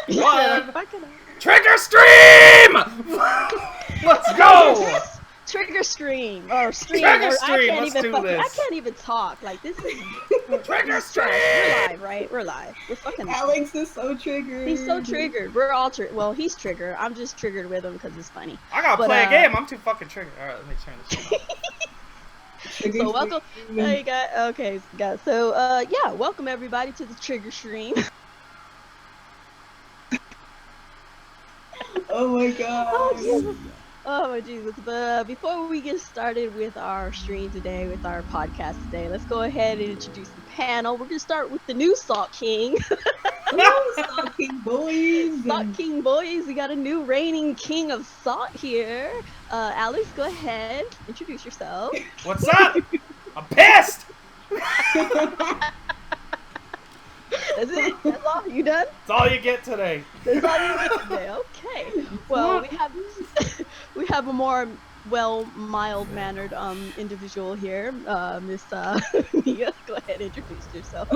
One. Trigger stream! Let's go! Trigger stream or stream. Trigger or stream. Let's do this. I can't even talk. Like this is Trigger stream. We're live, right? We're live. We're fucking. Alex is so triggered. He's so triggered. We're all well. He's triggered. I'm just triggered with him because it's funny. I gotta play a game. I'm too fucking triggered. All right, let me turn this on. So welcome. Hey guys. Okay, guys. So yeah, welcome everybody to the trigger stream. Oh my god. Oh Jesus. Oh my Jesus. But before we get started with our stream today, with our podcast today, let's go ahead and introduce the panel. We're gonna start with the new Salt King. Salt King boys. Salt King boys. We got a new reigning king of salt here. Alex, go ahead. Introduce yourself. What's up? I'm pissed. That's it. That's all. You done? That's all you get today. That's all you get today. Okay. Well, we have a more mild-mannered individual here, Miss Nia. Go ahead, introduce yourself.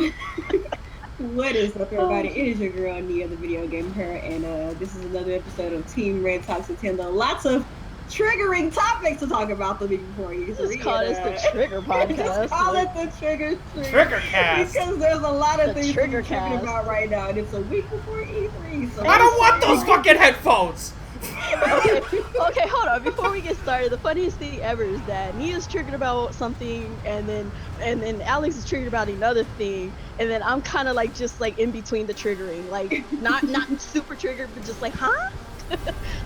What is up, everybody? It is your girl Nia, TheVideoGamHer, and this is another episode of Team Red Talks Nintendo. Lots of triggering topics to talk about the week before you. Just call this the Trigger Podcast. Just call it the Trigger Stream. Trigger Cast. Because there's a lot of things to be trigger triggered about right now, and it's a week before E3. So I don't want those fucking headphones. Okay, hold on. Before we get started, the funniest thing ever is that Nia's triggered about something, and then Alex is triggered about another thing, and then I'm kind of like just like in between the triggering, like not super triggered, but just like, huh?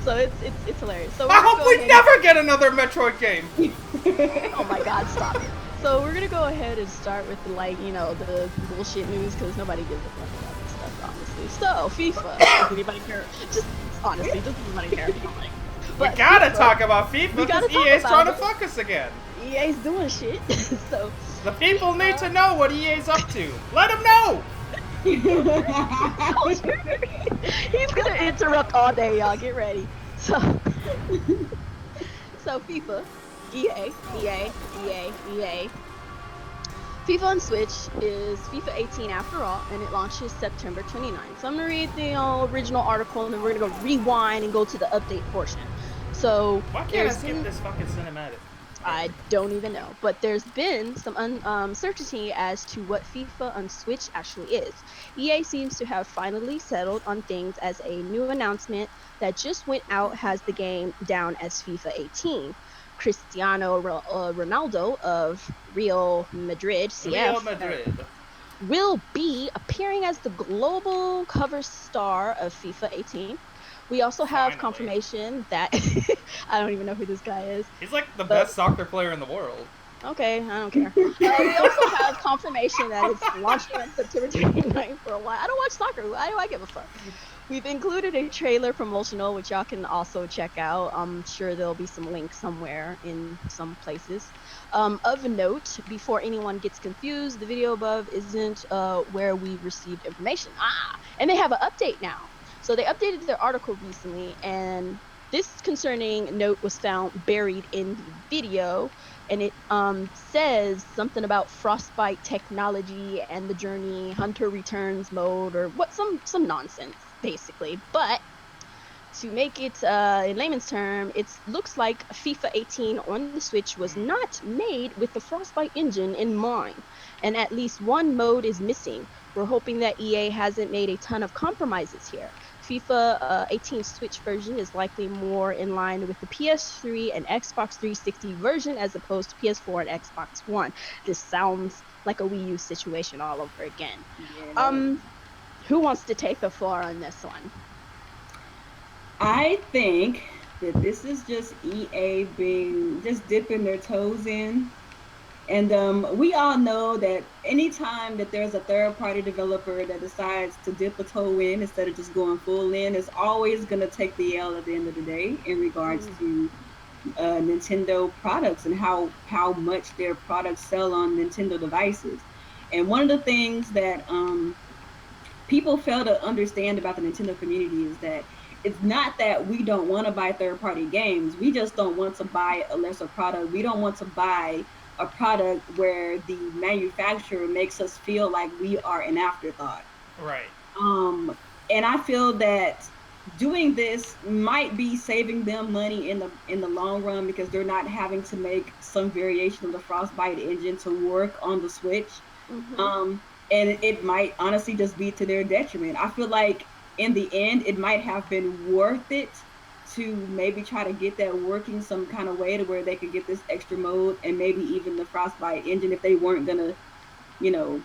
So it's hilarious. So I hope we never get another Metroid game. Oh my God, stop it. So we're gonna go ahead and start with the bullshit news because nobody gives a fuck about this stuff, honestly. So FIFA, does anybody care? Just honestly, does anybody care? But we gotta talk about FIFA because EA's trying to fuck us again. EA's doing shit. So the people need to know what EA's up to. Let them know. He's gonna interrupt all day, y'all. Get ready. So FIFA, EA. FIFA on Switch is FIFA 18 after all, and it launches September 29th. So I'm gonna read the original article, and then we're gonna go rewind and go to the update portion. So why can't I skip this fucking cinematic? I don't even know, but there's been some uncertainty as to what FIFA on Switch actually is. EA seems to have finally settled on things, as a new announcement that just went out has the game down as FIFA 18. Cristiano Ronaldo of Real Madrid, CF, will be appearing as the global cover star of FIFA 18. We also have confirmation that I don't even know who this guy is. He's like the best soccer player in the world. Okay, I don't care. We also have confirmation that it's launching on September 29th for a while. I don't watch soccer. Why do I give a fuck? We've included a trailer promotional, which y'all can also check out. I'm sure there'll be some links somewhere in some places. Of note, before anyone gets confused, the video above isn't where we received information. And they have an update now. So they updated their article recently, and this concerning note was found buried in the video, and it says something about frostbite technology and the journey hunter returns mode, or what, some nonsense basically. But to make it in layman's term, it looks like FIFA 18 on the Switch was not made with the frostbite engine in mind, and at least one mode is missing. We're hoping that EA hasn't made a ton of compromises here. FIFA 18 Switch version is likely more in line with the PS3 and Xbox 360 version as opposed to PS4 and Xbox One. This sounds like a Wii U situation all over again. Yeah. Who wants to take the floor on this one? I think that this is just EA just dipping their toes in. And we all know that anytime that there's a third-party developer that decides to dip a toe in instead of just going full in, it's always going to take the L at the end of the day in regards to Nintendo products and how much their products sell on Nintendo devices. And one of the things that people fail to understand about the Nintendo community is that it's not that we don't want to buy third-party games. We just don't want to buy a lesser product. We don't want to buy a product where the manufacturer makes us feel like we are an afterthought. Right. And I feel that doing this might be saving them money in the long run, because they're not having to make some variation of the Frostbite engine to work on the Switch. And it might honestly just be to their detriment. I feel like in the end, it might have been worth it to maybe try to get that working some kind of way to where they could get this extra mode and maybe even the Frostbite engine, if they weren't gonna, you know,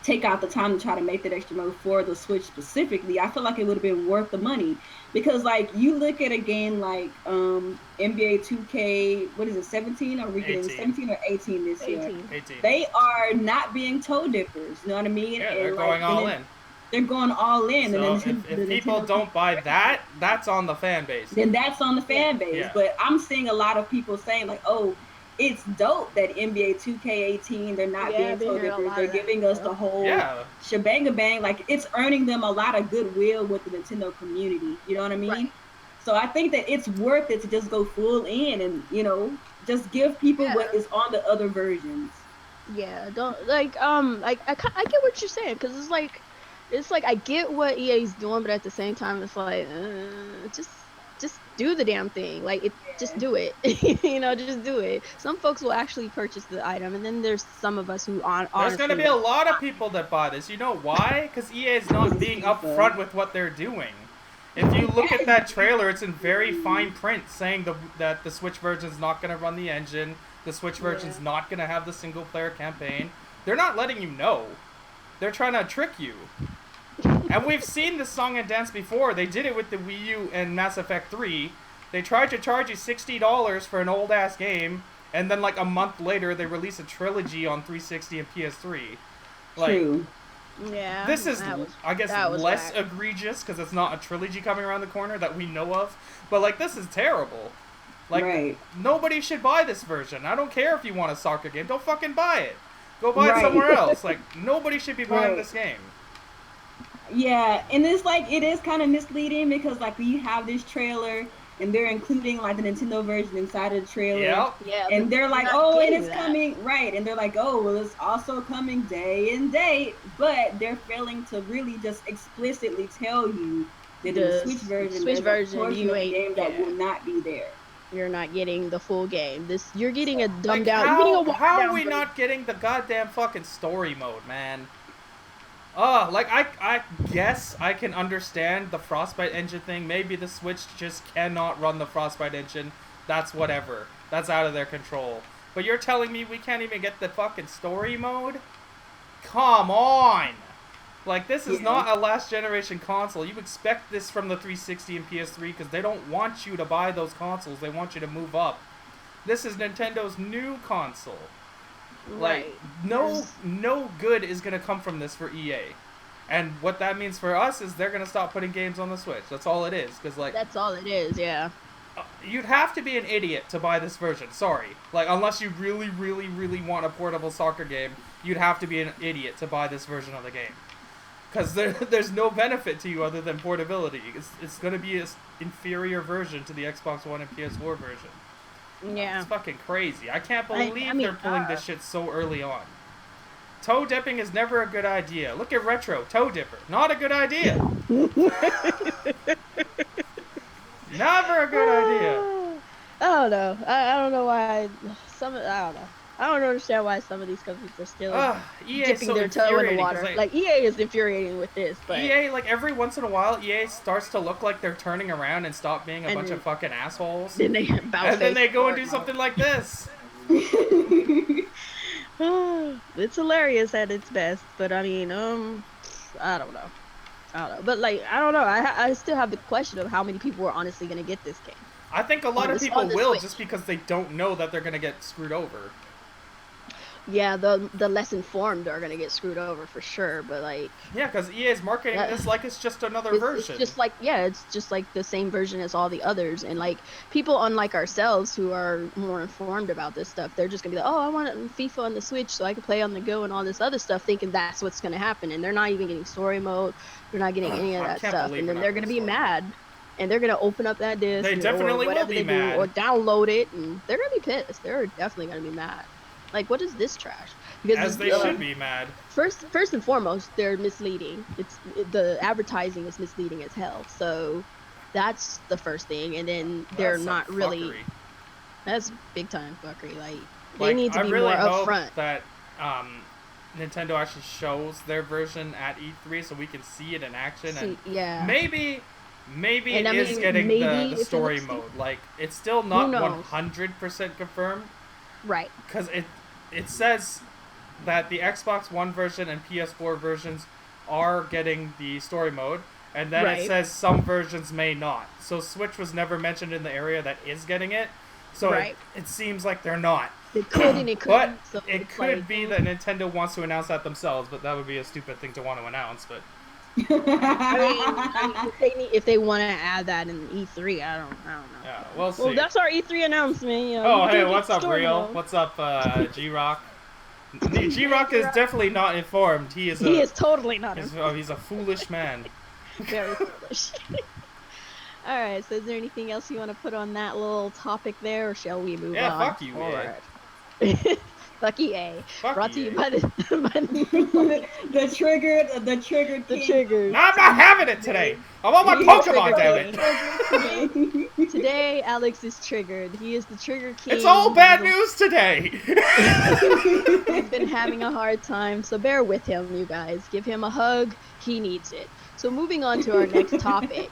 take out the time to try to make that extra mode for the Switch specifically. I feel like it would have been worth the money, because like you look at a game like NBA 2K, what is it, 17? Are we getting 17 or 18 this year? 18. They are not being toe dippers, you know what I mean? Yeah, they're and going all in. They're going all in. So and then if people don't buy that, that's on the fan base. Then that's on the fan base. Yeah. But I'm seeing a lot of people saying like, oh, it's dope that NBA 2K18, they're not being toe dippers. They're giving us the whole shebang bang. Like, it's earning them a lot of goodwill with the Nintendo community. You know what I mean? Right. So I think that it's worth it to just go full in and, you know, just give people what is on the other versions. Yeah, don't like I get what you're saying, because it's like I get what EA's doing, but at the same time it's like just do the damn thing. Like, just do it. You know, just do it. Some folks will actually purchase the item, and then there's some of us who there's going to be a lot of people that buy this. You know why? Because EA is not being upfront with what they're doing. If you look at that trailer, it's in very fine print saying that the Switch version's not going to run the engine, the Switch version's not going to have the single-player campaign. They're not letting you know. They're trying to trick you. And we've seen this song and dance before. They did it with the Wii U and Mass Effect 3. They tried to charge you $60 for an old-ass game, and then like a month later, they release a trilogy on 360 and PS3. Like, True. Yeah. This is, I guess, less egregious because it's not a trilogy coming around the corner that we know of. But like, this is terrible. Like, nobody should buy this version. I don't care if you want a soccer game. Don't fucking buy it. Go buy it somewhere else. Like, nobody should be buying this game. Yeah, and it's like, it is kind of misleading because like we have this trailer and they're including like the Nintendo version inside of the trailer. Yep. Yeah. And they're like, oh, and it's coming, right. And they're like, oh, well, it's also coming day and date. But they're failing to really just explicitly tell you that the Switch version, you ain't game that will not be there. You're not getting the full game. You're getting a dumbed down. You're getting a how are we not getting the goddamn fucking story mode, man? Like, I guess I can understand the Frostbite engine thing. Maybe the Switch just cannot run the Frostbite engine. That's whatever. That's out of their control. But you're telling me we can't even get the fucking story mode? Come on! Like, this is not a last generation console. You expect this from the 360 and PS3 because they don't want you to buy those consoles. They want you to move up. This is Nintendo's new console. Like, no good is going to come from this for EA. And what that means for us is they're going to stop putting games on the Switch. That's all it is. Cause, like, that's all it is, yeah. You'd have to be an idiot to buy this version. Sorry. Like, unless you really, really, really want a portable soccer game, you'd have to be an idiot to buy this version of the game. Because there's no benefit to you other than portability. It's going to be an inferior version to the Xbox One and PS4 version. Yeah. It's fucking crazy. I can't believe they're pulling this shit so early on. Toe dipping is never a good idea. Look at Retro. Toe dipper. Not a good idea. Never a good idea. I don't know. I don't know why I don't know. I don't understand why some of these companies are still dipping their toe in the water. Like, EA is infuriating with this, but EA, like, every once in a while, EA starts to look like they're turning around and stop being a bunch of fucking assholes. Then they then they go and do something like this. It's hilarious at its best, but I mean, I don't know. But like, I don't know. I still have the question of how many people are honestly gonna get this game. I think a lot of people will just because they don't know that they're gonna get screwed over. Yeah, the less informed are gonna get screwed over for sure, but like... Yeah, because EA is marketing this like it's just another version. It's just like, it's just like the same version as all the others, and like, people unlike ourselves who are more informed about this stuff, they're just gonna be like, oh, I want FIFA on the Switch so I can play on the go and all this other stuff, thinking that's what's gonna happen, and they're not even getting story mode, they're not getting any of that stuff, and then they're gonna be mad, and they're gonna open up that disc, they definitely will be mad, or download it, and they're gonna be pissed. They're definitely gonna be mad. Like, what is this trash? because As they should be mad. First and foremost, they're misleading. The advertising is misleading as hell. So that's the first thing, and then they're That's not some really. fuckery. That's big time fuckery. Like they need to be I really more hope upfront. that Nintendo actually shows their version at E3 so we can see it in action, and yeah, maybe and it is getting maybe the story mode. Like it's still not 100% confirmed, right? Because it says that the Xbox One version and PS4 versions are getting the story mode, and then it says some versions may not. So Switch was never mentioned in the area that is getting it. So it seems like they're not. It could and it couldn't. But so it could be that Nintendo wants to announce that themselves, but that would be a stupid thing to want to announce. But I mean, if they want to add that in E3, I don't know. Yeah, we'll see. Well, that's our E3 announcement. You know, oh, hey, what's up, Real? Mode. What's up, G-Rock? G-Rock is definitely not informed. He is totally not informed. He's a foolish man. Very foolish. All right, so is there anything else you want to put on that little topic there, or shall we move on? Yeah, fuck you, Fuck EA. Fuck Brought to you by the the triggered. No, I'm not having it today. I want my Pokemon, damn it. Today, Alex is triggered. He is the trigger king. It's all bad news today. He's been having a hard time, so bear with him, you guys. Give him a hug. He needs it. So moving on to our next topic.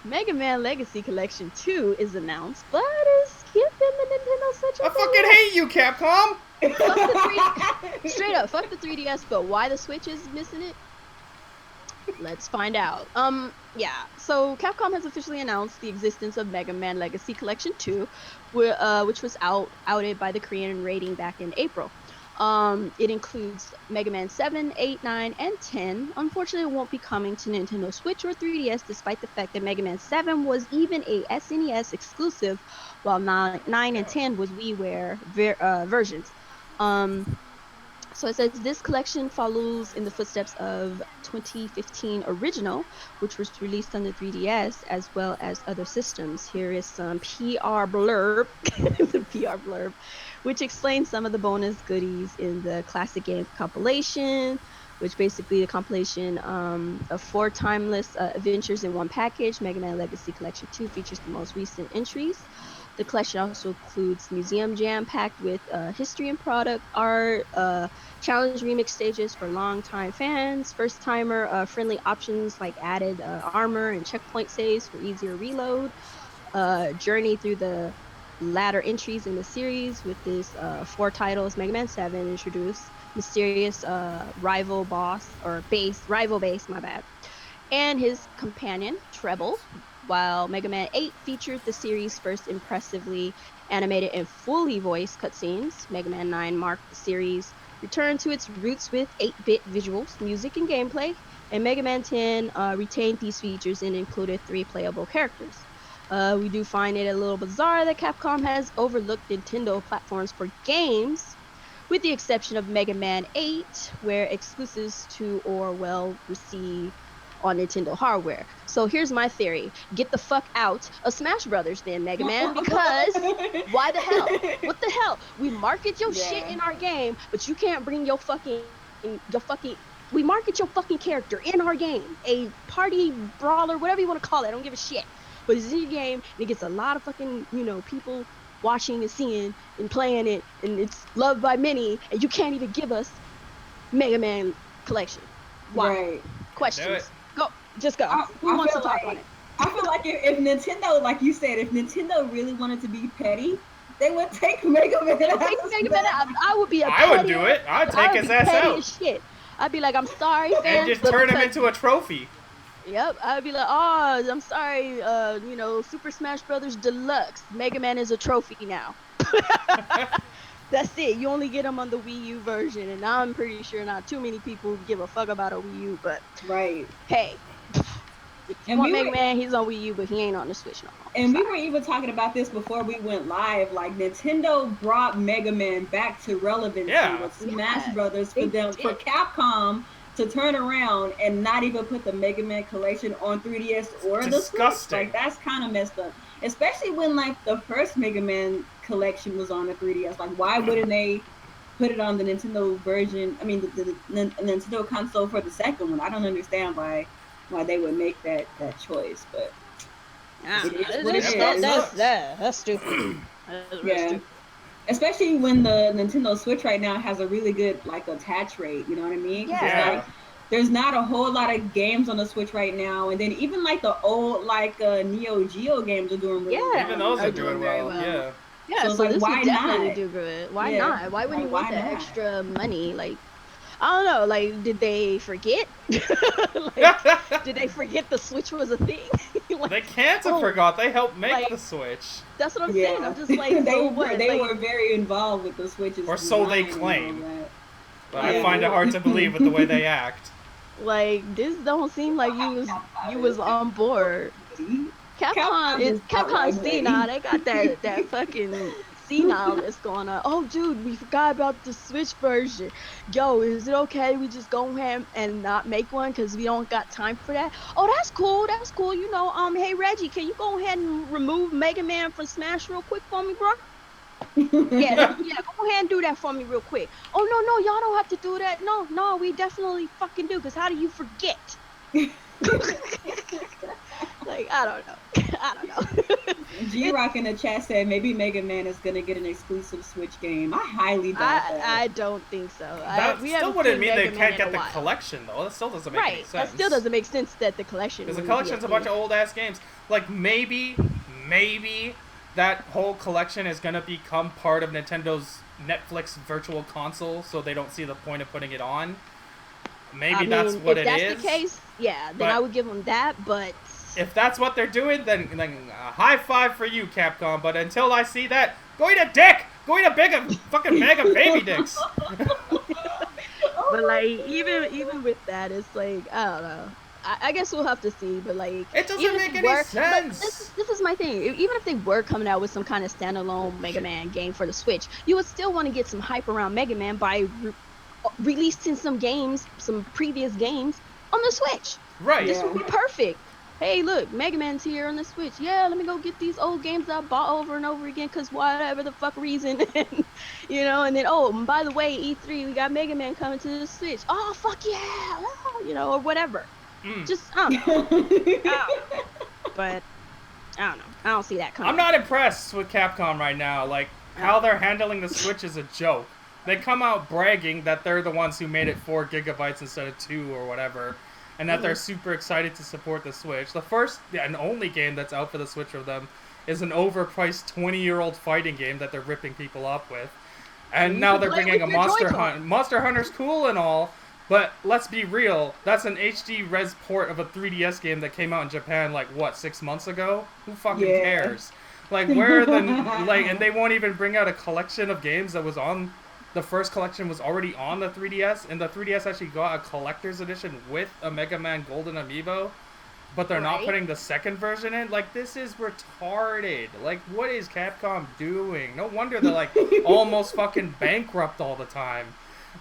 Mega Man Legacy Collection 2 is announced, but is giving the Nintendo Switch a I fucking hate you, Capcom! Straight up, fuck the 3DS, but why the Switch is missing it? Let's find out. Yeah, so Capcom has officially announced the existence of Mega Man Legacy Collection 2, which was outed by the Korean rating back in April. It includes Mega Man 7, 8, 9, and 10. Unfortunately, it won't be coming to Nintendo Switch or 3DS, despite the fact that Mega Man 7 was even a SNES exclusive, while 9 and 10 was WiiWare versions. So it says this collection follows in the footsteps of 2015 Original, which was released on the 3DS as well as other systems. Here is some PR blurb, the PR blurb, which explains some of the bonus goodies in the classic game compilation, which basically the compilation of 4 timeless adventures in one package. Mega Man Legacy Collection 2 features the most recent entries. The collection also includes Museum Jam packed with history and product art, challenge remix stages for long-time fans, first-timer friendly options like added armor and checkpoint saves for easier reload, journey through the latter entries in the series with this 4 titles. Mega Man 7 introduced mysterious rival base, my bad, and his companion Treble, while Mega Man 8 featured the series' first impressively animated and fully voiced cutscenes. Mega Man 9 marked the series' return to its roots with 8-bit visuals, music, and gameplay, and Mega Man 10 retained these features and included 3 playable characters. We do find it a little bizarre that Capcom has overlooked Nintendo platforms for games, with the exception of Mega Man 8, where exclusives to or well received on Nintendo hardware. So here's my theory. Get the fuck out of Smash Brothers then, Mega Man, because why the hell? What the hell? We market your shit in our game, but you can't bring your fucking we market your fucking character in our game. A party brawler, whatever you want to call it, I don't give a shit. But it's in your game, and it gets a lot of fucking, people watching and seeing and playing it, and it's loved by many, and you can't even give us Mega Man Collection. Why? Right. Questions. Go. Just go. Who wants to talk on it? I feel like if Nintendo, like you said, if Nintendo really wanted to be petty, they would take Mega Man out. I would be I would do it. I'd take his ass out. Shit. I'd be like, I'm sorry, fans. And just turn him into a trophy. Yep, I'd be like, oh, I'm sorry, Super Smash Brothers Deluxe. Mega Man is a trophy now. That's it. You only get them on the Wii U version, and I'm pretty sure not too many people give a fuck about a Wii U, but right. Hey, if you want Mega Man, he's on Wii U, but he ain't on the Switch no more. And we were even talking about this before we went live. Like, Nintendo brought Mega Man back to relevancy with Smash Brothers for Capcom to turn around and not even put the Mega Man collection on 3DS or the Switch. Like, that's kind of messed up. Especially when, like, the first Mega Man collection was on the 3DS. Like, why wouldn't they put it on the Nintendo version. I mean, the Nintendo console for the second one. I don't understand why they would make that choice, but it is what it is. That's stupid. That's real stupid. Especially when the Nintendo Switch right now has a really good like attach rate. You know what I mean? Yeah. Like, there's not a whole lot of games on the Switch right now, and then even like the old like Neo Geo games are doing really well. Even those are doing well. Yeah. Yeah, so like, this why would definitely not? do good. Why not? Why wouldn't you want that not? extra money? Like, I don't know. Like, did they forget? Like, did they forget the Switch was a thing? Like, they can't have forgot. They helped make the Switch. That's what I'm saying. I'm just like, they were very involved with the Switch's or so they claim. But I find it hard to believe with the way they act. Like, this don't seem like you was on board. Capcom's senile. They got that fucking senile that's going on. Oh, dude, we forgot about the Switch version. Yo, is it okay we just go ahead and not make one because we don't got time for that? Oh, that's cool. That's cool. You know, hey Reggie, can you go ahead and remove Mega Man from Smash real quick for me, bro? yeah, go ahead and do that for me real quick. Oh no, y'all don't have to do that. No, we definitely fucking do. Cause how do you forget? Like, I don't know. G-Rock in the chat said maybe Mega Man is gonna get an exclusive Switch game. I highly doubt that. I don't think so. That still wouldn't mean they can't get the collection though. That still doesn't make any sense. That still doesn't make sense that the collection. Because the collection's a bunch of old ass games. Like maybe that whole collection is gonna become part of Nintendo's Netflix virtual console, so they don't see the point of putting it on. Maybe that's what it is. If that's the case, yeah, then I would give them that. But if that's what they're doing, then high five for you, Capcom. But until I see that, go eat a dick. Go eat a big fucking bag of baby dicks. But like even with that, it's like I don't know. I guess we'll have to see, but like it doesn't make any sense. This is my thing. Even if they were coming out with some kind of standalone Mega Man game for the Switch, you would still want to get some hype around Mega Man by releasing some games, some previous games on the Switch. Right. This would be perfect. Hey, look, Mega Man's here on the Switch. Yeah, let me go get these old games I bought over and over again because whatever the fuck reason. You know, and then, and by the way, E3, we got Mega Man coming to the Switch. Oh, fuck yeah. You know, or whatever. Just, I don't know. But, I don't know. I don't see that coming. I'm not impressed with Capcom right now. Like, how they're handling the Switch is a joke. They come out bragging that they're the ones who made it 4 gigabytes instead of 2 or whatever. And that they're super excited to support the Switch. The first and only game that's out for the Switch of them is an overpriced 20-year-old fighting game that they're ripping people up with. And now they're bringing a Monster Hunter. Monster Hunter's cool and all, but let's be real. That's an HD res port of a 3DS game that came out in Japan, 6 months ago? Who fucking cares? Like, where are the... and they won't even bring out a collection of games that was on... The first collection was already on the 3DS, and the 3DS actually got a collector's edition with a Mega Man Golden Amiibo, but they're not putting the second version in. Like, this is retarded. Like, what is Capcom doing? No wonder they're, almost fucking bankrupt all the time.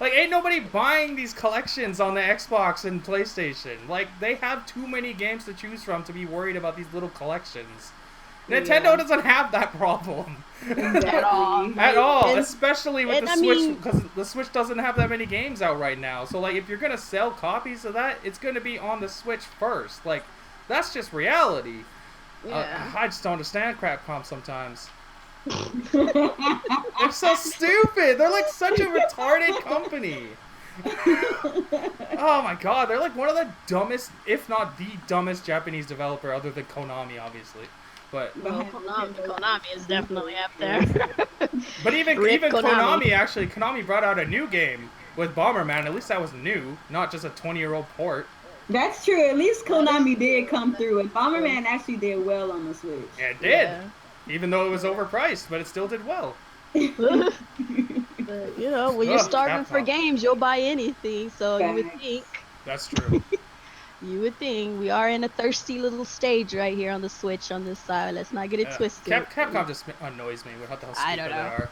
Like, ain't nobody buying these collections on the Xbox and PlayStation. Like, they have too many games to choose from to be worried about these little collections. Nintendo doesn't have that problem. At all. Especially with the Switch, because the Switch doesn't have that many games out right now. So, if you're going to sell copies of that, it's going to be on the Switch first. Like, that's just reality. Yeah. I just don't understand Capcom sometimes. They're so stupid. They're such a retarded company. Oh my god, they're one of the dumbest, if not the dumbest Japanese developer other than Konami, obviously. But Konami is definitely up there. But even Konami brought out a new game with Bomberman. At least that was new, not just a 20-year-old port. That's true. At least Konami did come through, and Bomberman actually did well on the Switch. Yeah, it did. Yeah. Even though it was overpriced, but it still did well. But, when you're starving for games, you'll buy anything. So you would think. That's true. You would think we are in a thirsty little stage right here on the Switch on this side. Let's not get it twisted. Capcom just annoys me with how the hell stupid they are.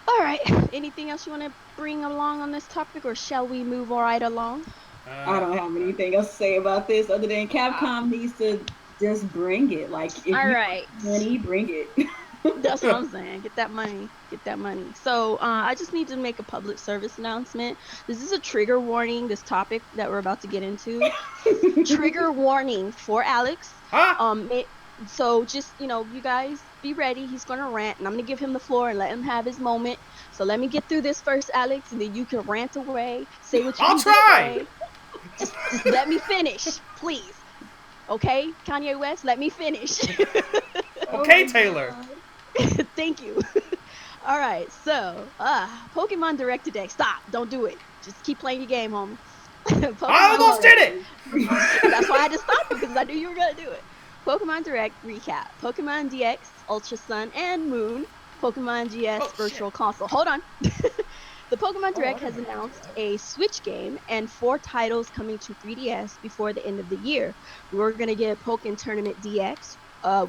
All right. Anything else you want to bring along on this topic, or shall we move right along? I don't have anything else to say about this other than Capcom needs to just bring it. If all right, money, bring it. That's what I'm saying. Get that money. Get that money. So I just need to make a public service announcement. This is a trigger warning, this topic that we're about to get into. Trigger warning for Alex. Huh? So just, you guys be ready. He's going to rant, and I'm going to give him the floor and let him have his moment. So let me get through this first, Alex, and then you can rant away. Say what you I'll need try! to say. Just let me finish, please. Okay, Kanye West, let me finish. Okay, Taylor. Thank you. All right, so Pokemon Direct today. Stop! Don't do it. Just keep playing your game, homie. I almost did it. That's why I had to stop you, because I knew you were gonna do it. Pokemon Direct recap: Pokemon DX, Ultra Sun and Moon, Pokemon GS Virtual Console. Hold on. The Pokemon Direct has announced a Switch game and 4 titles coming to 3DS before the end of the year. We're going to get Pokken Tournament DX,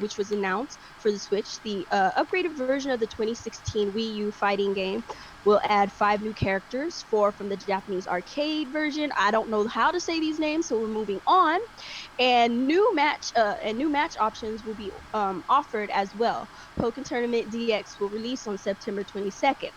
which was announced for the Switch. The upgraded version of the 2016 Wii U fighting game will add 5 new characters, 4 from the Japanese arcade version. I don't know how to say these names, so we're moving on. And new match options will be offered as well. Pokken Tournament DX will release on September 22nd.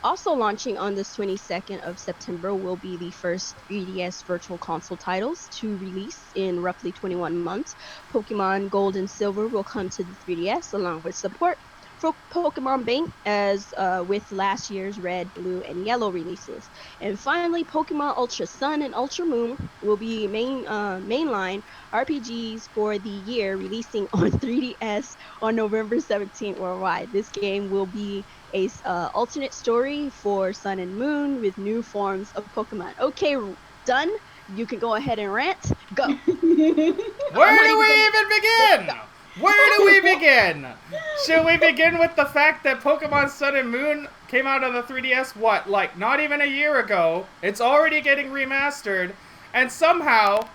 Also launching on this 22nd of September will be the first 3DS Virtual Console titles to release in roughly 21 months. Pokemon Gold and Silver will come to the 3DS along with support for Pokemon Bank as with last year's Red, Blue, and Yellow releases. And finally, Pokemon Ultra Sun and Ultra Moon will be mainline RPGs for the year, releasing on 3DS on November 17th worldwide. This game will be a alternate story for Sun and Moon with new forms of Pokemon. Okay, done. You can go ahead and rant. Go. Where do we even begin? Where do we begin? Should we begin with the fact that Pokemon Sun and Moon came out on the 3DS, like not even a year ago? It's already getting remastered, and somehow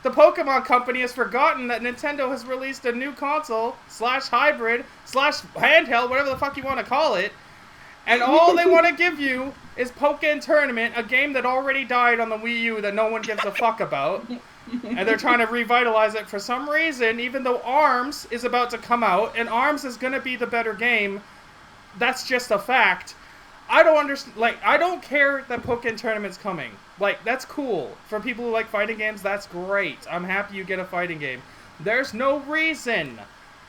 the Pokemon Company has forgotten that Nintendo has released a new console, /hybrid, /handheld, whatever the fuck you want to call it, and all they want to give you is Pokken Tournament, a game that already died on the Wii U that no one gives a fuck about. And they're trying to revitalize it for some reason, even though ARMS is about to come out, and ARMS is going to be the better game. That's just a fact. I don't understand. I don't care that Pokken Tournament's coming. That's cool. For people who like fighting games, that's great. I'm happy you get a fighting game. There's no reason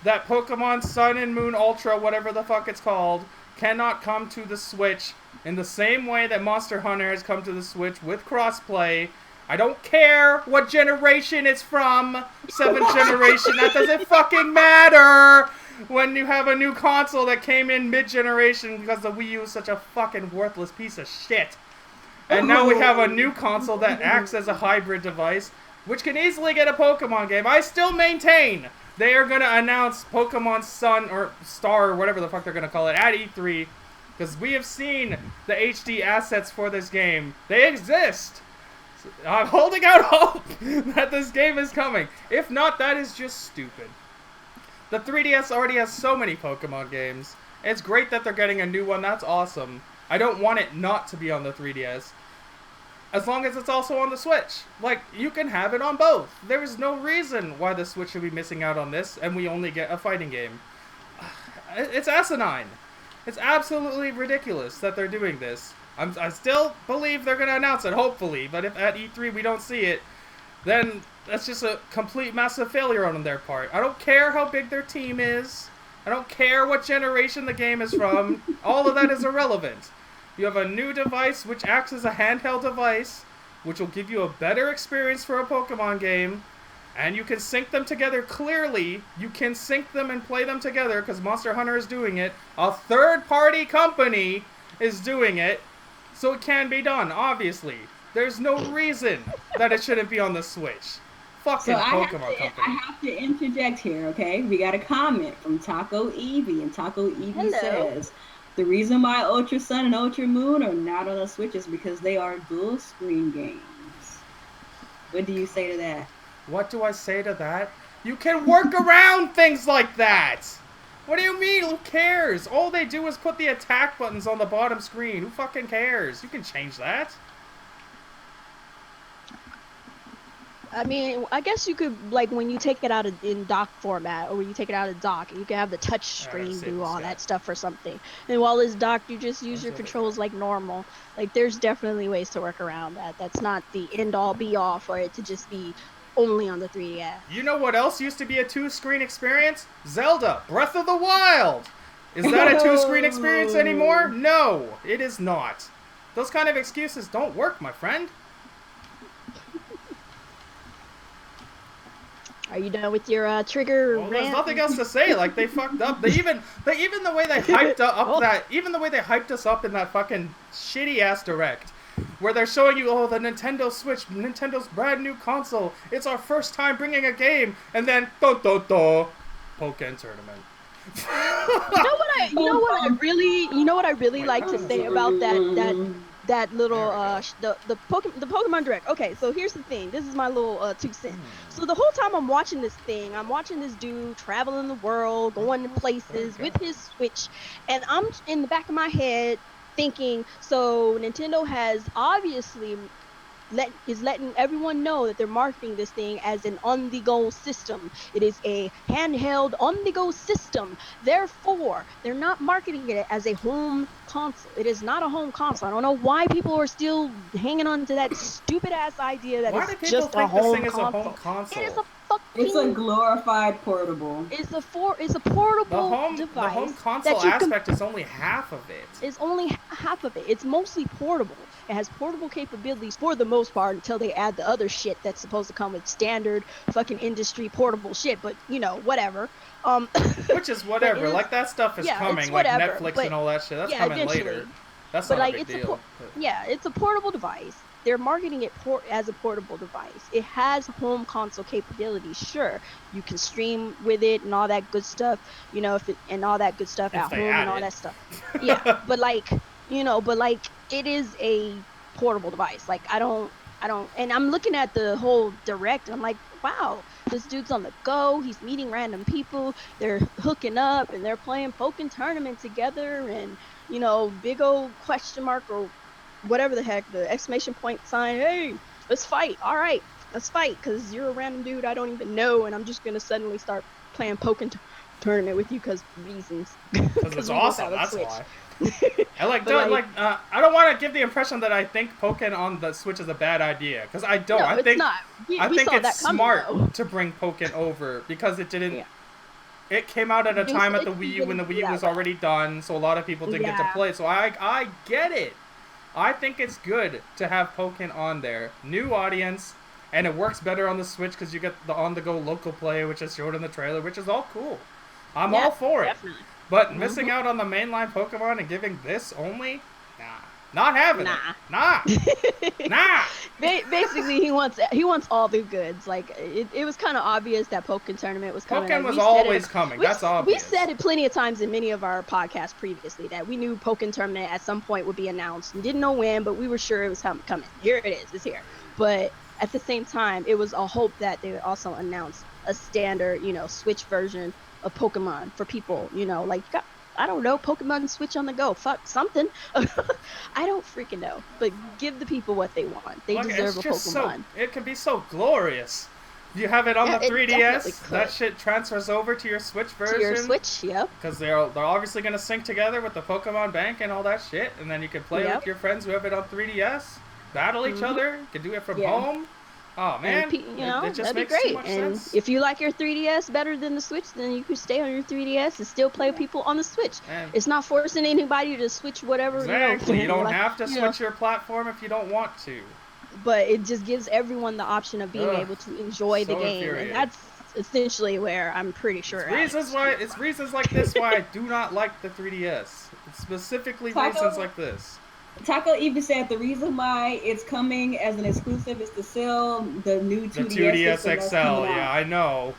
that Pokemon Sun and Moon Ultra, whatever the fuck it's called, cannot come to the Switch in the same way that Monster Hunter has come to the Switch with crossplay. I don't care what generation it's from. 7th generation, that doesn't fucking matter when you have a new console that came in mid-generation because the Wii U is such a fucking worthless piece of shit. And now we have a new console that acts as a hybrid device, which can easily get a Pokemon game. I still maintain they are going to announce Pokemon Sun or Star or whatever the fuck they're going to call it at E3, because we have seen the HD assets for this game. They exist. I'm holding out hope that this game is coming. If not, that is just stupid. The 3DS already has so many Pokemon games. It's great that they're getting a new one. That's awesome. I don't want it not to be on the 3DS. As long as it's also on the Switch. You can have it on both. There is no reason why the Switch should be missing out on this and we only get a fighting game. It's asinine. It's absolutely ridiculous that they're doing this. I still believe they're going to announce it, hopefully. But if at E3 we don't see it, then that's just a complete massive failure on their part. I don't care how big their team is. I don't care what generation the game is from. All of that is irrelevant. You have a new device which acts as a handheld device, which will give you a better experience for a Pokemon game. And you can sync them together clearly. You can sync them and play them together because Monster Hunter is doing it. A third-party company is doing it. So it can be done, obviously. There's no reason that it shouldn't be on the Switch. Fucking Pokemon Company. I have to interject here, okay? We got a comment from Taco Evie, and Taco Evie says, the reason why Ultra Sun and Ultra Moon are not on the Switch is because they are dual screen games. What do you say to that? What do I say to that? You can work around things like that! What do you mean? Who cares? All they do is put the attack buttons on the bottom screen. Who fucking cares? You can change that. I mean, I guess you could, like, when you take it out in dock format, or when you take it out of dock, you can have the touch screen do all that stuff or something. And while it's docked, you just use your controls like normal. Like, there's definitely ways to work around that. That's not the end-all, be-all for it to just be only on the 3DS. You know what else used to be a 2-screen experience? Zelda Breath of the Wild! Is that a 2-screen experience anymore? No, it is not. Those kind of excuses don't work, my friend. Are you done with your trigger rant? There's nothing else to say. Like, they fucked up. Even the way they hyped hyped us up in that fucking shitty ass direct, where they're showing you, oh, the Nintendo Switch, Nintendo's brand new console. It's our first time bringing a game, and then Pokken tournament. You know what I really like to say about that little the Pokemon Direct. Okay, so here's the thing. This is my little 2 cents. So the whole time I'm watching this thing, I'm watching this dude traveling the world, going to places with his Switch, and I'm in the back of my head thinking, so Nintendo has obviously letting everyone know that they're marketing this thing as an on-the-go system. It is a handheld on-the-go system. Therefore, they're not marketing it as a home console. It is not a home console. I don't know why people are still hanging on to that stupid-ass idea that it's just a home console. It is a fucking... It's a glorified portable. It's a portable device. The home console aspect is only half of it. It's only half of it. It's mostly portable. It has portable capabilities for the most part until they add the other shit that's supposed to come with standard fucking industry portable shit, but you know, whatever. Which is whatever. Like, that stuff is coming, like Netflix and all that shit. That's coming later. That's not a big deal. It's a portable device. They're marketing it as a portable device. It has home console capabilities. Sure, you can stream with it and all that good stuff. You know, and all that good stuff at home and all that stuff. Yeah, but like, you know, it is a portable device. Like, I don't, and I'm looking at the whole direct, and I'm like, wow, this dude's on the go. He's meeting random people. They're hooking up, and they're playing Pokken tournament together, and, you know, big old question mark or whatever the heck, the exclamation point sign. Hey, let's fight. All right, let's fight, because you're a random dude I don't even know, and I'm just going to suddenly start playing Pokken tournament with you because reasons. Because it's awesome, that's why. I don't want to give the impression that I think Pokken on the Switch is a bad idea, because I don't. No, I think it's smart to bring Pokken over, because it didn't. Yeah. It came out at a time at the Wii U when the Wii U was already done, so a lot of people didn't get to play it. So I get it. I think it's good to have Pokken on there. New audience, and it works better on the Switch because you get the on-the-go local play, which is showed in the trailer, which is all cool. I'm all for it. Definitely. But missing out on the mainline Pokemon and giving this only? Nah. Not having it. Nah. Nah. Basically, he wants all the goods. Like, it was kind of obvious that Pokken tournament was coming. Pokken was always coming. That's obvious. We said it plenty of times in many of our podcasts previously that we knew Pokken tournament at some point would be announced. We didn't know when, but we were sure it was coming. Here it is. It's here. But at the same time, it was a hope that they would also announce a standard, you know, Switch version of Pokemon for people, you know, like, I don't know, Pokemon Switch on the go, fuck, something. I don't freaking know, but give the people what they want. They deserve a Pokemon. It can be so glorious. You have it on the 3DS, that shit transfers over to your Switch version. To your Switch, yep. Because they're obviously going to sync together with the Pokemon Bank and all that shit, and then you can play with your friends who have it on 3DS, battle each other, you can do it from home. Oh man, and, you know, it just makes great. So much sense. If you like your 3DS better than the Switch, then you could stay on your 3DS and still play with people on the Switch. It's not forcing anybody to switch whatever. Exactly. You don't have to switch your platform if you don't want to. But it just gives everyone the option of being able to enjoy the game, and that's essentially where I'm pretty sure. It's reasons like this why I do not like the 3DS. It's specifically reasons like this. Taco even said the reason why it's coming as an exclusive is to sell the new 2DS XL. Yeah, I know.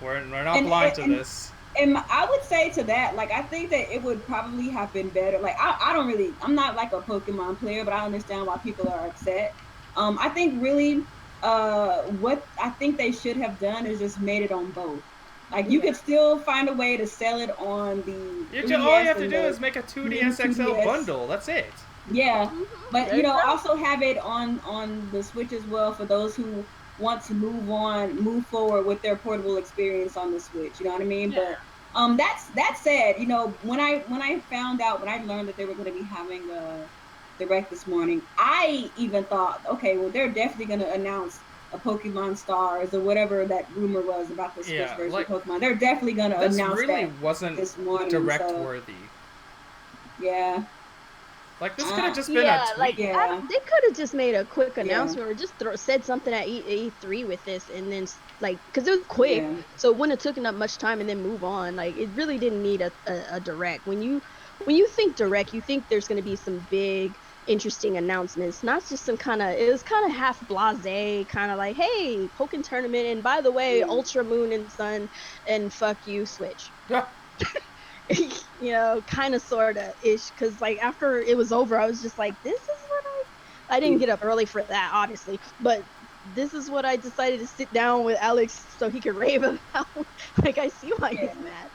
We're not blind to this. And I would say to that, like, I think that it would probably have been better. Like, I'm not like a Pokemon player, but I understand why people are upset. I think really, what I think they should have done is just made it on both. Like, you could still find a way to sell it on the. All you have to do is make a 2DS XL bundle. That's it. Yeah, but you know, also have it on the Switch as well for those who want to move forward with their portable experience on the Switch. You know what I mean? Yeah. But that said, you know, when I learned that they were going to be having a direct this morning, I even thought, okay, well, they're definitely going to announce a Pokemon Stars or whatever that rumor was about the Switch Yeah, version like, of Pokemon. They're definitely going to this announce really that wasn't this morning. direct So, worthy. yeah. Like, this could have just been Yeah, a tweet. like Yeah. they could have just made a quick Yeah. announcement or just said something at E3 with this, and then like because it was quick, Yeah. so it wouldn't have taken up much time, and then move on. Like it really didn't need a direct. When you think direct, you think there's going to be some big, interesting announcements, not just some kind of. It was kind of half blasé, kind of like, hey, Pokken tournament, and by the way, Yeah. Ultra Moon and Sun, and fuck you, Switch. Yeah. You know, kind of, sort of ish, because like after it was over, I was just like, this is what I didn't get up early for that, obviously, but this is what I decided to sit down with Alex so he could rave about. Like, I see why he's mad.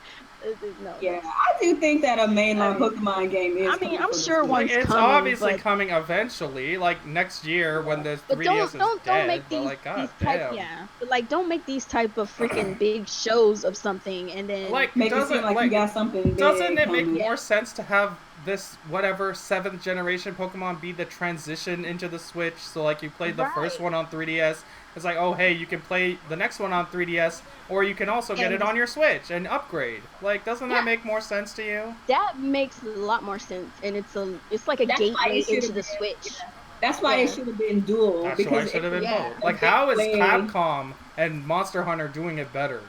No, Yeah, I do think that a mainline I mean- Pokemon game is. I mean, coming I'm for the sure Switch. one- Like, it's coming, obviously but- coming eventually, like next year when the 3DS but is don't dead. make But these like, god these type damn. yeah, but like don't make these type of freaking big shows of something and then Like, Make it doesn't seem like you got something big doesn't it make coming. more sense to have this whatever 7th generation Pokemon be the transition into the Switch? So like you played the first Right. one on 3DS, it's like, oh hey, you can play the next one on 3DS, or you can also get And it on your Switch and upgrade. Like, doesn't Yeah. that make more sense to you? that makes a lot more sense, and it's like a That's why gateway it should've into the been- Switch. That's why it Yeah. should have been dual. That's why because it should have been yeah. both. Like, a big how is way- Capcom and Monster Hunter doing it better?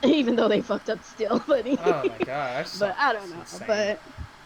Even though they fucked up still, but Oh my gosh. but I don't know. Insane. But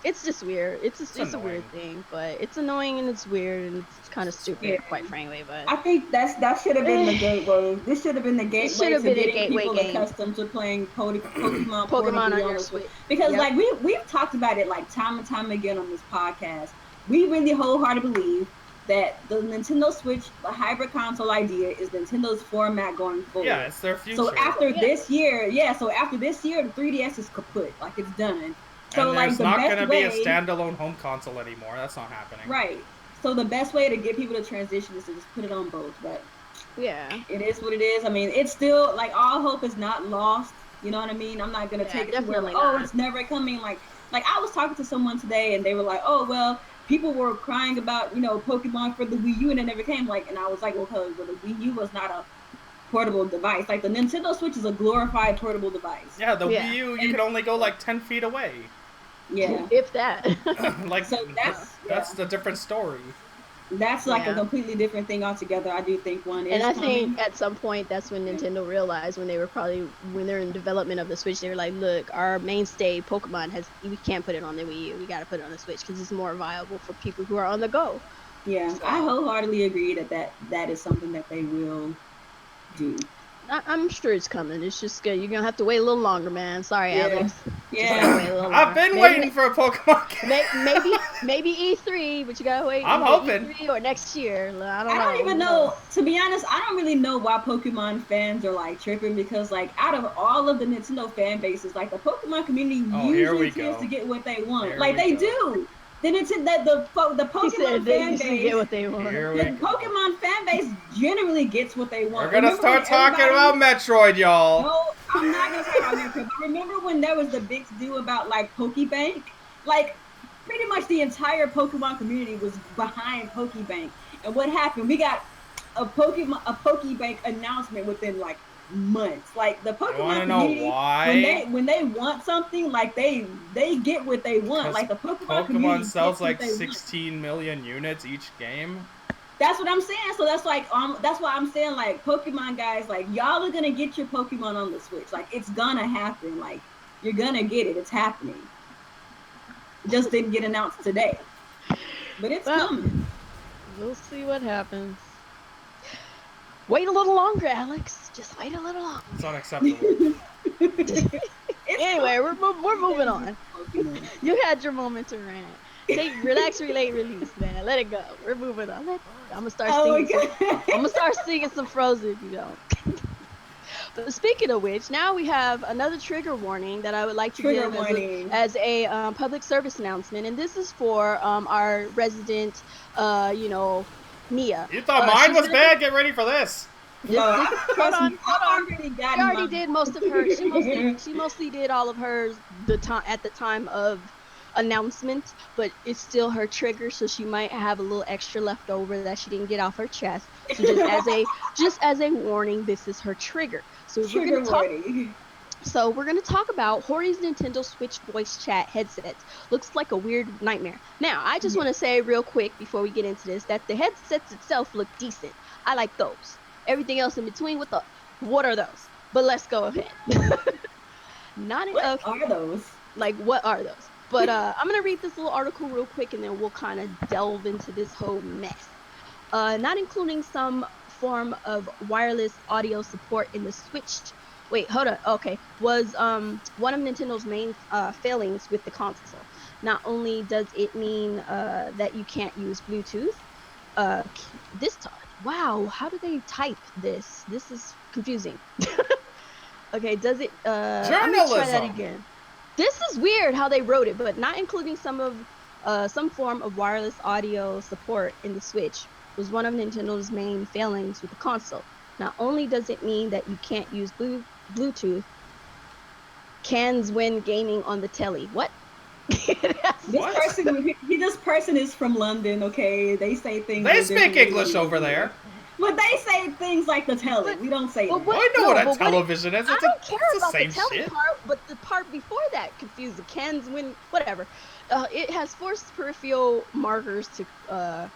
it's just weird. It's a annoying. weird thing, but it's annoying and it's weird and it's kind of stupid, Yeah. quite frankly. But I think that should have been the gateway. This should have been the gateway should've to been a getting gateway people game. accustomed to playing Pokemon Pokemon on portably your the Switch. Because Yep. like we've talked about it like time and time again on this podcast. We really wholeheartedly believe that the Nintendo Switch, the hybrid console idea, is Nintendo's format going forward. Yeah, it's their future. So after Yeah. this year, the 3DS is kaput. Like it's done. So and like there's the not best gonna way, be a standalone home console anymore. That's not happening. right? So the best way to get people to transition is to just put it on both. But yeah, it is what it is. I mean, it's still like all hope is not lost. You know what I mean? I'm not gonna Yeah, take it to where definitely like, oh, not. it's never coming. Like I was talking to someone today, and they were like, oh well, people were crying about Pokemon for the Wii U, and it never came. Like, and I was like, well, because the Wii U was not a portable device. Like the Nintendo Switch is a glorified portable device. Yeah, the Yeah. Wii U, you can only go like 10 feet away. Yeah. if that. Like, So that's the different story. That's like Yeah. a completely different thing altogether. I do think one is And I coming. think at some point that's when Nintendo realized when they're in development of the Switch, they were like, look, our mainstay Pokemon we can't put it on the Wii U. We got to put it on the Switch because it's more viable for people who are on the go. Yeah, I wholeheartedly agree that is something that they will do. I'm sure it's coming. It's just good. You're gonna have to wait a little longer, man. Sorry, Yeah. Alex. Just gotta Yeah. wait a little I've longer. been Maybe waiting for a Pokemon game. maybe E3, but you gotta wait. I'm either hoping. E3 or next year. I don't I know. don't even know. To be honest, I don't really know why Pokemon fans are like tripping because like out of all of the Nintendo fan bases, like the Pokemon community Oh, here we usually tends go. to get what they want. Here Like we they go. do. The Nintendo, the He Pokemon said they fan usually base. get what they want. Here The we go. Pokemon fan base generally gets what they want. We're gonna Remember start when talking everybody- about Metroid, y'all. No, I'm not gonna talk about Metroid. But remember when there was the big to-do about like Pokebank? Like pretty much the entire Pokemon community was behind Pokebank. And what happened? We got a Pokebank announcement within like months. Like the wanna Pokemon know community, why? when they want something, like they get what they want. Like the Pokemon community Pokemon sells gets what like they want. 16 million units each game. That's what I'm saying. So that's like that's why I'm saying like Pokemon guys, like y'all are gonna get your Pokemon on the Switch. Like it's gonna happen. Like you're gonna get it. It's happening. It just didn't get announced today. But it's Well, coming. We'll see what happens. Wait a little longer, Alex. Just wait a little longer. It's unacceptable. Anyway, we're moving on. Pokemon. You had your moment to rant. Relax, relate, release, man. Let it go. We're moving on. I'm gonna start Oh my singing. god. I'm gonna start singing some Frozen if you don't. But speaking of which, now we have another trigger warning that I would like to Trigger give warning. as a public service announcement, and this is for our resident, Nia. You thought mine She's was gonna bad? Get ready for this. No, hold on. I already got She already mine. did most of her. She mostly did all of hers at the time of announcement, but it's still her trigger, so she might have a little extra left over that she didn't get off her chest. So just as a warning, this is her trigger. So Trigger warning. So we're gonna talk about Hori's Nintendo Switch voice chat headsets. Looks like a weird nightmare. Now, I just want to say real quick before we get into this that the headsets itself look decent. I like those. Everything else in between, what are those? But let's go ahead. What are those? Like, what are those? But I'm gonna read this little article real quick, and then we'll kind of delve into this whole mess. Not including some form of wireless audio support in the Switch. Wait, hold on. Okay, was one of Nintendo's main failings with the console. Not only does it mean that you can't use Bluetooth, wow, how do they type this? This is confusing. Okay, does it? I'm gonna try that again. This is weird how they wrote it, but not including some form of wireless audio support in the Switch was one of Nintendo's main failings with the console. Not only does it mean that you can't use Bluetooth, cans when gaming on the telly. What? This person is from London, okay? They say things. They speak English over there. But they say things like the telly. We don't say that. I know what a television is. I don't care about the telly shit. part, but the part before that confused the cans when whatever. It has forced peripheral markers to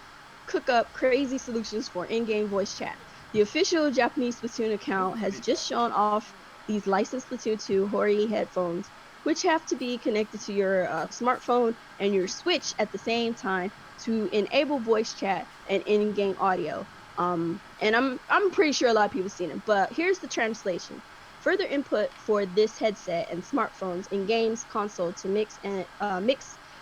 cook up crazy solutions for in-game voice chat. The official Japanese Splatoon account has just shown off these licensed Splatoon 2 Hori headphones, which have to be connected to your smartphone and your Switch at the same time to enable voice chat and in-game audio. And I'm pretty sure a lot of people have seen it, but here's the translation. Further input for this headset and smartphones in games console to mix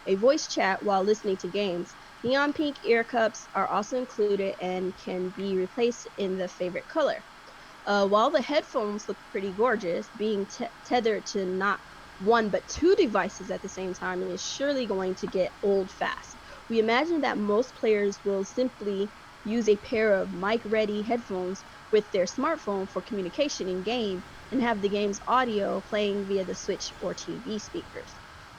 a voice chat while listening to games. Neon pink ear cups are also included and can be replaced in the favorite color. While the headphones look pretty gorgeous, being tethered to not one but two devices at the same time is surely going to get old fast. We imagine that most players will simply use a pair of mic-ready headphones with their smartphone for communication in game and have the game's audio playing via the Switch or TV speakers.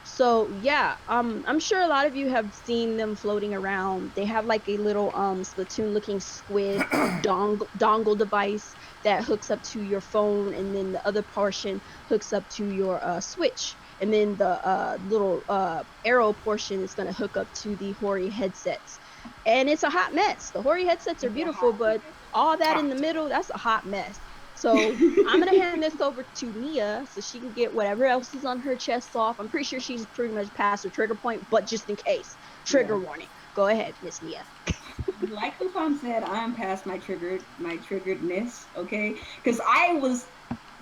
So yeah, I'm sure a lot of you have seen them floating around. They have like a little Splatoon-looking squid dongle device that hooks up to your phone, and then the other portion hooks up to your Switch, and then the little arrow portion is going to hook up to the Hori headsets. And it's a hot mess. The Hori headsets are beautiful, but all that in the middle, that's a hot mess. So I'm going to hand this over to Nia so she can get whatever else is on her chest off. I'm pretty sure she's pretty much past her trigger point, but just in case. Trigger warning. Go ahead, Miss Nia. Like Kuuppon said, I'm past my triggeredness, okay? Because I was,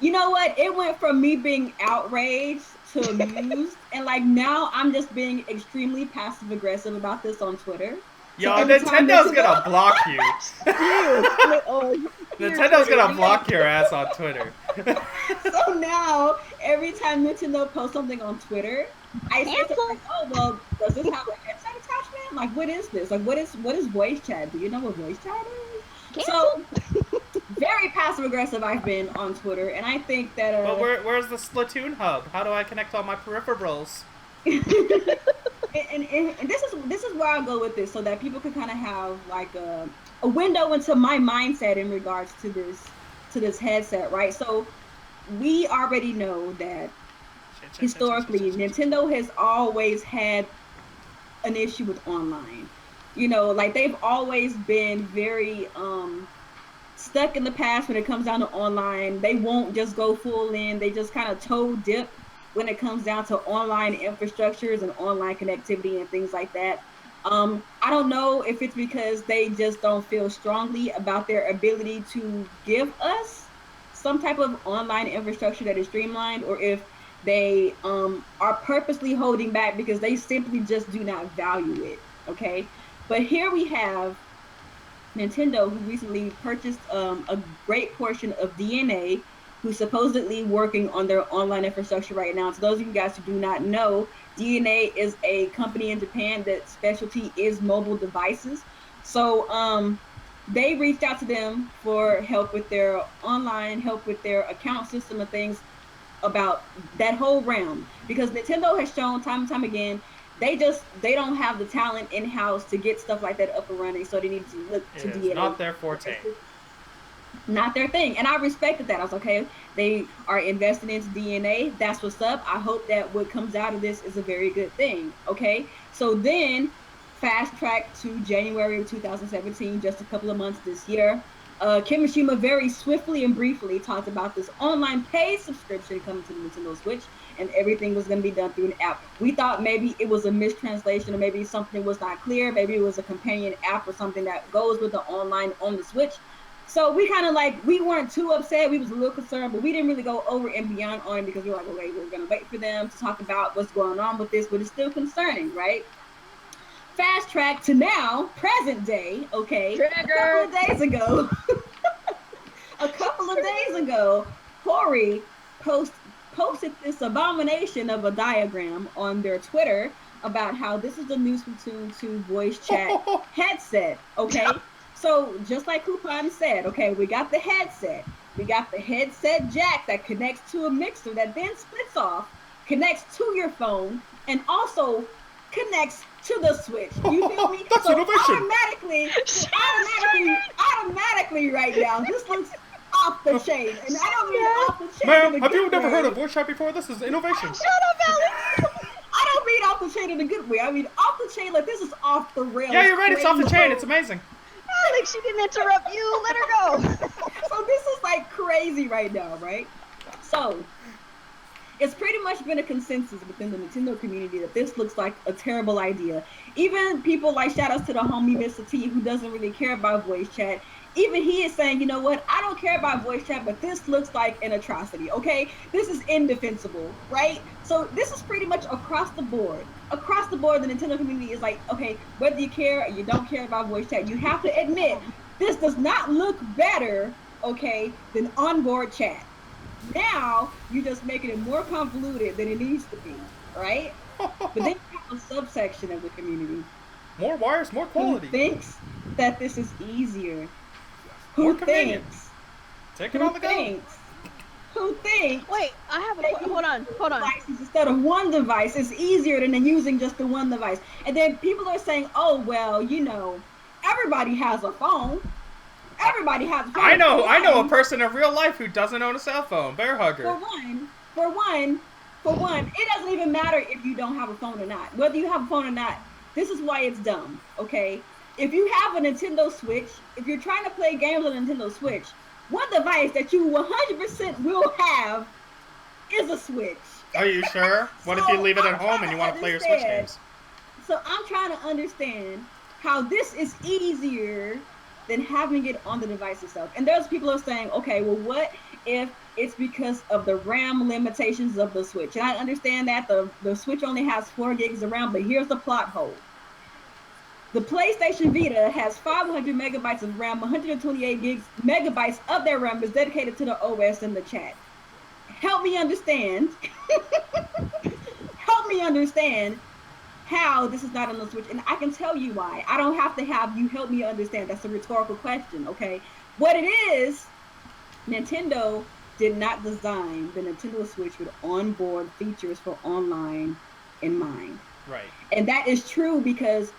you know what? It went from me being outraged to amused, and like now I'm just being extremely passive aggressive about this on Twitter. Yo, Nintendo's gonna block you. Nintendo's gonna block your ass on Twitter. So now, every time Nintendo posts something on Twitter, I say something like, oh, well, does this have a headset attachment? Like, what is this? Like, what is voice chat? Do you know what voice chat is? So, very passive aggressive I've been on Twitter, and I think that... Well, where's the Splatoon hub? How do I connect all my peripherals? And this is where I'll go with this, so that people can kind of have like a window into my mindset in regards to this headset, right? So we already know that historically Nintendo has always had an issue with online. You know, like they've always been very stuck in the past when it comes down to online. They won't just go full in. They just kind of toe dip when it comes down to online infrastructures and online connectivity and things like that. I don't know if it's because they just don't feel strongly about their ability to give us some type of online infrastructure that is streamlined, or if they are purposely holding back because they simply just do not value it, okay? But here we have Nintendo, who recently purchased a great portion of DNA, who's supposedly working on their online infrastructure right now. So those of you guys who do not know, DNA is a company in Japan that specialty is mobile devices. So they reached out to them for help with their online, help with their account system and things about that whole realm, because Nintendo has shown time and time again they don't have the talent in house to get stuff like that up and running, so they need to look to It is DNA. not their forte. Not their thing, and I respected that. I was okay. They are investing into DNA. That's what's up. I hope that what comes out of this is a very good thing. Okay, so then fast track to January of 2017, just a couple of months this year. Kimishima very swiftly and briefly talked about this online paid subscription coming to the Nintendo Switch, and everything was going to be done through an app. We thought maybe it was a mistranslation, or maybe something was not clear. Maybe it was a companion app or something that goes with the online on the Switch. So we kind of like, we weren't too upset. We was a little concerned, but we didn't really go over and beyond on it because we were like, okay, we're going to wait for them to talk about what's going on with this, but it's still concerning, right? Fast track to now, present day, okay? Trigger. A couple of days ago, Hori posted this abomination of a diagram on their Twitter about how this is the new Splatoon 2 voice chat headset, okay? So just like Kuuppon said, okay, we got the headset. We got the headset jack that connects to a mixer that then splits off, connects to your phone, and also connects to the Switch. You feel me? That's so innovation. Automatically right now, this looks off the chain. And I don't mean off the chain. Ma'am, have you never heard of voice chat before? This is innovation. Shut up, Alex. I don't mean off the chain in a good way. I mean off the chain like this is off the rails. Yeah, you're right. It's off the chain. It's amazing. Alex, she didn't interrupt you. Let her go. So this is like crazy right now, right? So it's pretty much been a consensus within the Nintendo community that this looks like a terrible idea. Even people like, shout outs to the homie Mr. T, who doesn't really care about voice chat. Even he is saying, you know what, I don't care about voice chat, but this looks like an atrocity, okay? This is indefensible, right? So this is pretty much across the board. Across the board, the Nintendo community is like, okay, whether you care or you don't care about voice chat, you have to admit, this does not look better, okay, than onboard chat. Now, you're just making it more convoluted than it needs to be, right? But then you have a subsection of the community. More wires, more quality. Who thinks that this is easier? More Who convenience. thinks? Take it on the go. Who thinks? Wait, I have a hold on. Devices instead of one device is easier than using just the one device. And then people are saying, oh, well, you know, everybody has a phone. Everybody has a phone. I know a person in real life who doesn't own a cell phone. Bear hugger. For one, it doesn't even matter if you don't have a phone or not. Whether you have a phone or not, this is why it's dumb, okay? If you have a Nintendo Switch, if you're trying to play games on a Nintendo Switch, one device that you 100% will have is a Switch. Are you sure? What if you leave it at home and you want to play your Switch games? So I'm trying to understand how this is easier than having it on the device itself. And there's people who are saying, okay, well, what if it's because of the RAM limitations of the Switch? And I understand that the Switch only has 4 gigs of RAM, but here's the plot hole. The PlayStation Vita has 500 megabytes of RAM, 128 megabytes of their RAM is dedicated to the OS and the chat. Help me understand. Help me understand how this is not on the Switch, and I can tell you why. I don't have to have you help me understand. That's a rhetorical question, okay? What it is, Nintendo did not design the Nintendo Switch with onboard features for online in mind. Right. And that is true because,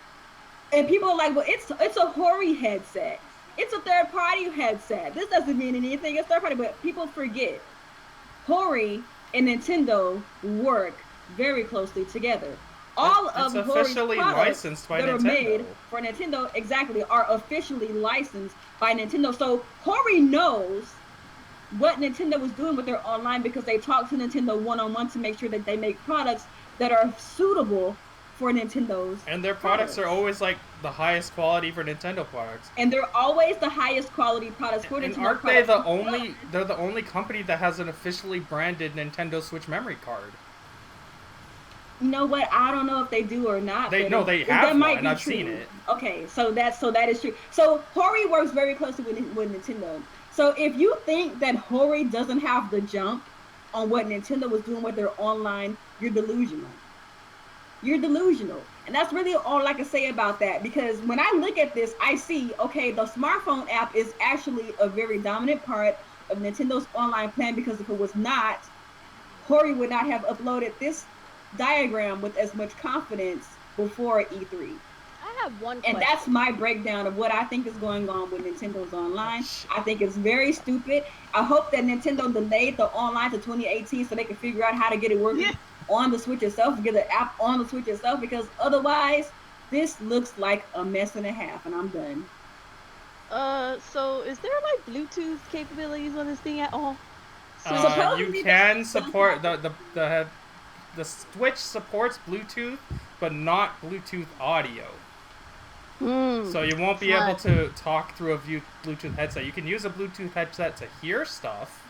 and people are like, well, it's a Hori headset. It's a third-party headset. This doesn't mean anything. It's third-party, but people forget. Hori and Nintendo work very closely together. All of Hori's products that are made for Nintendo exactly are officially licensed by Nintendo. So Hori knows what Nintendo was doing with their online because they talk to Nintendo one-on-one to make sure that they make products that are suitable for Nintendo's and their products are always like the highest quality for Nintendo products. And they're always the highest quality products for Nintendo. And aren't they the only? They're the only company that has an officially branded Nintendo Switch memory card. You know what? I don't know if they do or not. They have one, and I've seen it. Okay, so that is true. So Hori works very closely with Nintendo. So if you think that Hori doesn't have the jump on what Nintendo was doing with their online, you're delusional. you're delusional. And that's really all I can say about that, because when I look at this, I see, okay, the smartphone app is actually a very dominant part of Nintendo's online plan, because if it was not, Hori would not have uploaded this diagram with as much confidence before E3. I have one And question. that's my breakdown of what I think is going on with Nintendo's online. I think it's very stupid. I hope that Nintendo delayed the online to 2018 so they can figure out how to get it working on the Switch itself, get the app on the Switch itself, because otherwise this looks like a mess and a half, and I'm done. So is there like Bluetooth capabilities on this thing at all? You can support the Switch supports Bluetooth, but not Bluetooth audio. So you won't be able to talk through a Bluetooth headset. You can use a Bluetooth headset to hear stuff,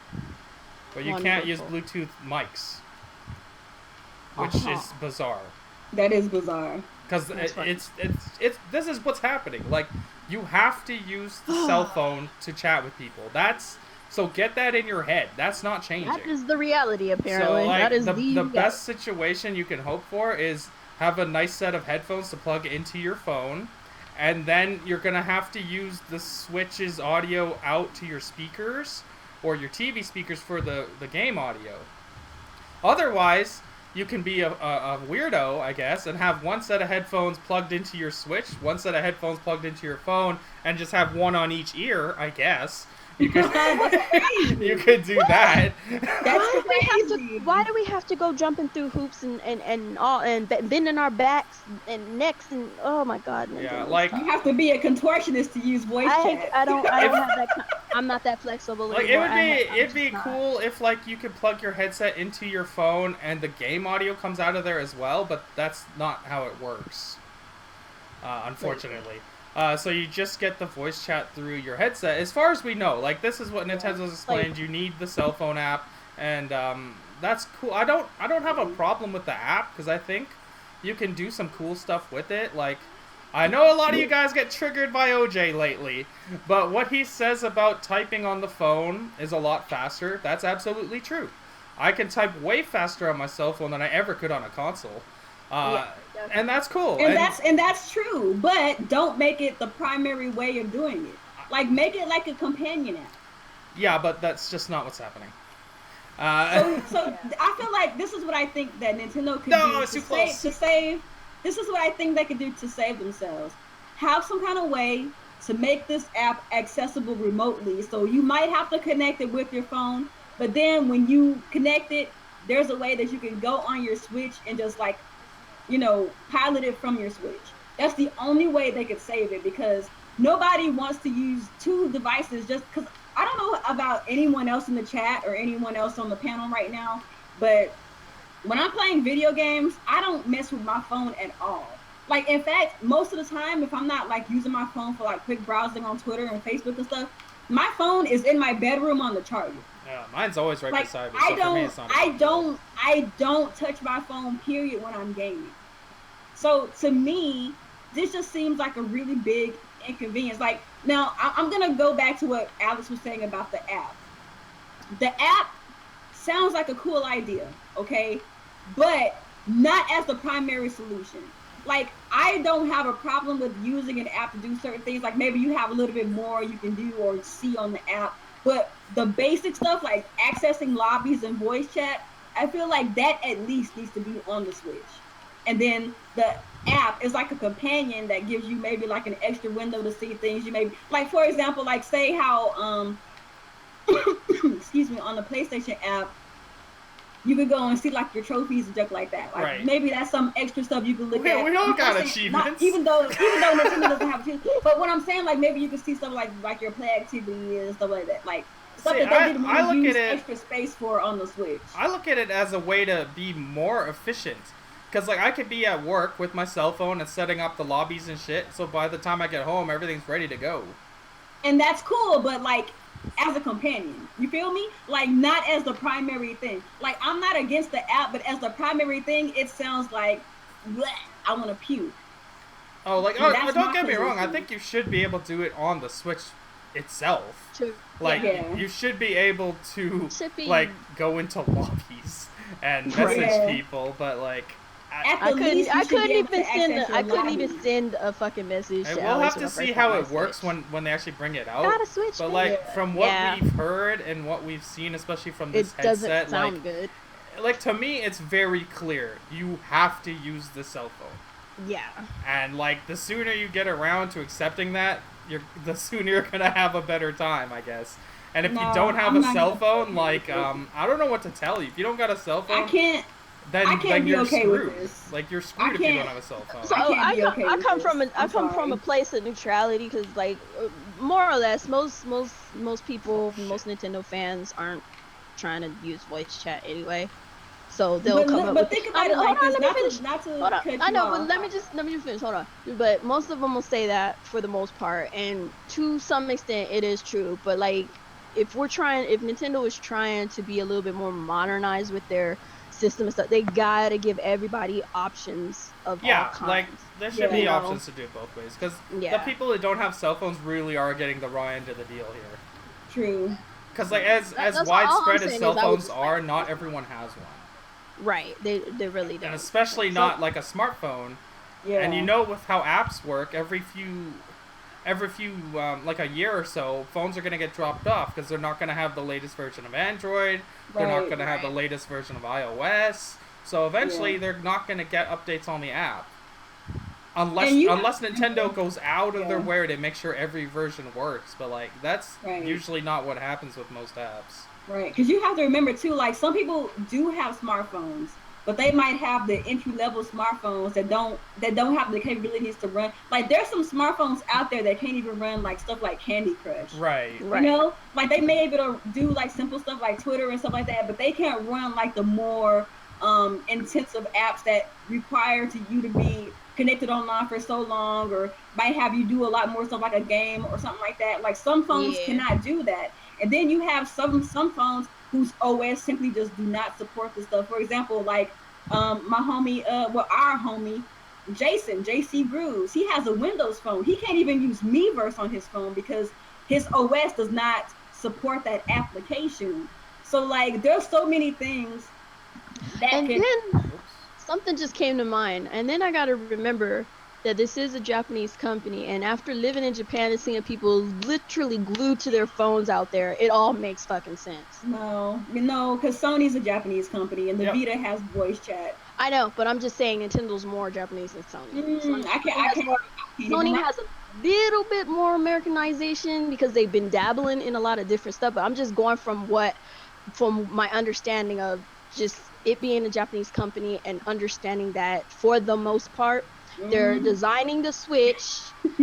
but you can't use Bluetooth mics, which is bizarre. That is bizarre. Because this is what's happening. Like, you have to use the cell phone to chat with people. So get that in your head. That's not changing. That is the reality, apparently. So, like, that is the best situation you can hope for is have a nice set of headphones to plug into your phone, and then you're going to have to use the Switch's audio out to your speakers or your TV speakers for the game audio. Otherwise, you can be a weirdo, I guess, and have one set of headphones plugged into your Switch, one set of headphones plugged into your phone, and just have one on each ear, I guess. You could, you could do that. Why do we have to go jumping through hoops and bending our backs and necks and oh my god? Yeah, like you have to be a contortionist to use voice chat. I don't have that. I'm not that flexible. Like anymore. it'd be cool if like you could plug your headset into your phone and the game audio comes out of there as well, but that's not how it works. Unfortunately. So you just get the voice chat through your headset. As far as we know, like this is what Nintendo's explained. You need the cell phone app, and that's cool. I don't have a problem with the app because I think you can do some cool stuff with it. Like I know a lot of you guys get triggered by OJ lately, but what he says about typing on the phone is a lot faster. That's absolutely true. I can type way faster on my cell phone than I ever could on a console. And that's cool. And that's true, but don't make it the primary way of doing it. Like make it like a companion app. Yeah, but that's just not what's happening. So I feel like this is what I think that Nintendo could do to save. This is what I think they could do to save themselves. Have some kind of way to make this app accessible remotely. So you might have to connect it with your phone, but then when you connect it, there's a way that you can go on your Switch and just like, pilot it from your Switch. That's the only way they could save it, because nobody wants to use two devices just because. I don't know about anyone else in the chat or anyone else on the panel right now, but when I'm playing video games, I don't mess with my phone at all. Like, in fact, most of the time, if I'm not like using my phone for like quick browsing on Twitter and Facebook and stuff, my phone is in my bedroom on the charger. Yeah, mine's always right beside me. So for me, it's not I don't touch my phone, period, when I'm gaming. So to me, this just seems like a really big inconvenience. Like, now I'm gonna go back to what Alex was saying about the app. The app sounds like a cool idea, okay, but not as the primary solution. Like, I don't have a problem with using an app to do certain things. Like, maybe you have a little bit more you can do or see on the app, but the basic stuff like accessing lobbies and voice chat, I feel like that at least needs to be on the Switch. And then the app is like a companion that gives you maybe like an extra window to see things you maybe like, for example, like say how excuse me, on the PlayStation app you could go and see like your trophies and stuff like that. Like, right. Maybe that's some extra stuff you can look at. We all got achievements. Even though Nintendo doesn't have achievements. But what I'm saying, like, maybe you can see stuff like your play activity and stuff like that. Like stuff that they didn't want to use extra space for on the Switch. I look at it as a way to be more efficient. Because, like, I could be at work with my cell phone and setting up the lobbies and shit, so by the time I get home, everything's ready to go. And that's cool, but, like, as a companion, you feel me? Like, not as the primary thing. Like, I'm not against the app, but as the primary thing, it sounds like, bleh, I want to puke. Oh, like, don't get me wrong, I think you should be able to do it on the Switch itself. True. Like, you should be able to, like, go into lobbies and message people, but, like... at the least, I you should couldn't be able even to access your I couldn't lobby. even send a fucking message And to we'll Alex have to when I see first how got it my works Switch. when they actually bring it out. Got a Switch, but bitch. like from what Yeah. we've heard and what we've seen, especially from this It doesn't headset, sound good. like to me, it's very clear. You have to use the cell phone. Yeah. And like the sooner you get around to accepting that, the sooner you're gonna have a better time, I guess. And if you don't have a cell phone, like I don't know what to tell you. If you don't got a cell phone, I can't then be you're okay screwed. with this. Like you're screwed if you don't have a cell phone. So I can't be okay with come this. from I'm from a sorry. place of neutrality because like more or less most people, most Nintendo fans aren't trying to use voice chat anyway. So they'll come up but with. think about it hold like on, this. let me finish. Not to Hold on. cut I you know, off. but let me just finish. Hold on. But most of them will say that for the most part, and to some extent, it is true. But like, if Nintendo is trying to be a little bit more modernized with their system and stuff, they gotta give everybody options of all kinds. Like there should be options to do it both ways because the people that don't have cell phones really are getting the raw end of the deal here. True. Because like as widespread as cell phones are, not everyone has one. Right, they really don't. And especially not like a smartphone. Yeah. And you know with how apps work, every few like a year or so, phones are going to get dropped off because they're not going to have the latest version of Android. They're not going to have the latest version of iOS. So eventually they're not going to get updates on the app. Unless Nintendo goes out of their way to make sure every version works. But like that's usually not what happens with most apps. Right, because you have to remember too, like some people do have smartphones, but they might have the entry-level smartphones that don't have the capabilities to run. Like there's some smartphones out there that can't even run like stuff like Candy Crush. Right. You know, like they may be able to do like simple stuff like Twitter and stuff like that, but they can't run like the more intensive apps that require you to be connected online for so long, or might have you do a lot more stuff like a game or something like that. Like some phones cannot do that. And then you have some phones whose OS simply just do not support the stuff. For example, like my homie, our homie, Jason, JC Brews, he has a Windows phone. He can't even use Miiverse on his phone because his OS does not support that application. So like there's so many things that then something just came to mind. And then I gotta remember that this is a Japanese company, and after living in Japan and seeing people literally glued to their phones out there, it all makes fucking sense. No, because Sony's a Japanese company, and the Vita has voice chat. I know, but I'm just saying Nintendo's more Japanese than Sony. Sony has a little bit more Americanization because they've been dabbling in a lot of different stuff, but I'm just going from my understanding of just it being a Japanese company and understanding that for the most part, they're designing the Switch.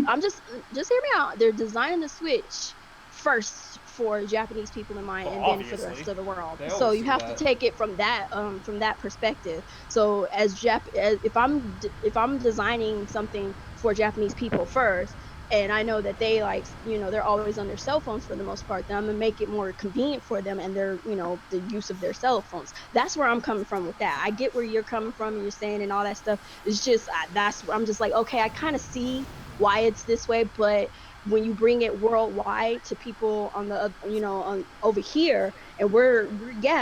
I'm just hear me out. They're designing the Switch first for Japanese people in mind, and then for the rest of the world. So you have to take it from that perspective. So if I'm designing something for Japanese people first, and I know that they they're always on their cell phones for the most part, then I'm gonna make it more convenient for them and their the use of their cell phones. That's where I'm coming from with that. I get where you're coming from and you're saying and all that stuff. It's just that's where I'm just like, okay, I kind of see why it's this way, but when you bring it worldwide to people on the on over here, and we're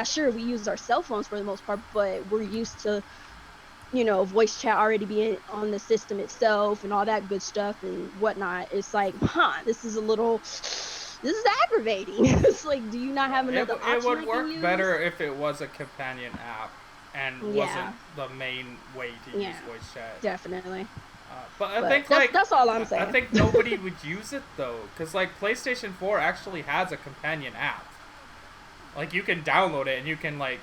sure we use our cell phones for the most part, but we're used to voice chat already being on the system itself and all that good stuff and whatnot. It's like, this is aggravating. It's like, do you not have another option? It would work better if it was a companion app and wasn't the main way to use voice chat. Definitely. But I think that's all I'm saying. I think nobody would use it though, because like PlayStation 4 actually has a companion app. Like you can download it and you can like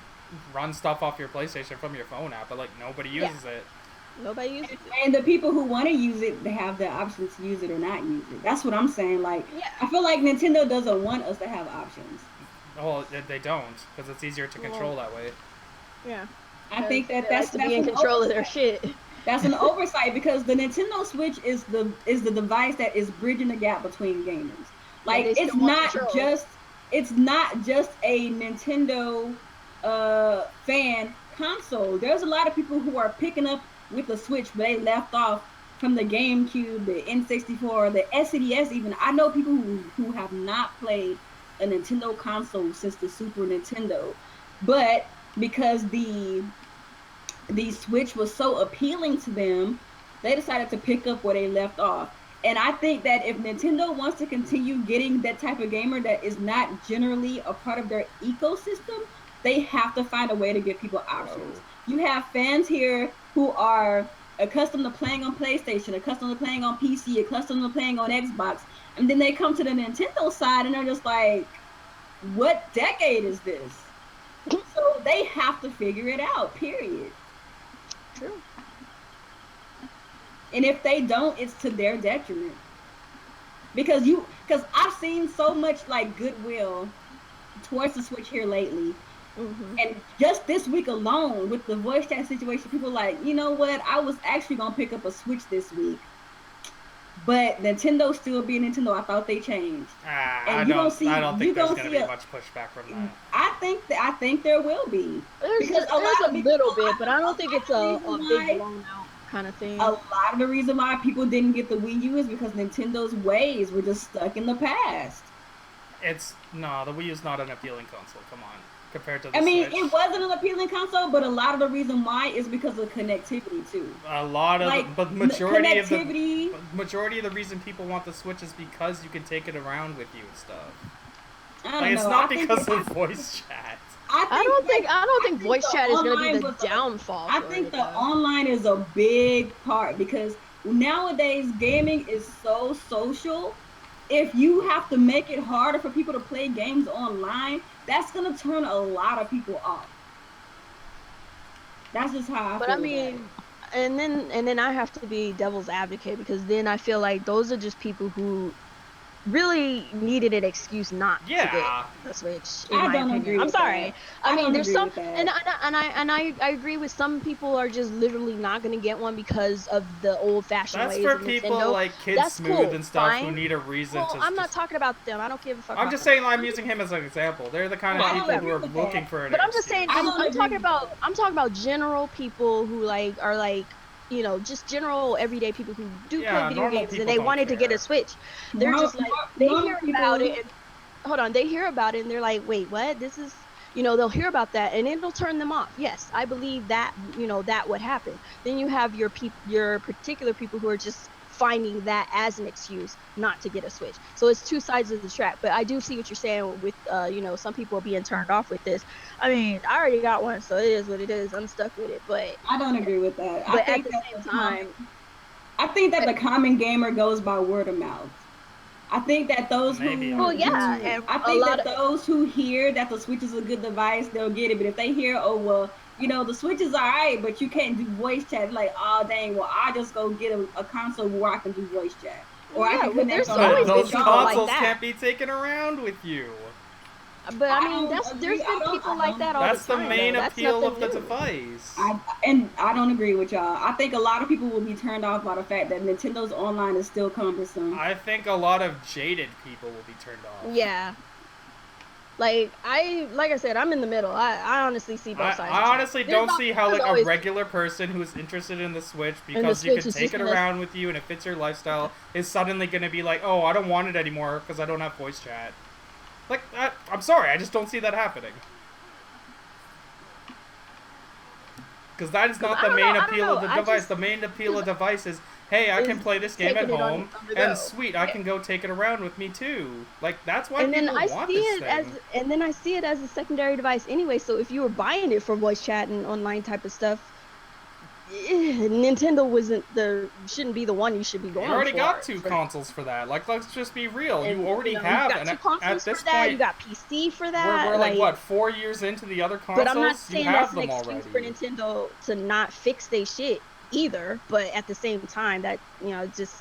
run stuff off your PlayStation from your phone app, but like nobody uses it. Nobody uses it. And the people who want to use it, they have the option to use it or not use it. That's what I'm saying. Like, I feel like Nintendo doesn't want us to have options. Well, they don't, because it's easier to control that way. Yeah. I think that's to be in control of their shit. That's an oversight because the Nintendo Switch is the device that is bridging the gap between gamers. Like it's not just a Nintendo fan console. There's a lot of people who are picking up with the Switch, but they left off from the GameCube, the N64, the SNES even. I know people who have not played a Nintendo console since the Super Nintendo, but because the the Switch was so appealing to them, they decided to pick up where they left off. And I think that if Nintendo wants to continue getting that type of gamer that is not generally a part of their ecosystem, they have to find a way to give people options. You have fans here who are accustomed to playing on PlayStation, accustomed to playing on PC, accustomed to playing on Xbox, and then they come to the Nintendo side and they're just like, what decade is this? So they have to figure it out, period. True. And if they don't, it's to their detriment. Because I've seen so much like goodwill towards the Switch here lately. Mm-hmm. And just this week alone with the voice chat situation, people are like, you know what? I was actually gonna pick up a Switch this week. But Nintendo still being Nintendo, I thought they changed. I don't think there's going to be much pushback from that. I think there will be. There's a little bit, but I don't think it's a big blown out kind of thing. A lot of the reason why people didn't get the Wii U is because Nintendo's ways were just stuck in the past. The Wii U's not an appealing console. Come on. Compared to the Switch. It wasn't an appealing console, but a lot of the reason why is because of connectivity too. Majority of the reason people want the Switch is because you can take it around with you and stuff. It's not because of voice chat. I don't think voice chat is going to be the downfall. I think the online is a big part because nowadays gaming is so social. If you have to make it harder for people to play games online, that's gonna turn a lot of people off. That's just how I feel. But and then I have to be devil's advocate because then I feel like those are just people who really needed an excuse not to get the Switch. In my opinion, I'm sorry. I mean, there's some, and I agree with some people are just literally not gonna get one because of the old-fashioned ways of Nintendo. That's for people like Kids Smooth and stuff who need a reason to. I'm not talking about them. I don't give a fuck. I'm just saying I'm using him as an example. They're the kind of people who are looking for it. But I'm just saying I'm talking about general people who are just general everyday people who do play video games and they wanted to get a Switch. They're just like, they hear about it and they're like, wait, what? This is, they'll hear about that and it'll turn them off. Yes, I believe that, that would happen. Then you have your particular people who are just finding that as an excuse not to get a Switch. So it's two sides of the track. But I do see what you're saying with, some people being turned off with this. I mean, I already got one, so it is what it is. I'm stuck with it. But I don't agree with that. But at the same time, I think that the common gamer goes by word of mouth. I think that those those who hear that the Switch is a good device, they'll get it. But if they hear, the Switch is alright, but you can't do voice chat, like, oh dang, well I just go get a console where I can do voice chat. Or I can connect on those consoles can't be taken around with you. But I mean, there's been people like that all the time. That's the main appeal of the device. I don't agree with y'all. I think a lot of people will be turned off by the fact that Nintendo's online is still cumbersome. I think a lot of jaded people will be turned off. Yeah. Like I said, I'm in the middle. I honestly see both sides. I honestly don't see how a regular person who's interested in the Switch because you can take it around with you and it fits your lifestyle is suddenly going to be like, oh, I don't want it anymore because I don't have voice chat. Like, I'm sorry, I just don't see that happening. Because that is not the main appeal of the device. The main appeal of the device is, hey, I can play this game at home, and sweet, I can go take it around with me too. Like, that's why people want this thing. And then I see it as a secondary device anyway, so if you were buying it for voice chat and online type of stuff, Nintendo shouldn't be the one you should be going for. You already got two consoles for that. Like, let's just be real. You already have, and at this point, you got PC for that. We're like what, 4 years into the other consoles? But I'm not saying that's an excuse for Nintendo to not fix their shit either. But at the same time, that just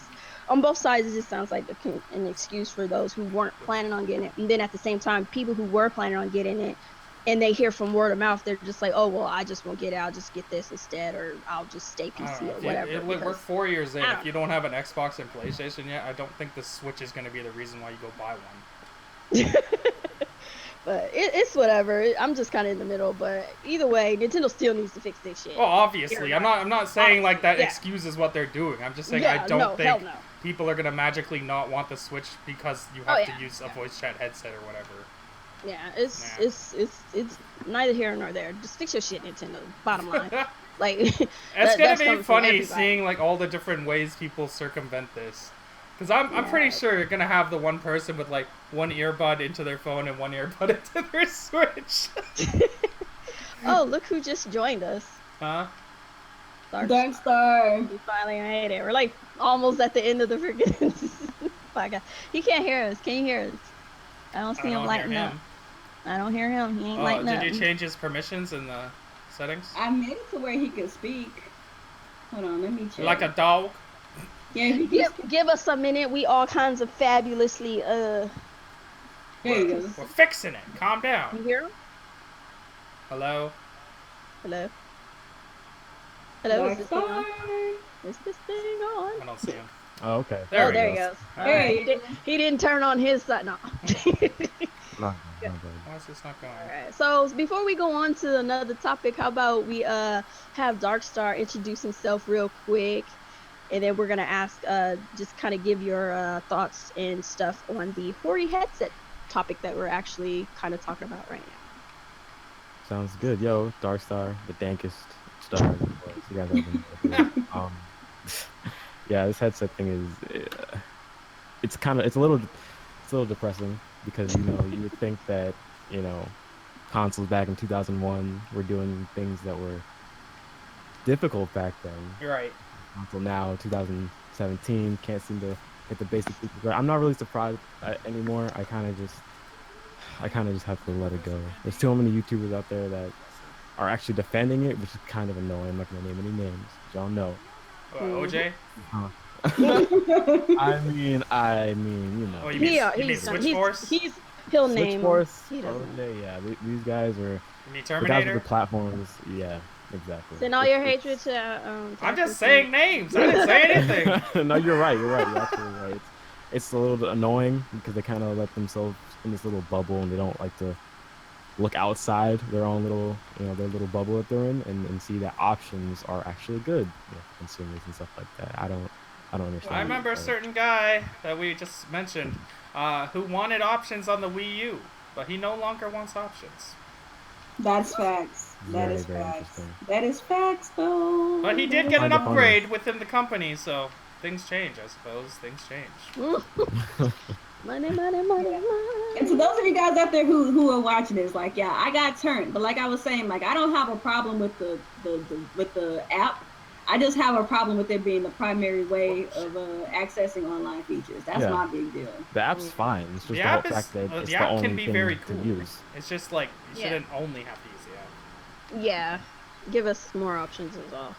on both sides, it just sounds like an excuse for those who weren't planning on getting it. And then at the same time, people who were planning on getting it, and they hear from word of mouth, they're just like, oh, well, I just won't get it. I'll just get this instead, or I'll just stay PC or whatever. We're 4 years in. If you don't have an Xbox and PlayStation yet, I don't think the Switch is going to be the reason why you go buy one. But it's whatever. I'm just kind of in the middle. But either way, Nintendo still needs to fix this shit. Oh, obviously. I'm not saying like that excuses what they're doing. I'm just saying I don't think people are going to magically not want the Switch because you have to use a voice chat headset or whatever. Yeah, it's neither here nor there. Just fix your shit, Nintendo. Bottom line. Like, It's that's gonna be coming from funny everybody. seeing like all the different ways people circumvent this. Because I'm pretty sure you're gonna have the one person with like one earbud into their phone and one earbud into their Switch. Oh, look who just joined us. Huh? Dark Star. We finally made it. We're like almost at the end of the freaking podcast. He can't hear us. Can you hear us? I don't see him lighting up. I don't hear him. He ain't lighting up. Did you change his permissions in the settings? I made it to where he could speak. Hold on, let me check. Like a dog? Yeah, give us a minute. We all kinds of fabulously There you go. We're fixing it. Calm down. You hear him? Hello? Hello? Hello? Dark Star. Is this thing on? I don't see him. Oh, okay. There there he goes. Hey, he didn't turn on his side. No. No, Why is this not going? Alright, so before we go on to another topic, how about we have Darkstar introduce himself real quick, and then we're gonna ask just kind of give your thoughts and stuff on the Hori headset topic that we're actually kind of talking about right now. sounds good. Yo, Darkstar, the dankest star you guys have been. Yeah, this headset thing is it's a little depressing because you would think that consoles back in 2001 were doing things that were difficult back then. You're right. Until now, 2017, can't seem to get the basic features right. I'm not really surprised anymore. I kind of just have to let it go. There's too many YouTubers out there that are actually defending it, which is kind of annoying. I'm not gonna name any names. Y'all know. OJ? I mean, Oh, you mean Switch Force? He'll Switch name Force, him. OJ, yeah, these guys are You mean the guys with Terminator? the platforms. Yeah, exactly. Send all your hatred to I'm just saying names. I didn't say anything. No, you're right. You're absolutely right. It's a little annoying because they kind of let themselves in this little bubble and they don't like to look outside their own little, their little bubble that they're in and see that options are actually good for consumers and stuff like that. I don't understand. Well, I remember a certain guy that we just mentioned who wanted options on the Wii U, but he no longer wants options. That's facts. That Very, is very facts. interesting. That is facts, though. But he did get an Kinda funny. upgrade within the company, so things change, I suppose. Things change. Money. And to those of you guys out there who are watching this, like, yeah, I got turned, but like I was saying, like, I don't have a problem with the app. I just have a problem with it being the primary way of accessing online features. That's my big deal. The app's fine. It's just The the whole app is fact that it's the the app only can be thing very to cool. use. It's just like you shouldn't only have to use the app. Yeah, give us more options as well.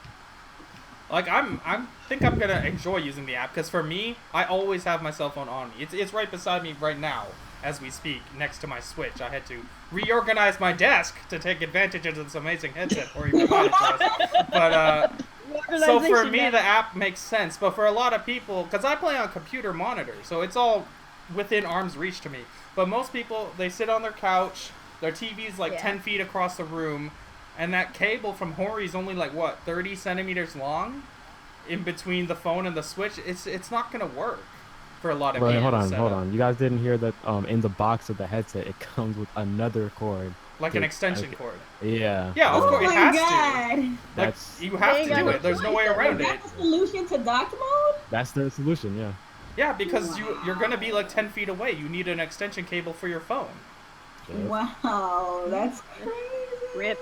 Like I think I'm gonna enjoy using the app because for me, I always have my cell phone on me. It's right beside me right now as we speak, next to my Switch. I had to reorganize my desk to take advantage of this amazing headset or even provided to us. But so for me, the app makes sense. But for a lot of people, because I play on computer monitor, so it's all within arm's reach to me. But most people, they sit on their couch, their TV's like 10 feet across the room, and that cable from Hori is only like, what, 30 centimeters long? In between the phone and the Switch? It's not going to work for a lot of people. Hold on. You guys didn't hear that in the box of the headset, it comes with another cord. Like an extension cord. Yeah. Yeah, of course, it has to. That's you have to do it. There's no way around it. That's the solution to dock mode? That's the solution, yeah. Yeah, because you're going to be like 10 feet away. You need an extension cable for your phone. Yep. Wow, that's crazy. Rip.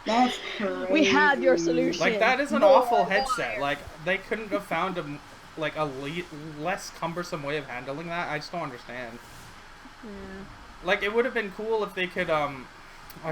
That's crazy. We have your solution. Like, that is an awful headset. Like, they couldn't have found a less cumbersome way of handling that. I just don't understand. Yeah. Like, it would have been cool if they could, I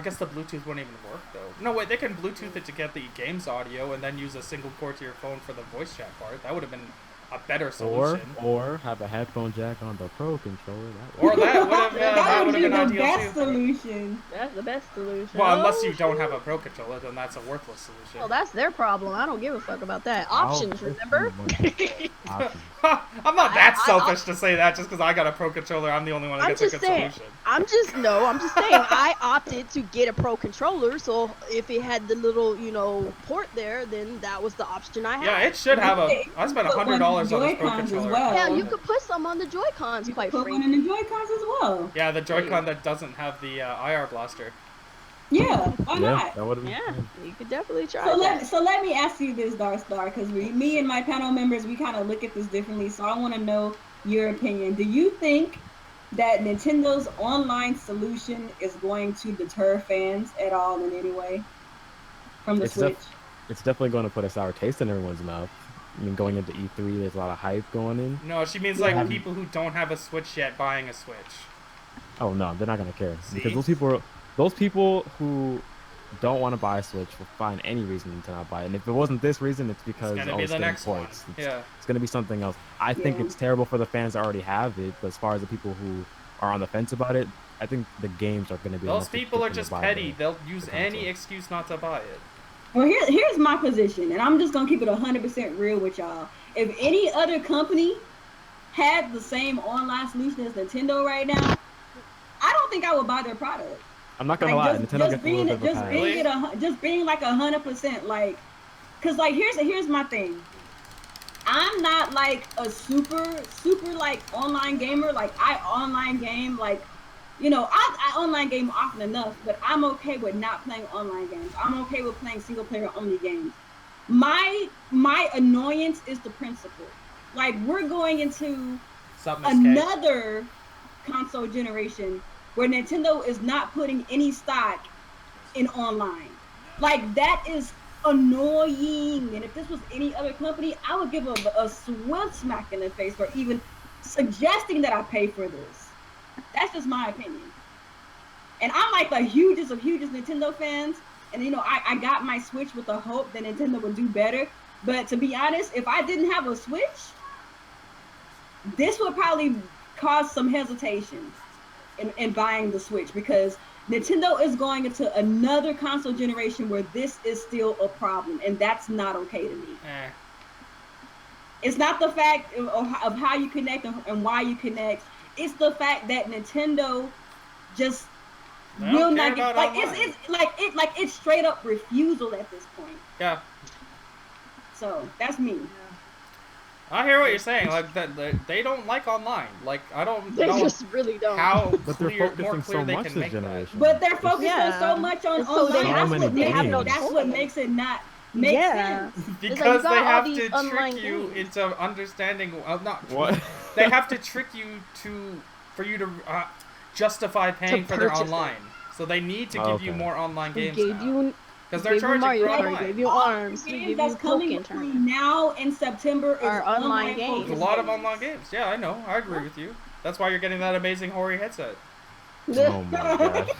guess the Bluetooth wouldn't even work, though. No, wait, they can Bluetooth it to get the game's audio and then use a single cord to your phone for the voice chat part. That would have been a better solution. Or have a headphone jack on the Pro controller. That would have been the ideal, best too. solution. That's the best solution. Well, unless you don't have a Pro controller, then that's a worthless solution. Well, that's their problem. I don't give a fuck about that. Options, remember? Options. I'm not that selfish to say that just because I got a Pro controller. I'm the only one that gets a good solution. I'm just saying. I opted to get a Pro controller, so if it had the little, port there, then that was the option I had. Yeah, it should have I spent $100 on this Pro controller. Well. Yeah, you could put some on the Joy-Cons, quite Put frankly. one in the Joy-Cons as well. Yeah, the Joy-Con that doesn't have the IR blaster. Yeah, why Yeah, not? that would be. Yeah, you could definitely try So that. let me ask you this, Dark Star, because me and my panel members, we kind of look at this differently. So I want to know your opinion. Do you think that Nintendo's online solution is going to deter fans at all in any way from the It's Switch? it's definitely going to put a sour taste in everyone's mouth. I mean, going into E3, there's a lot of hype going in. No, she means Yeah. like people who don't have a Switch yet buying a Switch. Oh no, they're not gonna care because See? those people who don't want to buy a Switch will find any reason to not buy it. And if it wasn't this reason, it's because It's gonna be the getting next one. ports. Yeah. It's gonna be something else. I think Yeah. it's terrible for the fans that already have it, but as far as the people who are on the fence about it, I think the games are gonna be. Those enough to people get are them to just buy petty. They'll use the any console. excuse not to buy it. Well, here's my position, and I'm just gonna keep it 100% real with y'all. If any other company had the same online solution as Nintendo right now, I don't think I would buy their product. I'm not gonna lie, Nintendo gets a little bit of a pass. Just being like 100%, like, cause like here's my thing. I'm not like a super like online gamer. Like I online game, like, you know, I online game often enough, but I'm okay with not playing online games. I'm okay with playing single player only games. My annoyance is the principle. Like we're going into Something is cake. another console generation where Nintendo is not putting any stock in online. Like that is annoying. And if this was any other company, I would give a swift smack in the face for even suggesting that I pay for this. That's just my opinion. And I'm like the hugest of Nintendo fans. And you know, I got my Switch with the hope that Nintendo would do better. But to be honest, if I didn't have a Switch, this would probably cause some hesitation in buying the Switch, because Nintendo is going into another console generation where this is still a problem, and that's not okay to me. It's not the fact of how you connect and why you connect. It's the fact that Nintendo just will not get, like it's straight up refusal at this point. Yeah. So that's me. I hear what you're saying. Like that, they don't like online. Like I don't They know just really don't. how But they're more focusing clear so they much can this make that. generation. But they're focusing Yeah. so much on And so they online. have So many games. That's what makes it not make Yeah. sense. Because you got they all have these to online trick you games. into understanding. Not What? They have to trick you for you to justify paying for their purchase it. online. So they need to give you Okay. more online They games gave now. you Because they're gave you charging Mario for Kart, online. gave you ARMS, The gave games you that's coming Pokken between tournament. now and September is Are online games. focused There's a lot of games. online games. Yeah, I know. I agree with you. That's why you're getting that amazing Hori headset. Oh my god.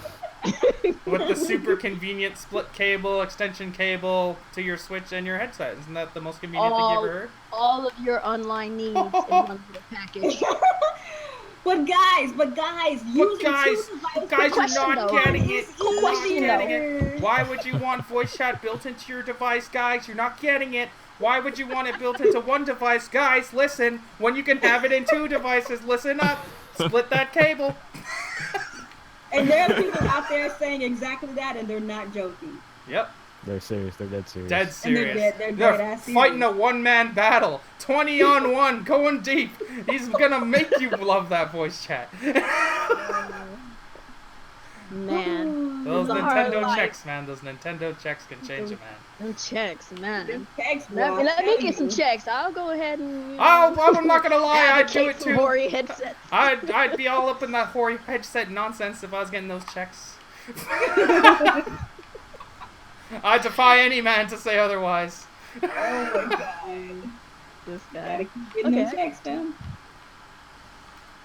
With the super convenient split cable, extension cable to your Switch and your headset. Isn't that the most convenient thing you ever heard? All of your online needs in one little package. But guys, using guys, two devices. Guys, you're question, not though. getting it. It's You're not question, getting though. it. Why would you want voice chat built into your device, guys? You're not getting it. Why would you want it built into one device? Guys, listen. When you can have it in two devices, listen up. Split that cable. And there are people out there saying exactly that, and they're not joking. Yep. They're serious. They're dead serious. Dead And serious. they're dead-ass fighting serious. a one-man battle. 20 on 1, going deep. He's gonna make you love that voice chat. Man. Those It's a hard Nintendo life. checks, man. Those Nintendo checks can change it, man. Them checks, man. Text Let block, me tell get some you. checks. I'll go ahead and. I'm not gonna lie, I'd do it advocate for too. Hori headsets. I'd be all up in that Hori headset nonsense if I was getting those checks. I defy any man to say otherwise. Oh my god. This Gotta guy. keep getting them Okay. checks down.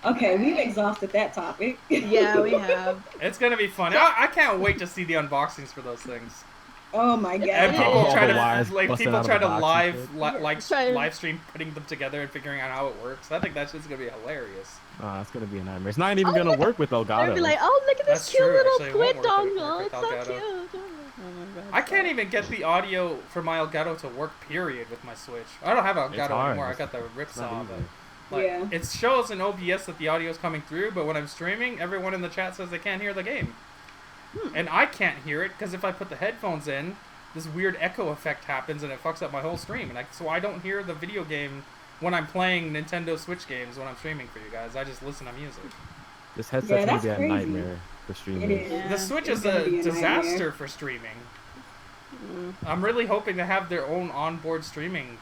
Okay, we've exhausted that topic. Yeah, we have. It's gonna be fun. I can't wait to see the unboxings for those things. Oh my god. And Yeah. people All try the to wires busting people out of try the to box and live shit. Try- live stream putting them together and figuring out how it works. I think that shit's gonna be hilarious. That's gonna be a nightmare. It's not even Oh, gonna look at- work with I'd Elgato. be like, oh, look at this That's cute true, little actually, it won't squid work with dongle. It's so Elgato. cute. Oh my god. I can't even get the audio for my Elgato to work, period, with my Switch. I don't have It's Elgato hard. anymore. I It's got the not Ripsaw, easy. but Yeah. it shows in OBS that the audio is coming through, but when I'm streaming, everyone in the chat says they can't hear the game. And I can't hear it because if I put the headphones in, this weird echo effect happens and it fucks up my whole stream. And so I don't hear the video game when I'm playing Nintendo Switch games when I'm streaming for you guys. I just listen to music. This headset's gonna that's be a crazy. nightmare. for It streamers. is. Yeah. The Switch It's is gonna a be a nightmare. disaster for streaming. Mm. I'm really hoping to have their own onboard streaming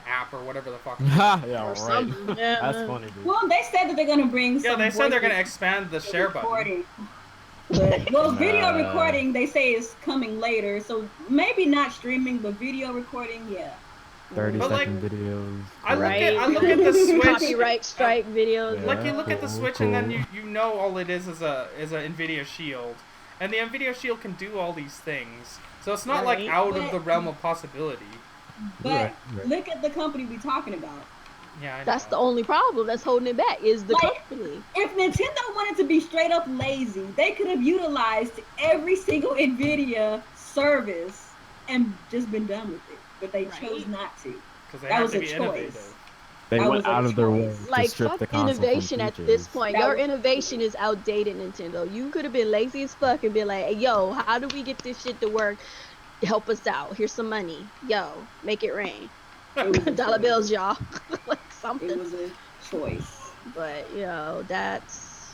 app or whatever the fuck. Yeah, Or right. something, yeah. That's funny, dude. Well, they said that they're gonna bring Yeah, some. they said they're gonna voices expand the for share button. recording. But well, video Nah. recording they say is coming later, so maybe not streaming, but video recording, yeah. 30-second like, videos. I look Right. at the Switch. Copyright strike videos. Yeah. Like you look at the Cool, Switch and then cool. you know all it is a Nvidia Shield, and the Nvidia Shield can do all these things. So it's not like Right. out of the realm of possibility. But Right, right. look at the company we're talking about. Yeah, I That's the know. only problem that's holding it back is the Like- company. If Nintendo wanted to be straight up lazy, they could have utilized every single Nvidia service and just been done with it. But they Right. chose not to. Because they that have was to a be choice. innovative. They That went was a out of their way choice. to Like, strip fuck the console innovation from at this features. point. That Your was- innovation is outdated, Nintendo. You could have been lazy as fuck and been like, hey, yo, how do we get this shit to work? Help us out. Here's some money. Yo, make it rain. It was a Dollar choice. bills, y'all. Like It something. was a choice. But, you know, that's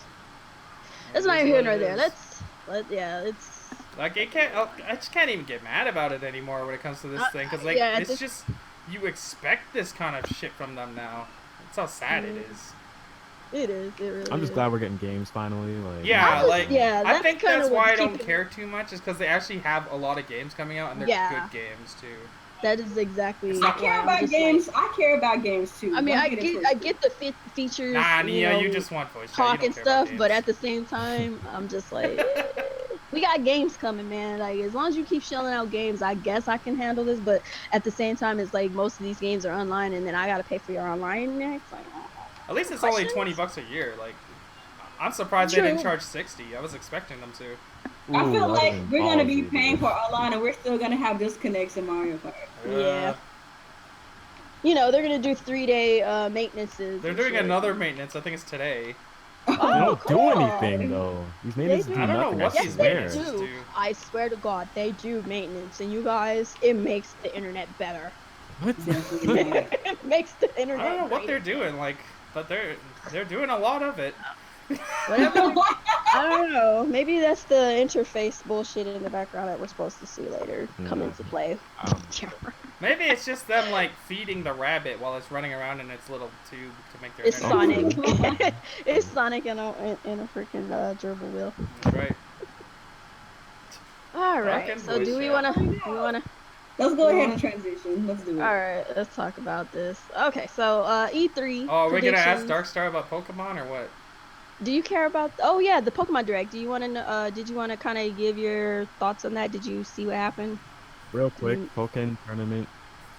It is neither here what nor it there. is. It's Like I just can't even get mad about it anymore when it comes to this thing, because like yeah, it's this- just you expect this kind of shit from them now. That's how sad it is. It is. It really I'm just is. glad we're getting games finally. Like, Yeah, just- like yeah, I that's think kinda that's what's why I don't keeping- care too much, is because they actually have a lot of games coming out and they're Yeah. good games too. That is exactly. It's I not- why care I'm about just games. like- I care about games too. I mean, Don't I it get twisted. the features. Nah, you Nia, know, you just want voice chat. talk You and don't care about stuff, but games. at the same time, I'm just like, we got games coming, man. Like, as long as you keep shelling out games, I guess I can handle this. But at the same time, it's like most of these games are online, and then I gotta pay for your online next. Like, At least it's only questions? $20 a year. Like, I'm surprised they didn't True. charge 60. I was expecting them to. I ooh, feel that'd like been we're gonna be ballsy, paying dude. for online, and we're still gonna have disconnects in Mario Kart. Yeah. you know, they're gonna do 3-day maintenances. They're and doing shit. another maintenance. I think it's today. They don't do cool. anything though. These maintenance do. do I don't know nothing. what I these Yes, they swear. maintenance- do. do. I swear to God, they do maintenance, and you guys, it makes the internet better. What? Definitely not. It makes the I internet. don't know what they're great. doing. Like, but they're doing a lot of it. Whatever. I don't know. Maybe that's the interface bullshit in the background that we're supposed to see later come Yeah. into play. Maybe it's just them like feeding the rabbit while it's running around in its little tube to make their It's internet Sonic. work. It's Sonic in a freaking gerbil wheel. That's right. All right. Fucking So do we wanna? Let's go ahead and transition. Let's do it. All right. Let's talk about this. Okay. So E3. Oh, are we gonna ask predictions. Darkstar about Pokemon or what? Do you care about? Oh yeah, the Pokemon Direct. Do you want to? Did you want to kind of give your thoughts on that? Did you see what happened? Real quick, Pokken tournament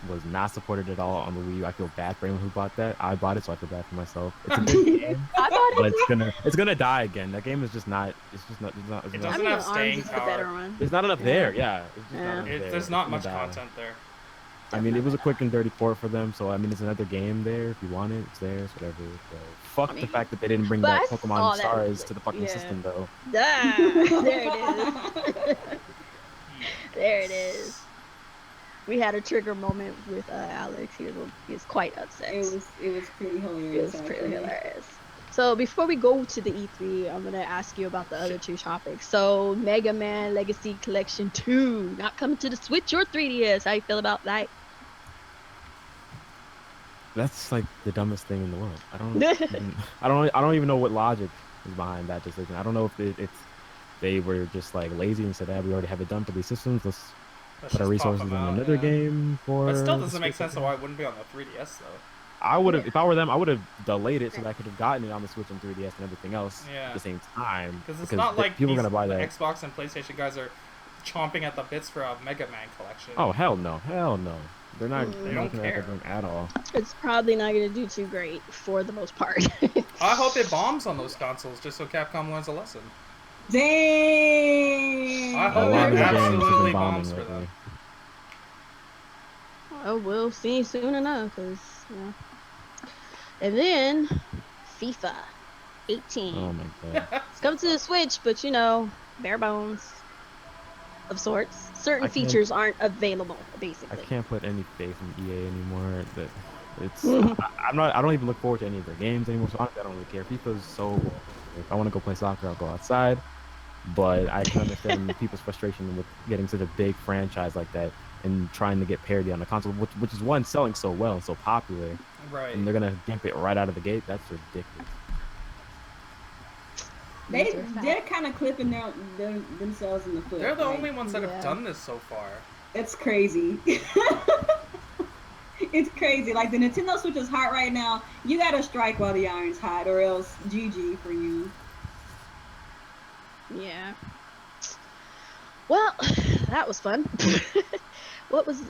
was not supported at all on the Wii U. I feel bad for anyone who bought that. I bought it, so I feel bad for myself. It's a good game, I thought but it. it's gonna die again. That game is just not. It's just not. It's not. It's It not, I doesn't mean, have staying Arms is the better power. one. there's not enough there. Yeah. It's just Yeah. not enough there. There's not It's much gonna die. content there. I mean, it was a quick and dirty port for them, so I mean, it's another game there. If you want it, it's there. It's whatever. So fuck I mean, the fact that they didn't bring but back I saw Pokemon that, Stars to the fucking yeah. system, though. Ah, there it is. There it is. We had a trigger moment with Alex. He was quite upset. It was pretty It hilarious. was pretty actually. hilarious. So before we go to the E3, I'm gonna ask you about the other two topics. So Mega Man Legacy Collection 2, not coming to the Switch or 3DS. How you feel about that? That's like the dumbest thing in the world. I don't even know what logic is behind that decision. I don't know if they were just like lazy and said, "Ah, we already have it done for these systems. Let's Let's put our just pop resources them on out, another yeah. game for." But still the doesn't make Switch." sense why it wouldn't be on the 3DS though. I would have, if I were them, I would have delayed it so that I could have gotten it on the Switch and 3DS and everything else Yeah. at the same time. Because it's not like people are these- gonna buy the that. Xbox and PlayStation guys are chomping at the bits for a Mega Man collection. Oh hell no, hell no. They're not. They They're don't not gonna care. have at all. It's probably not gonna do too great for the most part. I hope it bombs on those consoles just so Capcom learns a lesson. Dang. I A hope lot it of the games have absolutely been bombing bombs for lately. them. Oh, we'll see soon enough, cause you know. And then FIFA 18. Oh my god. It's coming to the Switch, but you know, bare bones of sorts. Certain I can't- features aren't available, I basically. can't put any faith in EA anymore. That it's. I'm not. I don't even look forward to any of their games anymore. So honestly, I don't really care. FIFA's so. If I want to go play soccer, I'll go outside. but I can understand people's frustration with getting such a big franchise like that and trying to get parity on the console, which is one selling so well and so popular, Right. and they're gonna gimp it right out of the gate. That's ridiculous. They're kind of clipping themselves in the foot. They're the like, only ones that Yeah. have done this so far. It's crazy. It's crazy. Like the Nintendo Switch is hot right now. You gotta strike while the iron's hot, or else GG for you. Yeah. Well, that was fun.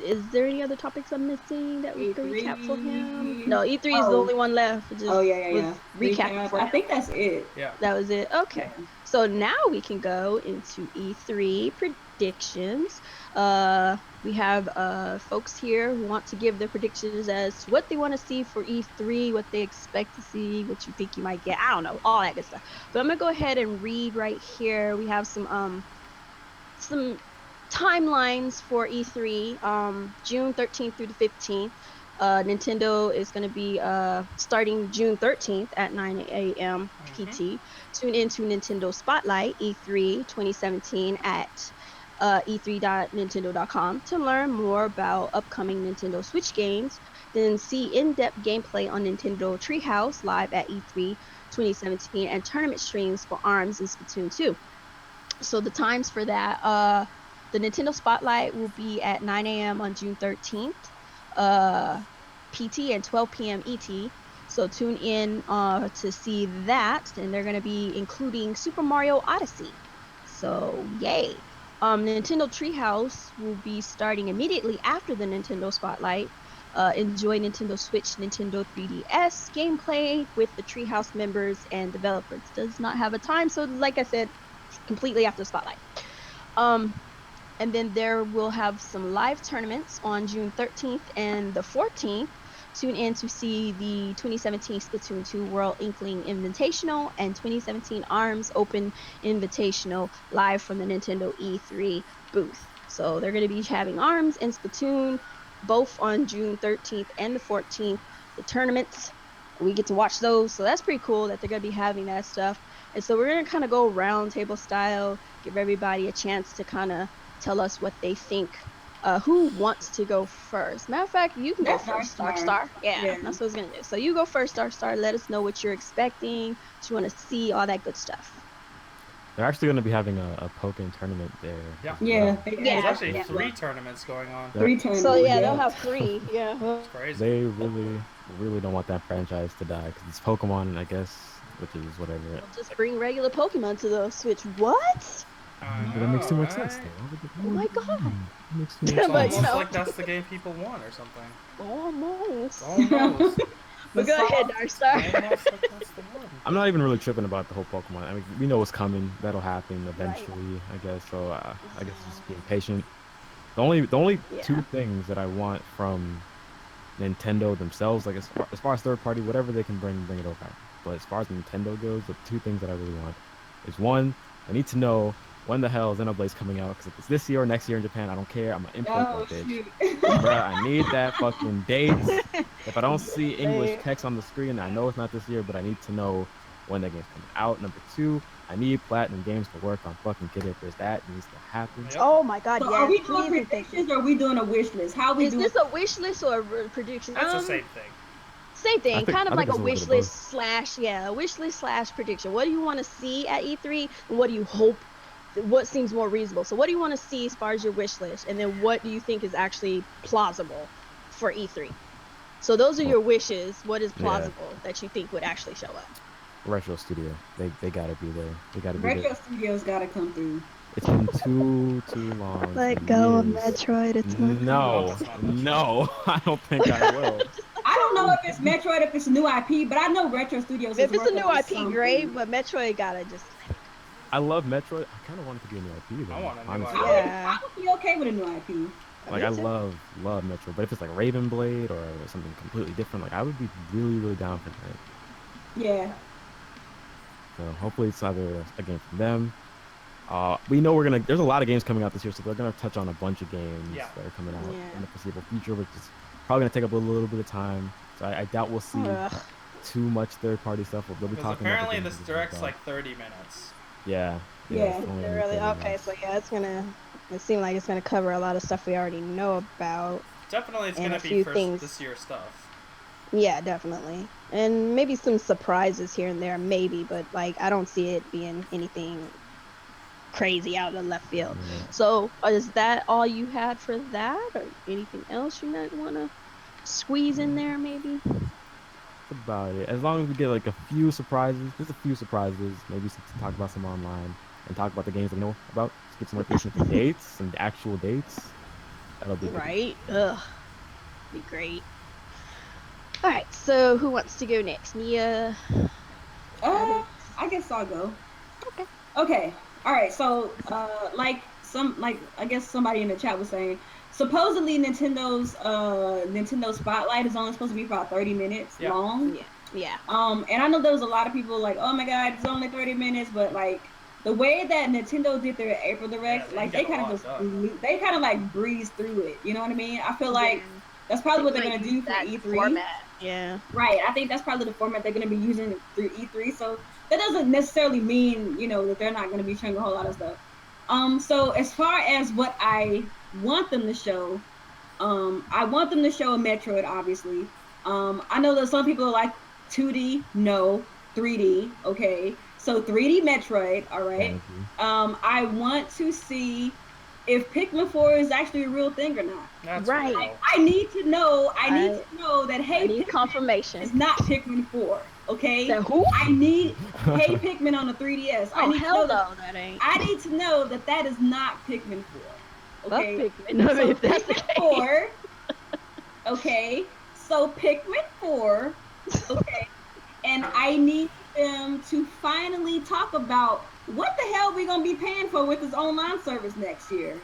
Is there any other topics I'm missing that we could recap for him? No, E3 is the only one left. Just yeah. recap for I him. think that's it. Yeah. That was it. Okay. Yeah. So now we can go into E3 predictions. We have folks here who want to give their predictions as to what they want to see for E3, what they expect to see, what you think you might get. I don't know, all that good stuff. But I'm gonna go ahead and read right here. We have some timelines for E3. June 13th through the 15th. Nintendo is going to be starting June 13th at 9 a.m. PT. Tune into Nintendo Spotlight E3 2017 at e3.nintendo.com to learn more about upcoming Nintendo Switch games. Then see in-depth gameplay on Nintendo Treehouse live at E3 2017 and tournament streams for ARMS and Splatoon 2. So the times for that, the Nintendo Spotlight will be at 9 a.m. on June 13th, PT, and 12 p.m. ET. So tune in to see that, and they're going to be including Super Mario Odyssey. So yay! Nintendo Treehouse will be starting immediately after the Nintendo Spotlight. Enjoy Nintendo Switch, Nintendo 3DS gameplay with the Treehouse members and developers. Does not have a time, so like I said, completely after the Spotlight. And then there will have some live tournaments on June 13th and the 14th. Tune in to see the 2017 Splatoon 2 World Inkling Invitational and 2017 ARMS Open Invitational live from the Nintendo E3 booth. So they're going to be having ARMS and Splatoon both on June 13th and the 14th. The tournaments, we get to watch those. So that's pretty cool that they're going to be having that stuff. And so we're going to kind of go round table style, give everybody a chance to kind of tell us what they think. Who wants to go first? Matter of fact, you can go first, Darkstar. Yeah, that's what I was going to do. So you go first, Darkstar. Let us know what you're expecting, what you want to see, all that good stuff. They're actually going to be having a Pokken tournament there. Yeah. Yeah. There's actually 3 tournaments going on. 3 tournaments. So yeah, they'll have 3. Yeah. It's crazy. They really don't want that franchise to die because it's Pokemon, I guess, which is whatever. We'll just bring regular Pokemon to the Switch. What? But that makes too much sense, though. Oh my god. It makes too much But, sense. Almost you know. like that's the game people want or something. Almost. Almost. But go ahead, Darkstar. Almost like that's the one. I'm not even really tripping about the whole Pokemon. I mean, we know what's coming. That'll happen eventually, I guess. So I guess just being patient. The only 2 things that I want from Nintendo themselves, like as far as third party, whatever they can bring it over. But as far as Nintendo goes, the 2 things that I really want is, one, I need to know when the hell Xenoblade coming out, because if it's this year or next year in Japan, I don't care. I'm gonna import that bitch. Bruh, I need that fucking date. If I don't see English text on the screen, I know it's not this year, but I need to know when that game's coming out. Number 2, I need Platinum Games to work on fucking Kid Icarus. That needs to happen. Yep. Oh my god, So yes. are we doing predictions or are we doing a wish list? How are we Is doing? this a wish list or a prediction? That's the same thing. Same thing, kind of I like think a it's wish a little bit list / prediction. What do you want to see at E3, and what do you hope? What seems more reasonable? So what do you want to see as far as your wish list, and then what do you think is actually plausible for E3? So those are your wishes. What is plausible that you think would actually show up? Retro Studio, they gotta be there. They gotta be Retro there. Studios gotta come through. It's been too long. Let go of years. Metroid. It's No, I don't think I will. I don't know if it's Metroid, if it's a new IP, but I know Retro Studios. If is it's a working new on IP, something. great, but Metroid gotta just. I love Metroid. I kind of want it to be a new IP though. I want a new honestly. IP. Yeah. I would be okay with a new IP. Like I love Metroid, but if it's like Raven Blade or something completely different, like I would be really down for that. Yeah. So hopefully it's either a game from them. We know there's a lot of games coming out this year, so they're gonna touch on a bunch of games that are coming out in the foreseeable future, which is probably gonna take up a little bit of time. So I doubt we'll see too much third-party stuff. We'll be Because talking about apparently the this games direct's that like 30 minutes. yeah, Yeah. it's only Really? 30 Okay, minutes. so yeah, it seems like it's gonna cover a lot of stuff we already know about Definitely, it's and gonna a be few first things. this year stuff. Yeah, definitely. And maybe some surprises here and there, maybe, but like I don't see it being anything crazy out of left field. Yeah, So, is that all you had for that, or anything else you might want to squeeze in there, maybe? that's about it. As long as we get like a few surprises, just a few surprises, maybe talk about some online and talk about the games we know about. Just get some more information for dates, some actual dates. That'll be good. Right? Ugh, be great. All right, so who wants to go next? Mia, Uh, Alex? I guess I'll go. Okay. Okay. All right. So, like I guess somebody in the chat was saying, supposedly Nintendo Spotlight is only supposed to be about 30 minutes Yeah. long. Yeah. Yeah. And I know there was a lot of people like, oh my God, it's only 30 minutes, but like the way that Nintendo did their April Yeah, Direct, they like get they a kind of lot just done. they kind of like breezed through it. You know what I mean? I feel Yeah. like that's probably They what they're might gonna use do for that E3. format. Yeah. Right. I think that's probably the format they're going to be using through E3. So that doesn't necessarily mean, that they're not going to be showing a whole lot of stuff. So as far as what I want them to show, I want them to show a Metroid, obviously. I know that some people are like 2D, no, 3D, okay. So 3D Metroid, all right. Thank you. I want to see if Pikmin 4 is actually a real thing or not. That's Right. real. I need to know. I need I to know that I Hey need Pikmin confirmation. is not Pikmin 4. Okay. That who? I need Hey Pikmin on the 3DS. I Oh need to hell know that. no, that ain't. I need to know that that is not Pikmin 4. Fuck Okay. Pikmin. I mean, So if that's the Pikmin case. 4. Okay. So Pikmin 4. Okay. And I need them to finally talk about what the hell we gonna be paying for with this online service next year.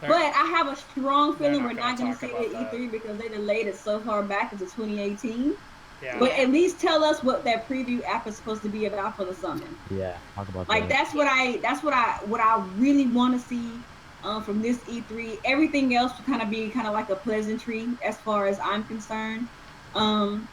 They're, But I have a strong they're feeling not we're gonna not going to talk see about it at that. E3 because they delayed it so far back into 2018. Yeah. But Yeah. at least tell us what that preview app is supposed to be about for the summer. Yeah, talk about Like that. that's what I really want to see from this E3. Everything else will kind of be kind of like a pleasantry as far as I'm concerned. Um,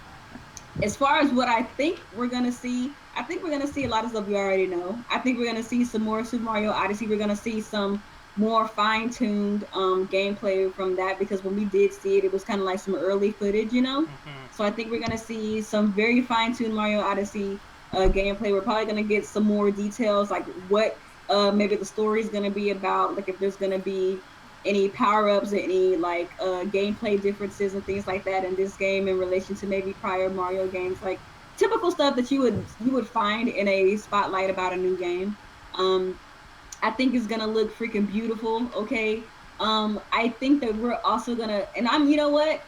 as far as what I think we're gonna see, I think we're gonna see a lot of stuff we already know. I think we're gonna see some more Super Mario Odyssey. We're gonna see some more fine-tuned gameplay from that because when we did see it, it was kind of like some early footage. Mm-hmm. So I think we're gonna see some very fine-tuned Mario Odyssey gameplay. We're probably gonna get some more details like what maybe the story is gonna be about, like if there's gonna be any power-ups or any like gameplay differences and things like that in this game in relation to maybe prior Mario games, like typical stuff that you would find in a spotlight about a new game. um I think it's gonna look freaking beautiful. Okay. I think that we're also gonna, and you know what,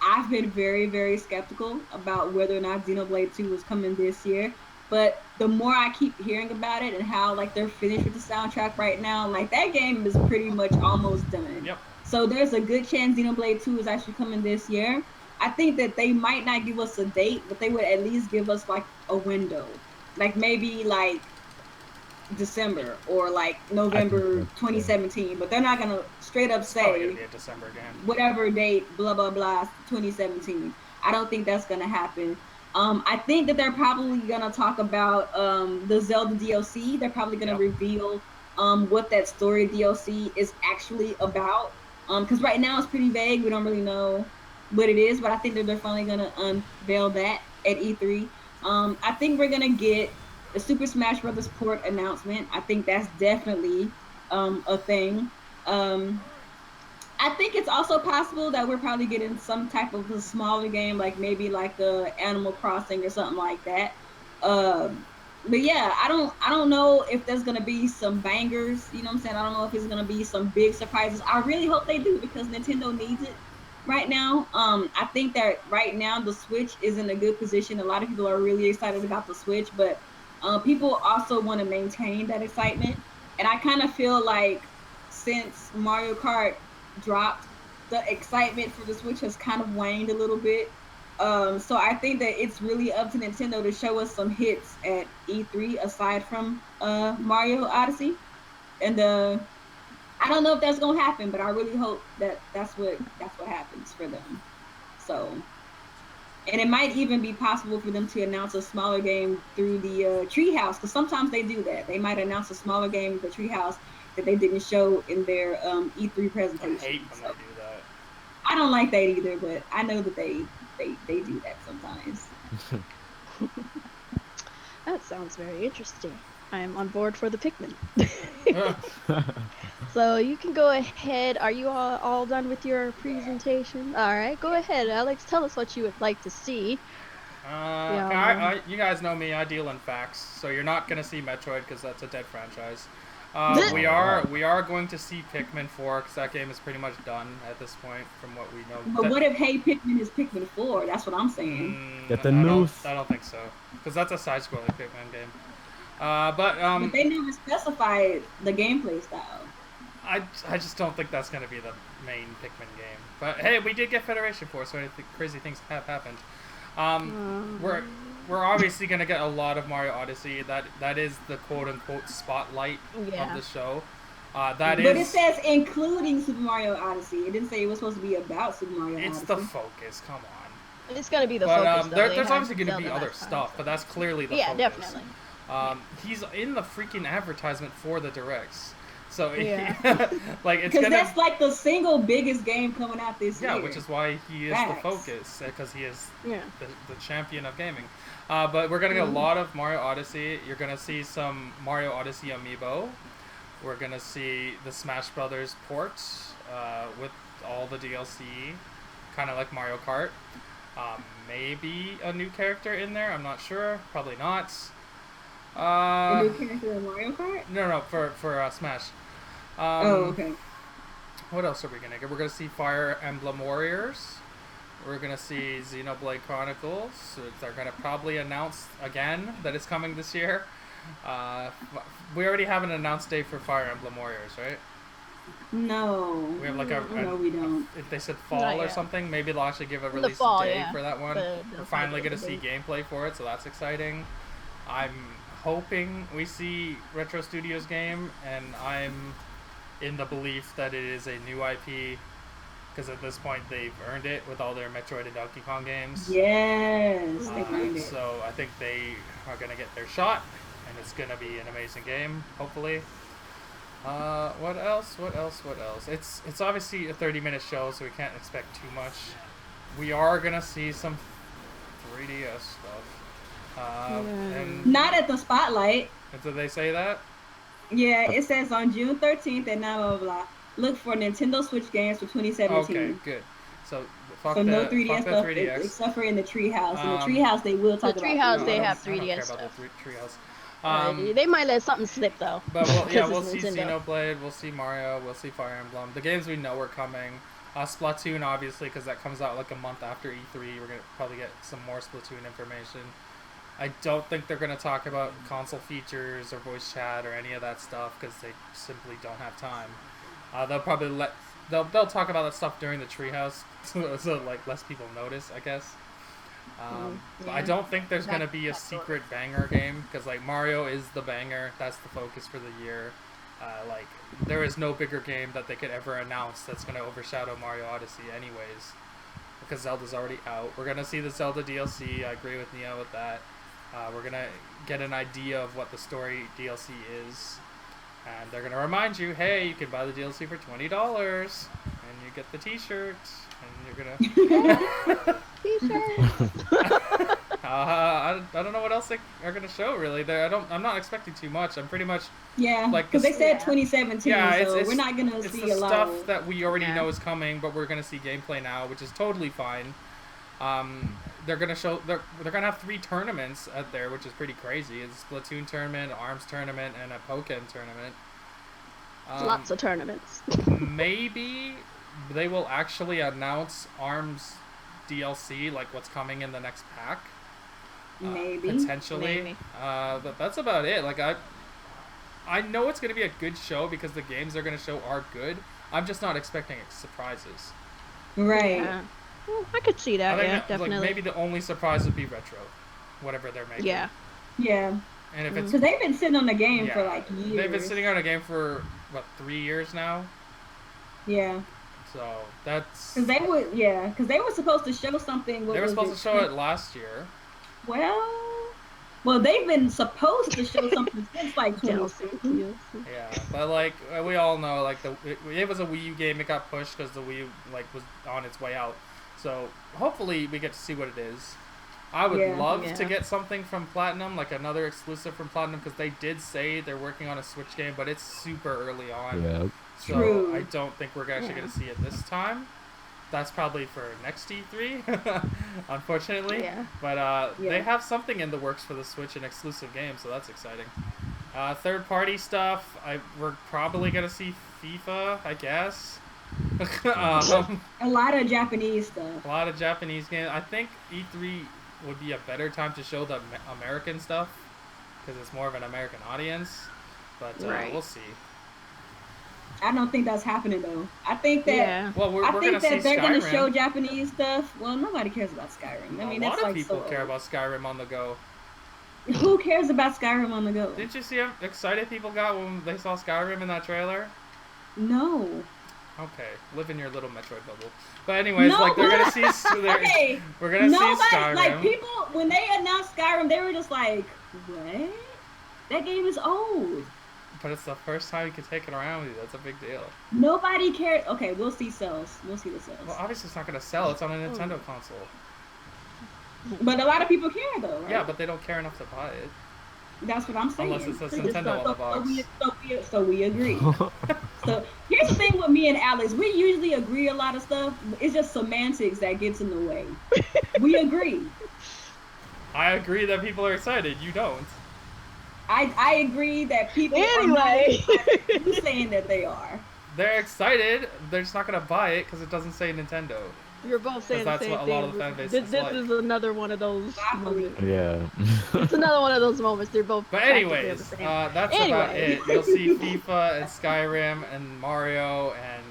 I've been very, very skeptical about whether or not Xenoblade 2 was coming this year. But the more I keep hearing about it and how like they're finished with the soundtrack right now, like that game is pretty much almost done. Yep. So there's a good chance Xenoblade 2 is actually coming this year. I think that they might not give us a date, but they would at least give us like a window. Like maybe like December or like I think November that's 2017, but they're not gonna straight up It's probably gonna say be a December game. whatever date, blah blah blah, 2017. I don't think that's gonna happen. I think that they're probably gonna talk about the Zelda DLC. They're probably gonna Yep. reveal what that story DLC is actually about. Because right now it's pretty vague. We don't really know what it is, but I think that they're finally gonna unveil that at E3. I think we're gonna get the Super Smash Brothers port announcement. I think that's definitely a thing. Um, I think it's also possible that we're probably getting some type of a smaller game, like maybe like Animal Crossing or something like that. But yeah, I don't know if there's gonna be some bangers. You know what I'm saying? I don't know if it's gonna be some big surprises. I really hope they do because Nintendo needs it right now. I think that right now the Switch is in a good position. A lot of people are really excited about the Switch, but people also want to maintain that excitement. And I kind of feel like since Mario Kart dropped, the excitement for the Switch has kind of waned a little bit. So I think that it's really up to Nintendo to show us some hits at E3 aside from Mario Odyssey. And I don't know if that's gonna happen, but I really hope that that's what happens for them. So, And it might even be possible for them to announce a smaller game through the Treehouse, because sometimes they do that. They might announce a smaller game in the Treehouse that they didn't show in their E3 I presentation. hate when they do that. I don't like that either, but I know that they do that sometimes. That sounds very interesting. I am on board for the Pikmin. So you can go ahead. Are you all done with your presentation? All right, go ahead, Alex. Tell us what you would like to see. You guys know me. I deal in facts, so you're not gonna see Metroid because that's a dead franchise. We are going to see Pikmin 4 because that game is pretty much done at this point, from what we know. But what if Hey Pikmin is Pikmin 4? That's what I'm saying. Get the news. I don't think so, because that's a side-scrolling Pikmin game. But they never specified the gameplay style. I just don't think that's going to be the main Pikmin game. But hey, we did get Federation Force, so I think crazy things have happened. We're obviously going to get a lot of Mario Odyssey. That is the quote-unquote spotlight of the show. But it says including Super Mario Odyssey. It didn't say it was supposed to be about Super Mario Odyssey. It's the focus, come on. It's going to be the focus, there's obviously going to be other stuff, but that's clearly the focus. Yeah, definitely. He's in the freaking advertisement for the directs. So, like, it's because that's like the single biggest game coming out this year. Yeah, which is why he is the focus, because he is the champion of gaming. But we're going to get a lot of Mario Odyssey. You're going to see some Mario Odyssey amiibo. We're going to see the Smash Brothers port with all the DLC, kind of like Mario Kart. Maybe a new character in there, I'm not sure. Probably not. A new character in Mario Kart? No, for Smash. Okay. What else are we gonna get? We're gonna see Fire Emblem Warriors. We're gonna see Xenoblade Chronicles. So they're gonna probably announce again that it's coming this year. We already have an announced date for Fire Emblem Warriors, right? No. We have like no, we don't. If they said fall or something, maybe they'll actually give a release date for that one. We're finally gonna see gameplay for it, so that's exciting. I'm hoping we see Retro Studios game, and I'm in the belief that it is a new IP, because at this point they've earned it with all their Metroid and Donkey Kong games. Yes, they've earned it. So I think they are going to get their shot, and it's going to be an amazing game, hopefully. What else? It's obviously a 30-minute show, so we can't expect too much. We are going to see some 3DS stuff. And not at the spotlight. Did they say that? Yeah, it says on June 13th at 9 blah, blah, blah. Look for Nintendo Switch games for 2017. Okay, good. So no 3DS stuff 3DS. except for in the Treehouse. In the Treehouse, they will talk about. The Treehouse, they have 3DS stuff. Treehouse. They might let something slip though. But we'll see Xenoblade, we'll see Mario, we'll see Fire Emblem. The games we know are coming. Splatoon, obviously, because that comes out like a month after E3. We're gonna probably get some more Splatoon information. I don't think they're going to talk about console features or voice chat or any of that stuff, because they simply don't have time. They'll probably they'll talk about that stuff during the Treehouse, so like less people notice, I guess. But I don't think there's going to be a secret banger game, because like Mario is the banger. That's the focus for the year. Like there is no bigger game that they could ever announce that's going to overshadow Mario Odyssey, anyways, because Zelda's already out. We're going to see the Zelda DLC. I agree with Neo with that. We're going to get an idea of what the story DLC is. And they're going to remind you, hey, you can buy the DLC for $20. And you get the t-shirt. And you're going to... T-shirt! I don't know what else they are going to show, really. I'm not expecting too much. I'm pretty much... Yeah, because they said 2017, so we're not going to see a lot of... It's the stuff that we already know is coming, but we're going to see gameplay now, which is totally fine. They're gonna have 3 tournaments out there, which is pretty crazy. It's a Splatoon tournament, ARMS tournament, and a Pokken tournament. Lots of tournaments. Maybe they will actually announce ARMS DLC, like what's coming in the next pack. Maybe. Potentially. Maybe. But that's about it. Like I know it's gonna be a good show because the games they're gonna show are good. I'm just not expecting surprises. Right. Yeah. Well, I could see that, definitely. Like, maybe the only surprise would be retro, whatever they're making. Yeah. Yeah. And if it's... Because they've been sitting on the game for like years. They've been sitting on a game for, 3 years now? Yeah. So that's. Because they were supposed to show something. They were supposed to show it last year. Well, they've been supposed to show something since like 2016. Yeah, but like we all know, like it was a Wii U game. It got pushed because the Wii U like was on its way out. So hopefully we get to see what it is. I would love to get something from Platinum, like another exclusive from Platinum, because they did say they're working on a Switch game, but it's super early on. Yeah. So True. I don't think we're actually going to see it this time. That's probably for next E3, unfortunately. Yeah. But they have something in the works for the Switch, an exclusive game, so that's exciting. Third-party stuff, we're probably going to see FIFA, I guess. A lot of Japanese stuff. A lot of Japanese games. I think E3 would be a better time to show the American stuff, because it's more of an American audience. But we'll see. I don't think that's happening though. I think that well, we're I think that they're going to show Japanese stuff. Well, nobody cares about Skyrim. I mean, a lot of like people care about Skyrim on the go. Who cares about Skyrim on the go? Didn't you see how excited people got when they saw Skyrim in that trailer? No. Okay, live in your little Metroid bubble. But anyways, like they're gonna see. We're gonna see Skyrim. Like people, when they announced Skyrim, they were just like, "What? That game is old." But it's the first time you can take it around with you. That's a big deal. Nobody cares. Okay, we'll see sales. We'll see the sales. Well, obviously it's not gonna sell. It's on a Nintendo console. But a lot of people care though, right? Yeah, but they don't care enough to buy it. That's what I'm saying. Unless it says Nintendo on the box. So we agree. So here's the thing with me and Alex. We usually agree a lot of stuff. It's just semantics that gets in the way. We agree. I agree that people are excited. You don't. I agree that people are not saying that they are. They're excited. They're just not going to buy it because it doesn't say Nintendo. You're both saying the same thing. That's what a lot of the fan base is like. This is another one of those moments. Yeah. It's another one of those moments. They're both. But anyways, that's about it. You'll see FIFA and Skyrim and Mario and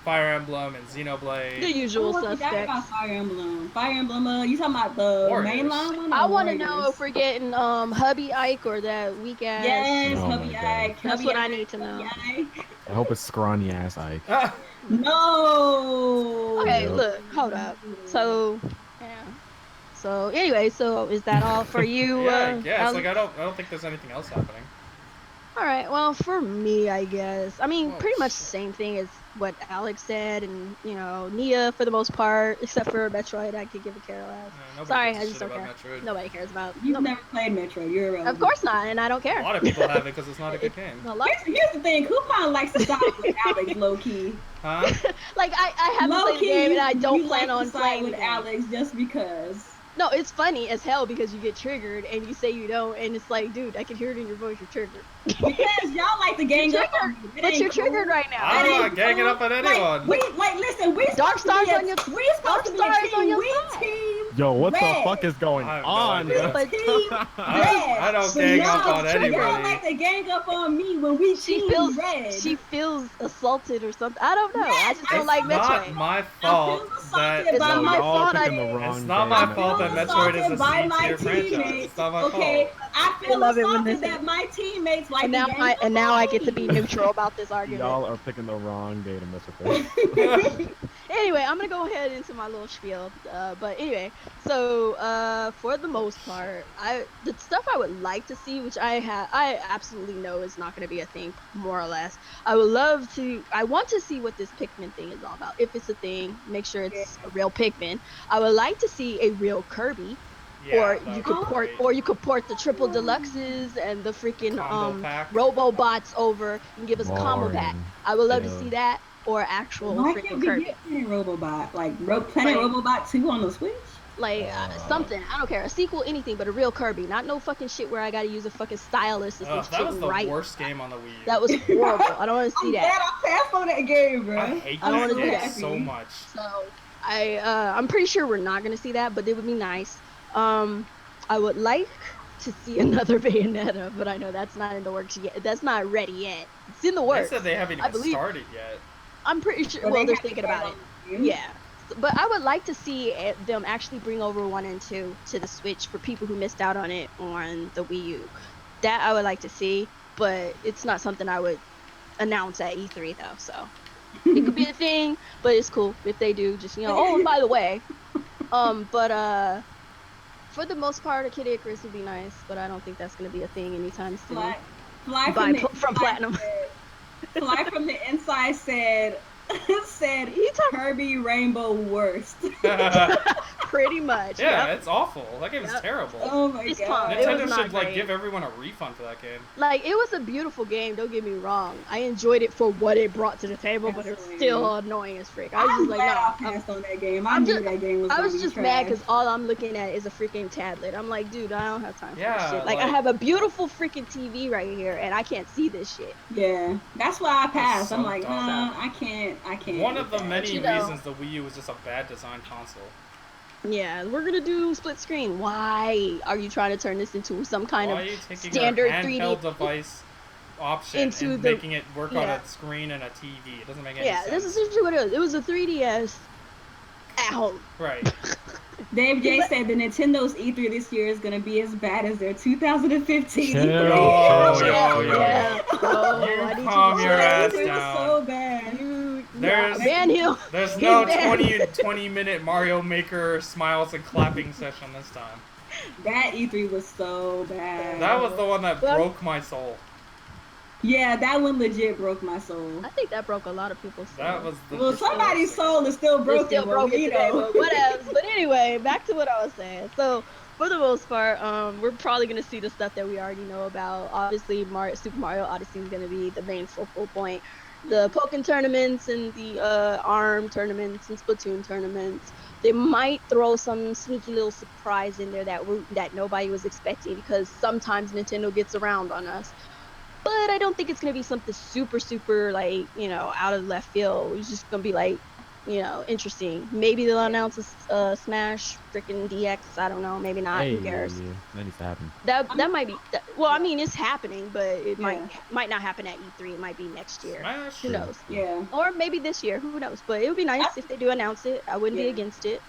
Fire Emblem and Xenoblade. The usual suspects. About Fire Emblem. Fire Emblem. You talking about the mainline one? I want to know if we're getting Hubby Ike or that weak ass. Yes, Hubby Ike. That's what I need to know. I hope it's scrawny ass Ike. No. Okay, look, hold up. So, So anyway, so is that all for you? Yeah, I guess. Like I don't think there's anything else happening. All right. Well, for me, I guess. I mean, pretty much the same thing as what Alex said, and Nia for the most part, except for Metroid, I could give a care less. Sorry, I just don't care. Metroid. Nobody cares about. You've never played Metroid. You're irrelevant. Of course not, and I don't care. A lot of people have it because it's not a good game. Here's the thing. Kuuppon likes to side with Alex, low key. Huh? Like I haven't played the game, and I don't plan on playing with Alex just because. No, it's funny as hell because you get triggered and you say you don't, and it's like, dude, I can hear it in your voice. You're triggered. Because y'all like to gang up on me. But you're triggered right now. I'm not ganging up on anyone. Listen, we Dark Stars on your Dark Stars on your side. Yo, what the fuck is going on? I don't gang up on anybody. Y'all like to gang up on me when we team red. She feels assaulted or something. I don't know. I just don't like Metroid. It's not my fault that it's not my fault. It's not my fault that Metroid is a C-tier franchise. It's not my fault. Okay, I feel assaulted that my teammates like. And now I get to be neutral about this argument. Y'all are picking the wrong day to mess with this. Anyway, I'm gonna go ahead into my little spiel. But anyway, so for the most part, the stuff I would like to see, which I absolutely know is not gonna be a thing, more or less. I want to see what this Pikmin thing is all about. If it's a thing, make sure it's a real Pikmin. I would like to see a real Kirby. Or you could port the triple deluxes and the freaking Robobots over and give us a combo pack. I would love to see that, or actual freaking Kirby. Robobot, like Planet Robobot 2 on the Switch? Like something, I don't care, a sequel, anything, but a real Kirby, not no fucking shit where I gotta use a fucking stylus. That was the worst game on the Wii U. That was horrible. I don't want to see that. I passed on that game, bro. I hate that game so much. So I'm pretty sure we're not gonna see that, but it would be nice. I would like to see another Bayonetta, but I know that's not in the works yet. That's not ready yet. It's in the works. They said they haven't even started yet. I'm pretty sure. Well, they're thinking about it. Yeah. But I would like to see them actually bring over 1 and 2 to the Switch for people who missed out on it on the Wii U. That I would like to see, but it's not something I would announce at E3 though. So It could be a thing, but it's cool if they do. Just oh, and by the way, but for the most part, a Kid Icarus would be nice, but I don't think that's gonna be a thing anytime soon. Fly From Platinum. Fly from the inside said Kirby Rainbow worst. Pretty much. Yeah, Yep. it's awful. That game is terrible. Oh my It's god. fun. It was Nintendo not should like great. give everyone a refund for that game. Like, it was a beautiful game, don't get me wrong. I enjoyed it for what it brought to the table, but it was still annoying as frick. I was just like, glad no. I passed on that game. I knew that game was I was gonna be just mad trash. because all I'm looking at is a freaking tablet. I'm like, dude, I don't have time for this shit. Like, I like- have a beautiful freaking TV right here, and I can't see this shit. Yeah, that's why I passed. so I'm like, dumb. I can't. One of the with that. many You know. reasons the Wii U was just a bad design console. Yeah, we're gonna do split screen. Why are you trying to turn this into some kind Why are of you taking standard your handheld 3D device option into and the- making it work on yeah. a screen and a TV? It doesn't make any Yeah, sense. this is essentially what it was. It was a 3DS at home. Right. Dave J said the Nintendo's E3 this year is gonna be as bad as their 2015 Chill. E3. Yo, yo, yeah. No, You I need calm to your ass E3 was down. so bad. ban him. There's He's no banned. 20-minute Mario Maker smiles and clapping session this time. That E3 was so bad. That was the one that Well- broke my soul. Yeah, that one legit broke my soul. I think that broke a lot of people's souls. That was the Well, somebody's soul is still It's broken. still but broken we today, know. but whatever. But anyway, back to what I was saying. So, for the most part, we're probably gonna see the stuff that we already know about. Obviously, Super Mario Odyssey is gonna be the main focal point. The Pokken tournaments and the ARM tournaments and Splatoon tournaments. They might throw some sneaky little surprise in there that nobody was expecting, because sometimes Nintendo gets around on us. But I don't think it's gonna be something super like, out of left field. It's just gonna be like, interesting. Maybe they'll announce a Smash freaking DX. I don't know. Maybe not. Hey, Who cares? yeah, that needs to happen. That might be. Well, I mean, it's happening, but it Yeah. might not happen at E3. It might be next year. Smash. Who knows? Yeah. Or maybe this year. Who knows? But it would be nice if they do announce it. I wouldn't be Yeah. against it.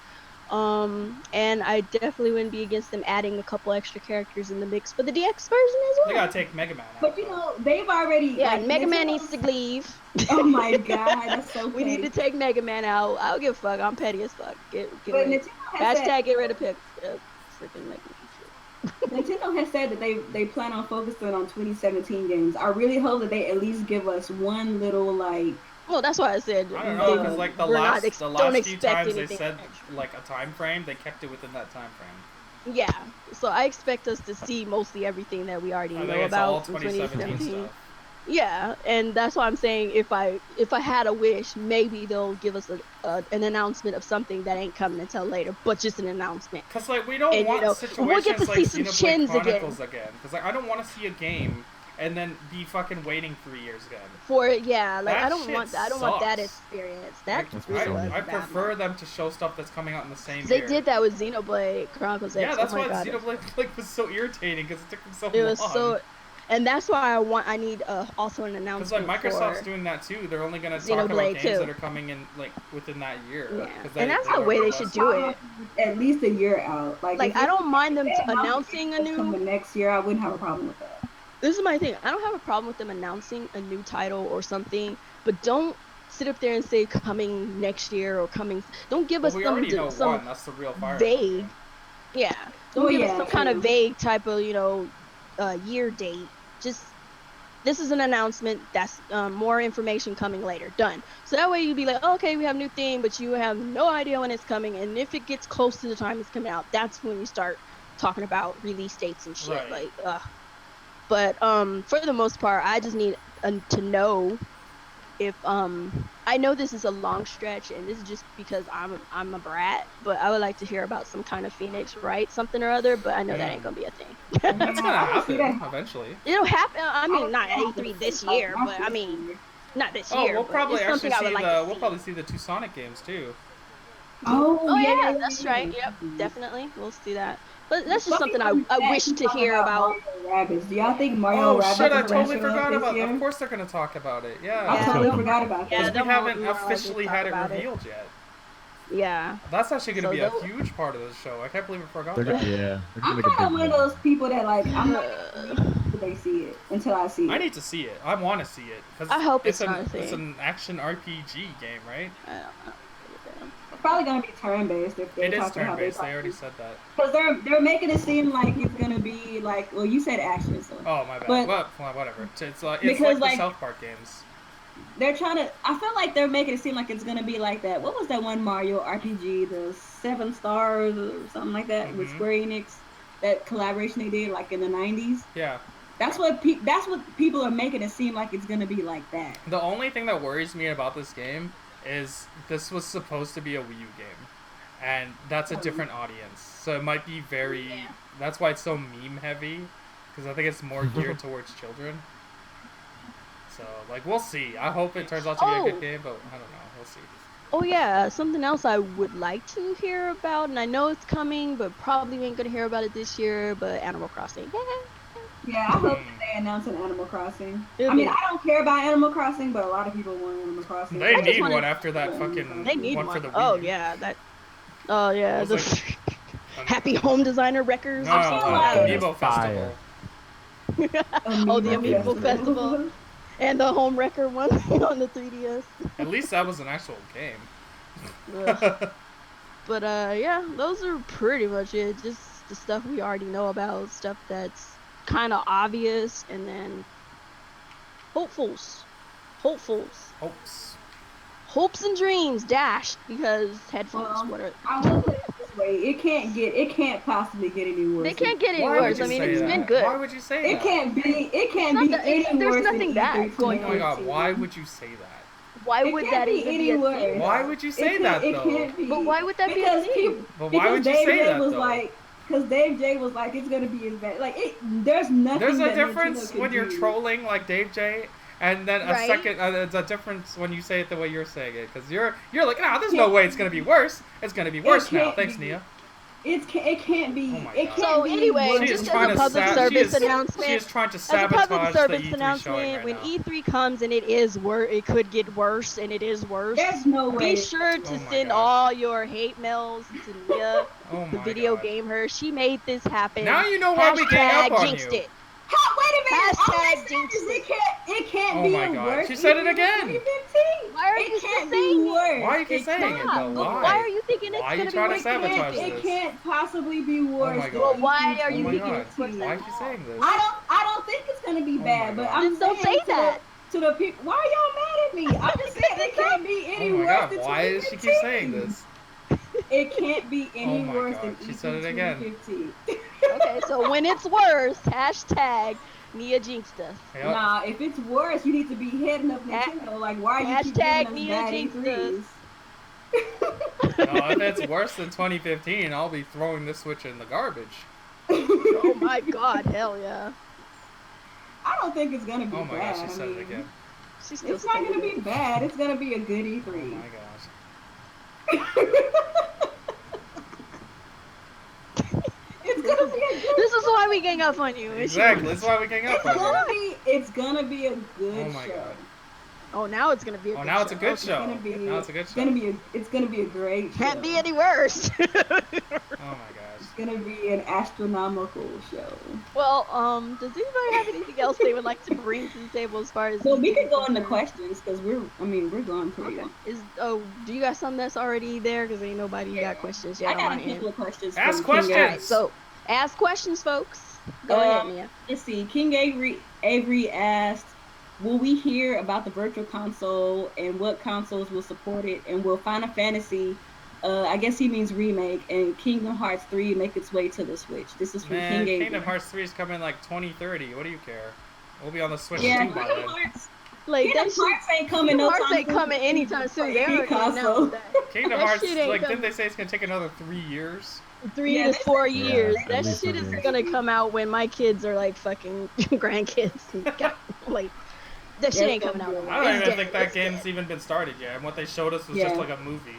And I definitely wouldn't be against them adding a couple extra characters in the mix for the DX version as well. They gotta take Mega Man out. But they've already. Yeah, like, Mega Man Nintendo- needs to leave. Oh my god, that's so We need to petty. take Mega Man out. I don't give a fuck. I'm petty as fuck. Get But rid. Nintendo has said, Hashtag get rid of freaking Mega Man. Nintendo has said that they plan on focusing on 2017 games. I really hope that they at least give us one little like. Well, that's why I said. I don't know, because like the last don't few expect times they anything said extra. like a time frame, they kept it within that time frame. Yeah, so I expect us to see mostly everything that we already I know think it's all about from 2017 2017. stuff. Yeah, and that's why I'm saying if I had a wish, maybe they'll give us an announcement of something that ain't coming until later, but just an announcement. Cause like we don't And, want we'll get to situations like see some Xenoblade chins Chronicles again. Cause like I don't want to see a game and then be fucking waiting 3 years again. Like That I don't shit want that sucks. experience. That Like, really was I bad. prefer them to show stuff that's coming out in the same They year. did that with Xenoblade Chronicles X. Yeah, that's oh my why God. Xenoblade like was so irritating because it took them so It long. was so, and that's why I need also an Because announcement like Microsoft's for. doing that too. They're only gonna talk about Xenoblade games 2. that are coming in like within that year. Yeah, 'Cause and that's they the way were they less- should do it. At least a year out. Like Like if I they- don't mind them if they announce announcing a games coming new. next year. I wouldn't have a problem with that. This is my thing. I don't have a problem with them announcing a new title or something, but don't sit up there and say coming next year or coming. Don't give Well, us we already know some one. That's the real fire. vague. Yeah. Don't Well, give yeah, us some kind of true. vague type of year date. Just this is an announcement. That's more information coming later. Done. So that way you'd be like, okay, we have a new thing, but you have no idea when it's coming. And if it gets close to the time it's coming out, that's when you start talking about release dates and shit. Right. Like, ugh. But for the most part, I just need to know if I know this is a long stretch, and this is just because I'm a brat. But I would like to hear about some kind of Phoenix Wright something or other. But I know that ain't gonna be a thing. That's gonna I see happen that. eventually. It'll happen. I mean, not at E3 this year, but I mean, not this Oh, year. we'll but probably it's actually something I see would like the to we'll see. probably see the two Sonic games too. Oh yeah, that's right. Yep, definitely, we'll see that. But that's just something I wish to hear about. Mario Rabbids. Do y'all think Mario Oh Rabbids shit! I is totally gonna show up forgot this about. year? Of course they're gonna talk about it. I Yeah. totally Yeah. forgot about Yeah, that. Because we haven't more likely officially talk had it about it. revealed yet. Yeah. That's actually gonna So be a they'll- huge part of the show. I can't believe I forgot They're that. gonna, yeah, they're gonna I'm make a kind of big one of deal. those people that like I'm not Uh, the they see it until I see it. I need to see it. I want to see it. I hope it's an, not a thing. It's an action RPG game, right? I don't know. It's probably gonna be turn-based if they It is talk about how they turn-based. They already said that. Because they're making it seem like it's gonna be like, well, you said action, so. Oh, my bad. But- well, whatever. It's like Because, the like- South Park games. They're trying to. I feel like they're making it seem like it's gonna be like that. What was that one Mario RPG, the 7 Stars or something like that, with Mhm. Square Enix? That collaboration they did like in the 90s. Yeah. That's what people are making it seem like it's gonna be like that. The only thing that worries me about this game is this was supposed to be a Wii U game, and that's a different audience. So it might be very. Yeah. That's why it's so meme heavy, because I think it's more geared towards children. So like we'll see. I hope it turns out to be a good game, but I don't know. We'll see. Oh yeah, something else I would like to hear about, and I know it's coming, but probably ain't gonna hear about it this year. But Animal Crossing, Yeah, I hope that they announce an Animal Crossing. It'll I mean, be- I don't care about Animal Crossing, but a lot of people want Animal Crossing. They I just need wanna- one after that fucking they need one one. for the Wii. Oh yeah, that. Oh yeah, It the was Happy Home Designer Wreckers. No, or something like like Amiibo Fire. Festival. Oh, the Amiibo Festival. And the Home Wrecker one on the 3DS. At least that was an actual game. Ugh. But yeah, those are pretty much it. Just the stuff we already know about, stuff that's kind of obvious, and then hopefuls, hopes and dreams dashed because headphones. Well, What are I will put it this way: it can't possibly get any worse. they? Can't get any Why would worse. you I mean, say it's that? been good. Why would you say It that? can't be Not any that- there's worse nothing than bad E3 going Oh my god, 2018. why would you say that? Why It would can't that be even any be a worse. thing? Why would you say that It though? can't be. But why would that be a Because thing? But why would you Dave say J that was though? like, because Dave J was like, it's gonna be as bad. Like, there's nothing. There's a that difference Nintendo can when you're do. trolling like Dave J, and then a Right. second. There's a difference when you say it the way you're saying it, because you're like, nah, there's no way it's gonna be worse. It's gonna be worse now. can't Thanks, be. Nia. It can't be. Oh my It God. can't So be anyway, worse She is just than trying as a to public sa- service she is, announcement. She is trying to As a sabotage public the service E3 showing announcement, right when now. E3 comes and it could get worse, and it is worse. There's no way. Be sure to Oh my send God. all your hate mails to Nia, Oh the my video God. gamer. She made this happen. Now you know why we gang up on jinxed you. it. Wait a minute. Hashtag All I said jinx is it can't Oh be my a God. worse. She said it E3 again. 2015. Why are It you still can't be saying it? worse. Why you keep It saying it can't. though? Why are you thinking it's Why are you gonna trying be to worse than sabotage anything? this? It can't possibly be worse. my than God. Well, why are E3 you Oh my thinking God. it's worse than Why is she saying this? I don't think it's gonna be Oh bad, my but God. I'm Then don't saying say that. to the people. Why are y'all mad at me? I'm just saying it can't be any Oh my worse God. than Why does she keep 2015. saying this? It can't be any Oh my worse God. than She E3 said it again. 2015. Okay, so when it's worse, hashtag Nia jinxed us. Yep. Nah, if it's worse, you need to be heading up Nintendo. Like, why are you keep Hashtag giving us Nia bad jinxed E3s? No, if it's worse than 2015, I'll be throwing this Switch in the garbage. Oh my god, hell yeah. I don't think it's gonna be Oh my bad. gosh, she said I it mean, again. She's still It's not gonna staying. be bad. It's gonna be a good E3. Oh my gosh. It's gonna be a good. This is why we gang up on you. Exactly. That's why we gang up on you. It's gonna be a good Oh my show. God. Oh, now it's gonna be a Oh, good now it's a show. good It's show. gonna be- Now it's a good It's show. gonna be a great show. Can't be any worse. Oh my gosh. It's gonna be an astronomical show. Well, does anybody have anything else they would like to bring to the table as far as? So we can go into concerned? questions because we're going pretty Okay. long. Do you got something that's already there? Because ain't nobody got questions yet I got on a my couple end. of questions. Ask from questions. King Alright, so ask questions, folks. Go ahead, Mia. Let's see. King Avery asked, "Will we hear about the virtual console and what consoles will support it? And will Final Fantasy, I guess he means remake, and Kingdom Hearts 3 make its way to the Switch?" This is from Man, King Avery. Kingdom Hearts 3 is coming like 2030. What do you care? We'll be on the Switch Yeah, too by Kingdom then. Hearts. Like Kingdom that shit. Hearts ain't coming Kingdom no Hearts time ain't coming anytime soon. They any already console. announced that. Kingdom That Hearts, shit ain't like, coming. didn't they say it's gonna take another 3 years? 3 Yeah, to they 4 said- years. Yeah, That at least shit 3 is years. gonna come out when my kids are like fucking grandkids. And like that shit Yeah, ain't coming out. it's I don't It's even dead. think that It's game's dead. even been started yet, and what they showed us was Yeah. just like a movie.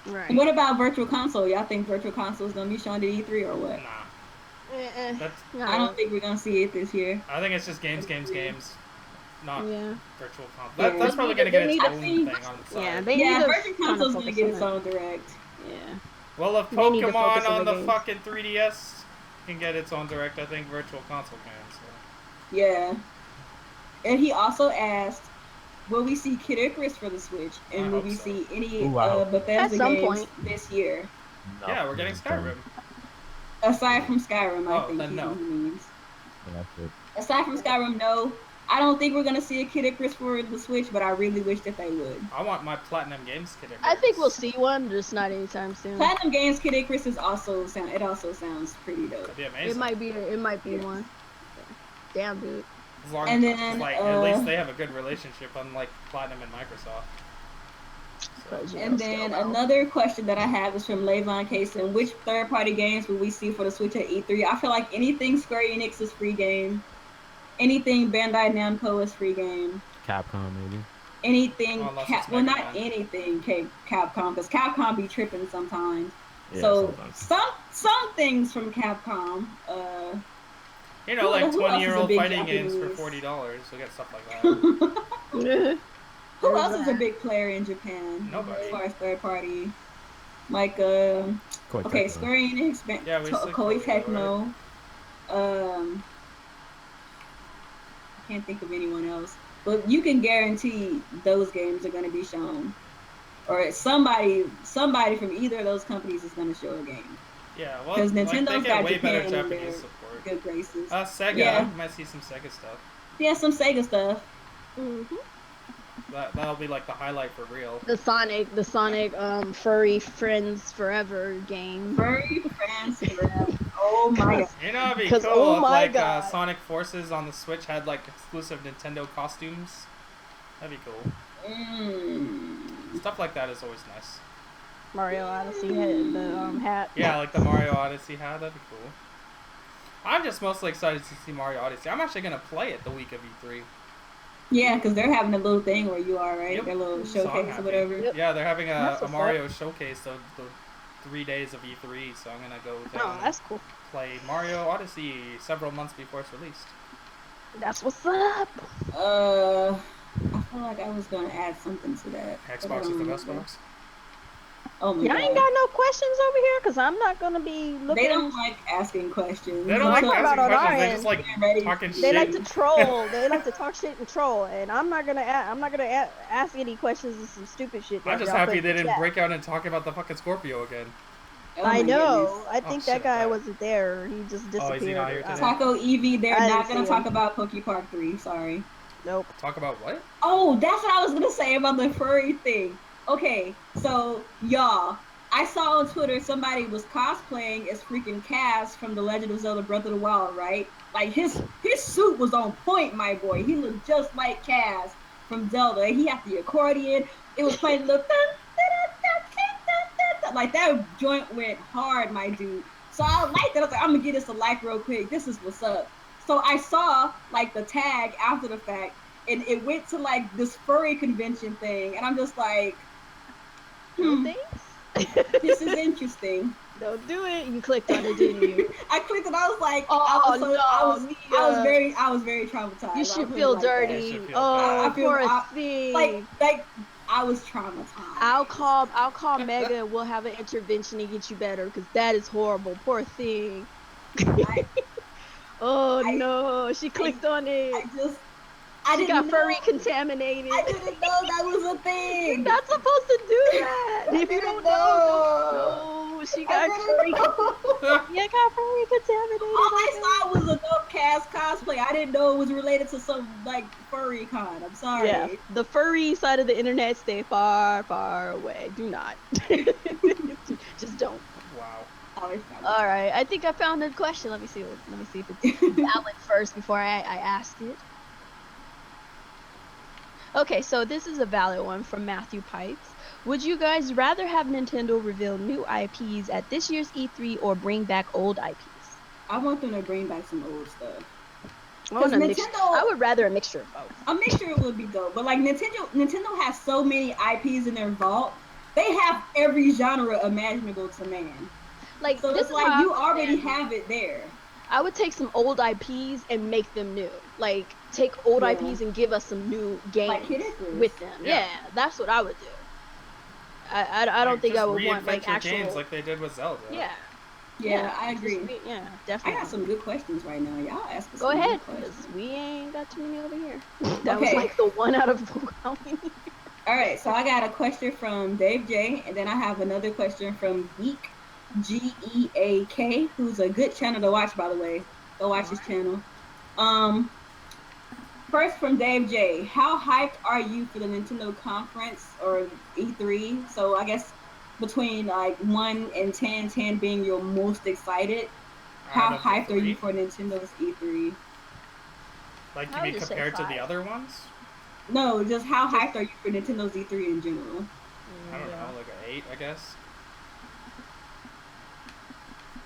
Right. What about virtual console? Y'all think virtual console is gonna be shown at E3 or what? Nah, that's. No. I don't think we're gonna see it this year. I think it's just games. Not Yeah. virtual console. Yeah. That's probably gonna They get its need to own see- thing on the side. Yeah, they Yeah, need to virtual kinda console's gonna focus get on its that. own direct. Yeah. Well, if They need to Pokemon focus on on the the games. fucking 3DS can get its own direct, I think Virtual Console can. So. Yeah. And he also asked, will we see Kid Icarus for the Switch? I And will hope we so. see any Ooh, I hope so. Bethesda At some games point. this year? Yeah, we're getting Skyrim. Aside from Skyrim, I Oh, think then he no. means. Yeah, that's it. Aside from Skyrim, no. I don't think we're gonna see a Kid Icarus for the Switch, but I really wish that they would. I want my Platinum Games Kid Icarus. I think we'll see one, just not anytime soon. Platinum Games Kid Icarus is also sounds pretty dope. That'd be amazing. It might be Yeah. one. Damn, dude. As long And as, then, like, at least they have a good relationship, unlike Platinum and Microsoft. So, And then another question that I have is from Levon Kaysen. Which third-party games will we see for the Switch at E3? I feel like anything Square Enix is free game. Anything Bandai Namco is free game. Capcom maybe. Anything, Unless it's well, Mega not Man. anything Capcom, because Capcom be tripping sometimes. Yeah, So sometimes. some things from Capcom. You know, like who else is a 20-year-old big fighting games for Japanese? $40. We'll get stuff like that. Who else is a big player in Japan? Nobody. As far as third party, like Koei okay, Tecmo. Square Enix, Yeah, we said Koei Koei, Tecmo. I can't think of anyone else, but you can guarantee those games are going to be shown, or somebody from either of those companies is going to show a game. Yeah, well, Because like, Nintendo's they get got way better Japan in Japanese their support. good graces. Sega. Yeah. You might see some Sega stuff. Yeah, some Sega stuff. That'll be like the highlight for real. The Sonic furry friends forever game. Furry friends forever. Oh my god. You know, it'd be 'Cause, cool oh if my like God. Sonic Forces on the Switch had like exclusive Nintendo costumes. That'd be cool. Stuff like that is always nice. Mario Odyssey had the hat. Yeah, like the Mario Odyssey hat. That'd be cool. I'm just mostly excited to see Mario Odyssey. I'm actually gonna play it the week of E3. Yeah, because they're having a little thing where you are, right? Yep. Their little So I'm showcase or happy. whatever. Yep. Yeah, they're having That's a what's Mario showcase the 3 days of E3, so I'm gonna go down Oh, that's cool. and play Mario Odyssey several months before it's released. That's what's up. I feel like I was gonna add something to that. but I Xbox is don't the best remember. box. Oh my Y'all god. ain't got no questions over here, cause I'm not gonna be looking. They don't like asking questions. They don't No, like I'm talking asking about on questions. our They just like end. Ready. talking They shit. like to troll. They like to talk shit and troll, and I'm not gonna. Ask any questions of some stupid shit. I'm that just y'all happy put in they the didn't chat. break out and talk about the fucking Scorpio again. Oh I my know. goodness. I think Oh, that shit, guy right. wasn't there. He just disappeared. Oh, is he not here today? Taco Eevee, they're I not didn't gonna see talk him. about Poke Park 3. Sorry. Nope. Talk about what? Oh, that's what I was gonna say about the furry thing. Okay, so y'all, I saw on Twitter somebody was cosplaying as freaking Cass from The Legend of Zelda Breath of the Wild, right? Like his suit was on point, my boy. He looked just like Cass from Zelda. He had the accordion. It was playing the like that joint went hard, my dude. So I liked it. I was like, I'm gonna get this a like real quick. This is what's up. So I saw like the tag after the fact, and it went to like this furry convention thing, and I'm just like, Thanks. this is interesting. Don't do it. You clicked on it, didn't you? I clicked and I was like, Oh, I Mia. was very traumatized. You I should put it feel like that. dirty. You should feel Oh, bad. I feel- poor I- thing. Like I was traumatized. I'll call Mega and we'll have an intervention to get you better, because that is horrible. Poor thing. No, she clicked on it. I She didn't got furry know. contaminated. I didn't know that was a thing. You're not supposed to do that. If you don't know, no, she got furry. Yeah, got furry contaminated. All I saw was a dope cast cosplay. I didn't know it was related to some like furry con. I'm sorry. Yeah, the furry side of the internet, stay far, far away. Do not. Just don't. Wow. All right, I think I found a question. Let me see if it's valid first before I ask it. Okay, so this is a valid one from Matthew Pipes. Would you guys rather have Nintendo reveal new IPs at this year's E3 or bring back old IPs? I want them to bring back some old stuff. I would rather a mixture of both. A mixture would be dope, but like Nintendo has so many IPs in their vault. They have every genre imaginable to man. Like, So this it's is like how you I already understand. have it there. I would take some old IPs and make them new. Like, take old Yeah. IPs and give us some new games Like Kid Icarus. with them. Yeah. Yeah, that's what I would do. I don't think I would want like reinvent your actual games like they did with Zelda. Yeah. Yeah, I just agree. yeah, I definitely. got some good questions right now. Y'all asking Go some ahead, good questions. because we ain't got too many over here. That was Okay. like the one out of how many? All right, so I got a question from Dave J, and then I have another question from Geek Geak, who's a good channel to watch, by the way. Go watch his channel. Um, First from Dave J, how hyped are you for the Nintendo conference or E3? So I guess between like 1 and 10, 10 being your most excited, Out how of the hyped are you 3, for Nintendo's E3? like you I would mean just say compared to 5. the other ones? No, just how Just- hyped are you for Nintendo's E3 in general? I don't Yeah. know, like an 8, I guess.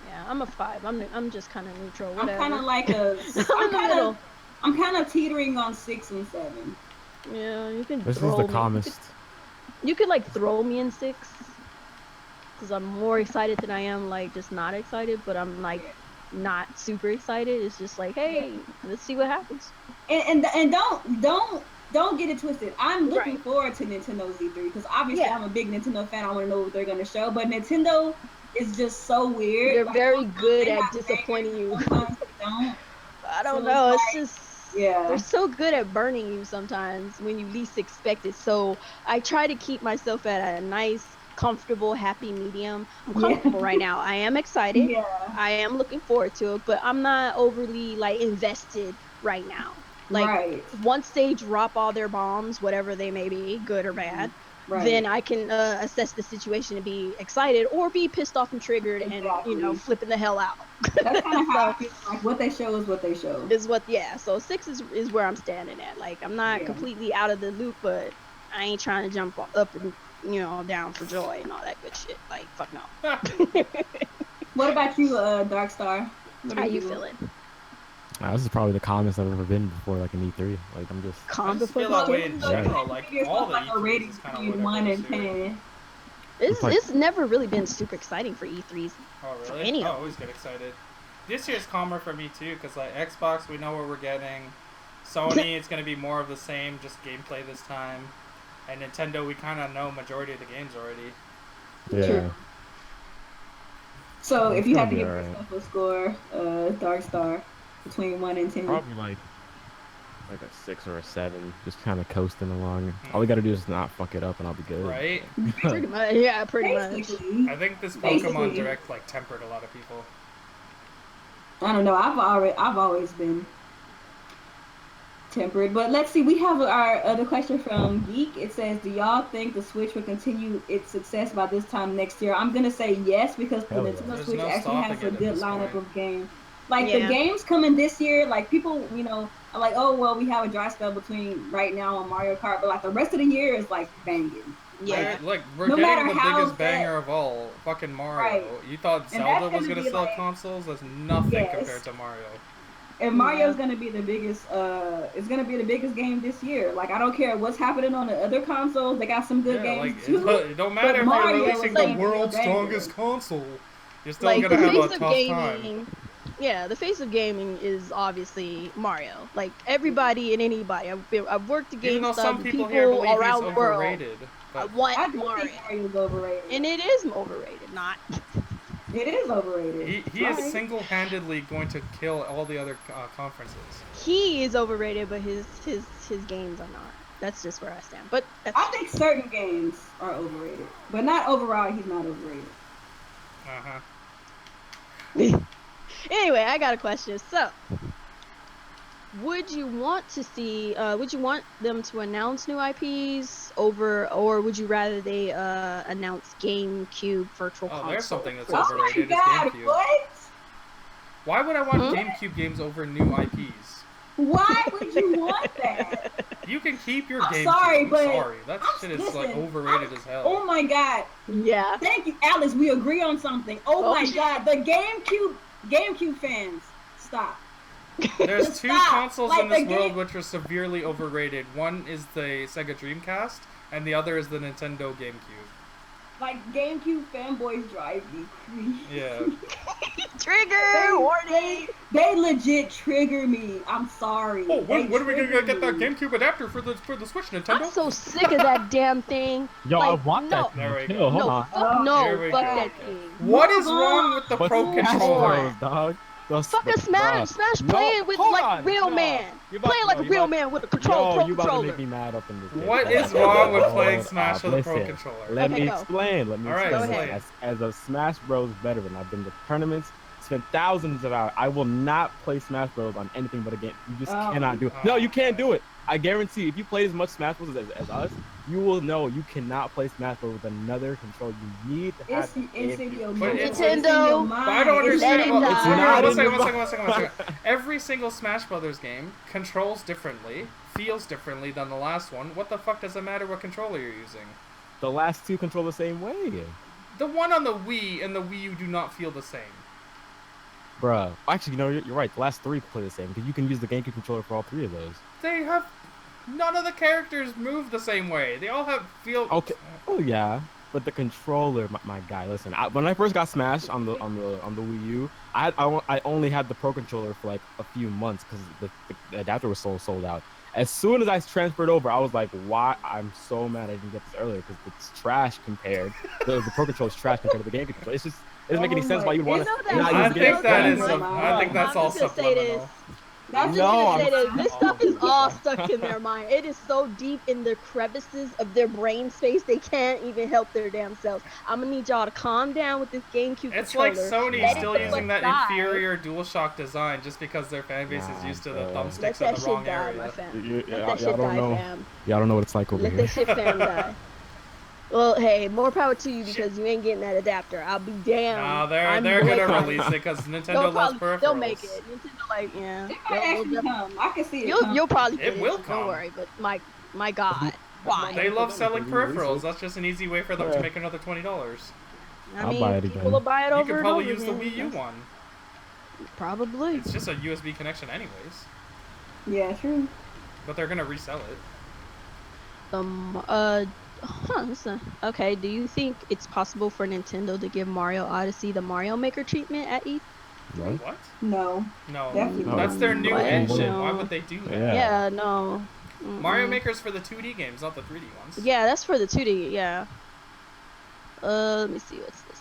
Yeah, I'm a 5. I'm just kind of neutral. I'm Whatever. kind of like a. I'm in the middle. I'm kind of teetering on 6 and 7. Yeah, you can This is throw the me. calmest. You could like throw me in 6, because I'm more excited than I am like just not excited. But I'm like not super excited. It's just like, hey, let's see what happens. And don't get it twisted. I'm looking Right. forward to Nintendo's E3 because obviously Yeah. I'm a big Nintendo fan. I want to know what they're gonna show. But Nintendo is just so weird. They're Like very sometimes good they at have disappointing bangers, you. and sometimes they don't. I don't So it's know. It's like, just yeah. they're so good at burning you sometimes when you least expect it. So I try to keep myself at a nice, comfortable, happy medium. I'm Yeah. comfortable right now. I am excited. Yeah. I am looking forward to it, but I'm not overly like invested right now. Like Right. once they drop all their bombs, whatever they may be, good or bad, Right. then I can assess the situation and be excited or be pissed off and triggered and Exactly. flipping the hell out. That's kind of how So I feel. Like what they show is what they show. is what so 6 is where I'm standing at. Like I'm not Yeah. completely out of the loop, but I ain't trying to jump up and down for joy and all that good shit. Like fuck no. What about you, Dark Star? What How are you feeling? This is probably the calmest I've ever been before, like an E3. Like I'm just. I Calm just before feel the that way storm? in So Yeah. general. you Like give yourself all the like a E3s rating is kind of between whatever 1 this and year. 10. It's never really been super exciting for E3s. Oh For really? any I of always get excited. This year's calmer for me too, because like Xbox, we know what we're getting. Sony, it's gonna be more of the same, just gameplay this time. And Nintendo, we kind of know majority of the games already. Yeah. True. So It's if you gonna had to be give alright. yourself a score, Dark Star, between 1 and 10. Probably like a 6 or a 7, just kind of coasting along. All we gotta do is not fuck it up, and I'll be good. Right? Pretty much, yeah, pretty much. Basically, I think this Basically. Pokemon Direct like tempered a lot of people. I don't know. I've always been tempered. But let's see. We have our other question from Geek. It says, "Do y'all think the Switch will continue its success by this time next year?" I'm gonna say yes because the Hell yeah. Nintendo There's Switch no actually has stopping a it at good this lineup point. of games. Like Yeah. the games coming this year, like people, are like, "Oh well, we have a dry spell between right now on Mario Kart," but like the rest of the year is like banging. Yeah. Like we're No getting matter the how biggest sad- banger of all, fucking Mario. Right. You thought And Zelda that's was gonna gonna be sell like- consoles? That's nothing Yes. compared to Mario. And Mario's gonna be the biggest. It's gonna be the biggest game this year. Like I don't care what's happening on the other consoles. They got some good Yeah, games like too. it don't matter if Mario you're is releasing gonna the be a world's banger. strongest console. You're still Like gonna the have face a of tough gaming. time. Yeah, the face of gaming is obviously Mario. Like everybody and anybody. I've worked at Even though GameStop. some and people here believe he's around the world. overrated. I But want I do Mario, think Mario's overrated. and it is overrated. Not. It is overrated. he is Right. single-handedly going to kill all the other conferences. He is overrated, but his games are not. That's just where I stand. But that's I think certain games are overrated, but not overall. He's not overrated. Anyway, I got a question. So, would you want to see? Would you want them to announce new IPs or would you rather they announce GameCube Virtual Console? Oh, there's something that's Oh overrated. my Is God! GameCube. What? Why would I want Hmm? GameCube games over new IPs? Why would you want that? You can keep your I'm GameCube. sorry, but sorry. That shit is like listen, overrated as hell. Oh my God! Yeah. Thank you, Alice. We agree on something. Oh my Okay. God! The GameCube fans, stop. There's two Stop. consoles Like in this the world game- which are severely overrated. One is the Sega Dreamcast, and the other is the Nintendo GameCube. Like GameCube fanboys drive me crazy. Yeah. Trigger warning. They legit trigger me. I'm sorry. Oh, when are we trigger gonna get that me. GameCube adapter for the Switch, Nintendo? I'm so sick of that damn thing. Yo, like, I want no, that. There we Chill, go. hold No, on. fuck Oh, no, here we fuck go. that thing. What is Move wrong on. with the But Pro Smash Controller? Bros, dog. Fucking Smash, Smash No, playing with hold like on, real no. man. You about- Playing like no, a you real about- man with a pro Yo, you about to controller. make me mad up in this. What bitch. is wrong with Hold playing Smash with a Pro listen. Controller? Let Okay, me go. explain. Let me All right, explain. go ahead. As a Smash Bros veteran, I've been to tournaments, spent thousands of hours. I will not play Smash Bros on anything but a game. You just Oh. cannot do it. No, you can't do it. I guarantee. If you play as much Smash Bros as us, you will know you cannot play Smash Bros with another controller. You need to have. It's in your But mind. it's- It's in your Nintendo. mind. But I don't understand. Let it Well, die. wait, It's wait, not one in second, the one second, one second, one second. Every single Smash Brothers game controls differently, feels differently than the last one. What the fuck does it matter what controller you're using? The last two control the same way, The one on the Wii and the Wii U do not feel the same. bruh. Actually, no, you're right. The last three play the same because you can use the GameCube controller for all three of those. They have none of the characters move the same way. They all have feel. Okay. Oh yeah, but the controller, my guy. Listen, when I first got Smash on the Wii U, I only had the Pro controller for like a few months because the adapter was sold out. As soon as I transferred over, I was like, why? I'm so mad I didn't get this earlier because it's trash compared. The Pro controller is trash compared to the GameCube controller. It doesn't make any sense why you'd want You know to that- not I use the think GameCube that controller. is. I think that's I'm all just gonna say this. subliminal. I'm just No, gonna say I'm- this. This stuff is all stuck in their mind. It is so deep in the crevices of their brain space they can't even help their damn selves. I'm gonna need y'all to calm down with this GameCube It's controller. like Sony Let it still the using fuck that die. inferior DualShock design just because their fan base is Nah, used to the bro. Let thumbsticks that in the shit wrong die, area. my fam. You- Let y'all that shit don't die, know. fam. Yeah, I don't know what it's like over Let here. that shit fam die. Well, hey, more power to you because you ain't getting that adapter. I'll be damned. Nah, I'm they're way gonna behind. release it because Nintendo They'll loves probably, peripherals. they'll make it. Nintendo, like, yeah. It They'll- might they'll actually def- come. I can see it. You'll probably It get will Don't come. worry, but my God, why? They love selling They release peripherals. it. That's just an easy way for them Yeah. to make another $20. I I'll mean, buy it people again. will buy it You over could and probably over use the again. Wii U one. Probably. It's just a USB connection anyways. Yeah, true. But they're gonna resell it. Listen. Okay, do you think it's possible for Nintendo to give Mario Odyssey the Mario Maker treatment at E3? What? What? No. No, Definitely that's their new What? engine. No. Why would they do that? Yeah. Yeah, no. Mario Mm-mm. Maker's for the 2D games, not the 3D ones. Yeah, that's for the 2D, yeah. Let me see, what's this?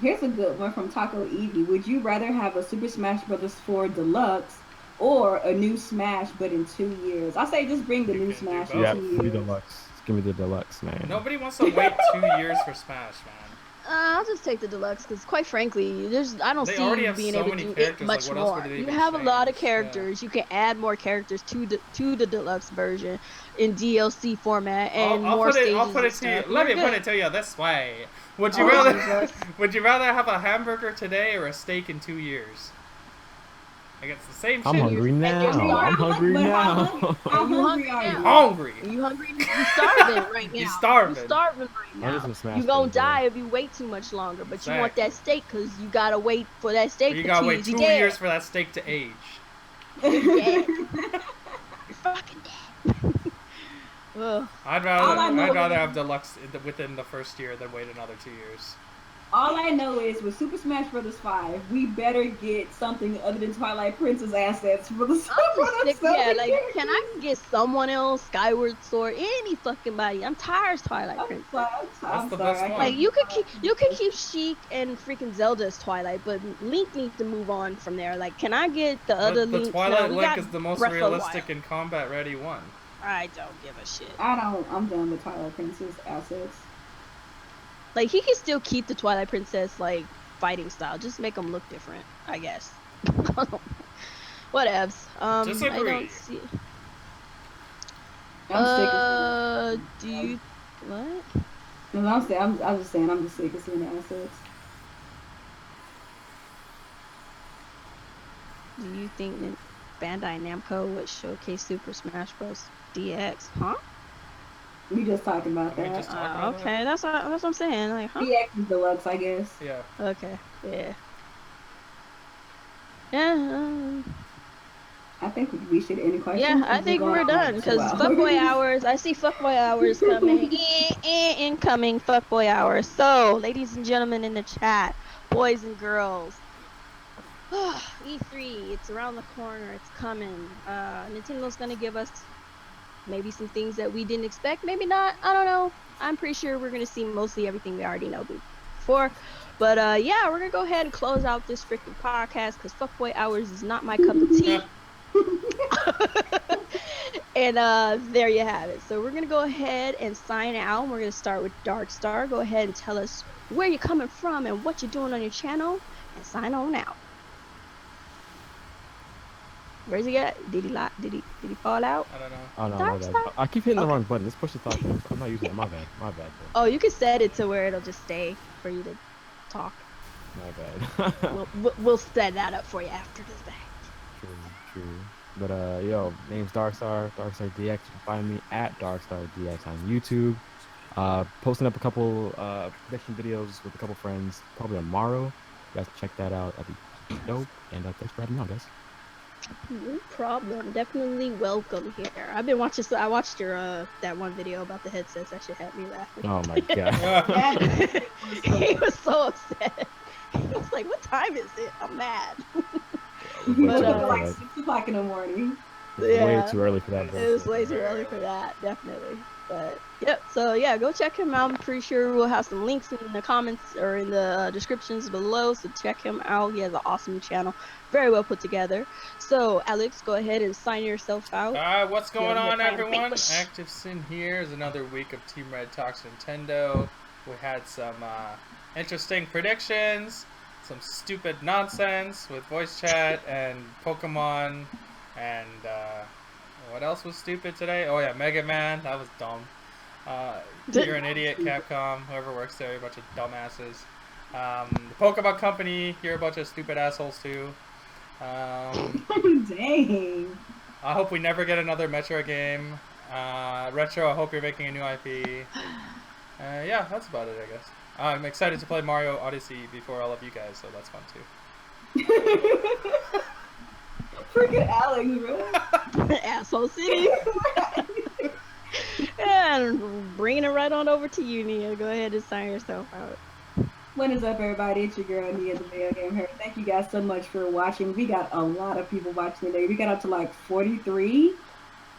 Here's a good one from Taco Evie. Would you rather have a Super Smash Bros. 4 Deluxe or a new Smash but in 2 years? I say just bring the You new can do Smash both. in Yeah, 2 give me years. deluxe. Just give me the deluxe, man. Nobody wants to wait 2 years for Smash, man. I'll just take the deluxe because, quite frankly, I don't They see already you have being so able many to do it characters, like, much what else more. would they You even have a lot of change? Yeah. characters. You can add more characters to the deluxe version in DLC format and I'll more put it. stages. I'll put it and to you. stuff. Let me You're put good. it to you this way. Would you Oh, rather? Jesus. Would you rather have a hamburger today or a steak in 2 years? Like it's the same I'm shit. hungry now. you're starving. I'm hungry But now. How You hungry hungry are now? you? Hungry. You hungry? You starving right now. You starving. You starving right I now. want some Smash You gonna Bros, bro. die if you wait too much longer. But you want Exactly. that steak because you gotta wait for that steak. You for gotta 2 wait years. 2 You dead. years for that steak to age. You're dead. You're fucking dead. Ugh. I'd All I know rather is- have deluxe within the first year than wait another 2 years. All I know is with Super Smash Bros. 5, we better get something other than Twilight Princess assets for the I'm just sick. Yeah, like, can can I get someone else, Skyward Sword, any fucking body? I'm tired of Twilight I'm Princess. sorry. That's the best one. Like, you could keep Sheik and freaking Zelda as Twilight, but Link needs to move on from there. Like, can I get the other The Link? Twilight we Link got is the most Breath of the realistic Wild. and combat ready one. I don't give a shit. I'm done with Twilight Princess assets. Like, he can still keep the Twilight Princess, like, fighting style. Just make them look different, I guess. Whatevs. I Disagree. don't see. I'm sick of Do you what? No, I'm just saying I'm just sick of seeing the assets. Do you think that Bandai Namco would showcase Super Smash Bros. DX? Huh? We just talked about We that. just talked about that. Okay, that's what I'm saying. Like, huh? DX is deluxe, I guess. Yeah. Okay, yeah. Yeah, I think we should end the question. yeah, I think we're done because fuckboy hours. I see fuckboy hours coming. Incoming fuckboy hours. So, ladies and gentlemen in the chat, boys and girls, E3, it's around the corner. It's coming. Nintendo's gonna give us maybe some things that we didn't expect. Maybe not. I don't know. I'm pretty sure we're gonna see mostly everything we already know before. But yeah, we're gonna go ahead and close out this freaking podcast because fuckboy hours is not my cup of tea. And there you have it. So we're gonna go ahead and sign out. We're gonna start with Dark Star. Go ahead and tell us where you're coming from and what you're doing on your channel, and sign on out. Where's he at? Did he fall out? I don't know. Oh no, my Dark bad. Star? I keep hitting the Okay. wrong button. Let's push the talk. I'm not using it. My bad. My bad. Bro. Oh, you can set it to where it'll just stay for you to talk. My bad. We'll set that up for you after this thing. True. But yo, name's Darkstar, Darkstar DX. You can find me at Darkstar DX on YouTube. Posting up a couple prediction videos with a couple friends probably tomorrow. You guys can check that out. That'd be dope. And thanks for having me on, guys. No problem. Definitely welcome here. I've been watching. I watched your that one video about the headsets. That shit had me laughing. Oh my god. He was so upset. He was like, "What time is it? I'm mad." But, But, like 6 o'clock in the morning. Yeah. Way too early for that. It was way too early for that, definitely. But yep, so yeah, go check him out. I'm pretty sure we'll have some links in the comments or in the descriptions below, so check him out. He has an awesome channel, very well put together. So Alex, go ahead and sign yourself out. What's going Yeah, on, yeah, everyone? English. ActivesiN here is another week of Team Red Talks Nintendo. We had some interesting predictions, some stupid nonsense with voice chat and Pokemon, and what else was stupid today? Oh yeah, Mega Man. That was dumb. You're an idiot, Capcom. Whoever works there, you're a bunch of dumbasses. The Pokemon Company, you're a bunch of stupid assholes too. Dang. I hope we never get another Metro game. Retro, I hope you're making a new IP. Yeah, that's about it, I guess. I'm excited to play Mario Odyssey before all of you guys, so that's fun too. Freaking Alex, bro. Asshole City. And bringing it right on over to you, Nia. Go ahead and sign yourself out. What is up, everybody? It's your girl, Nia, TheVideoGamHer. Thank you guys so much for watching. We got a lot of people watching today. We got up to like 43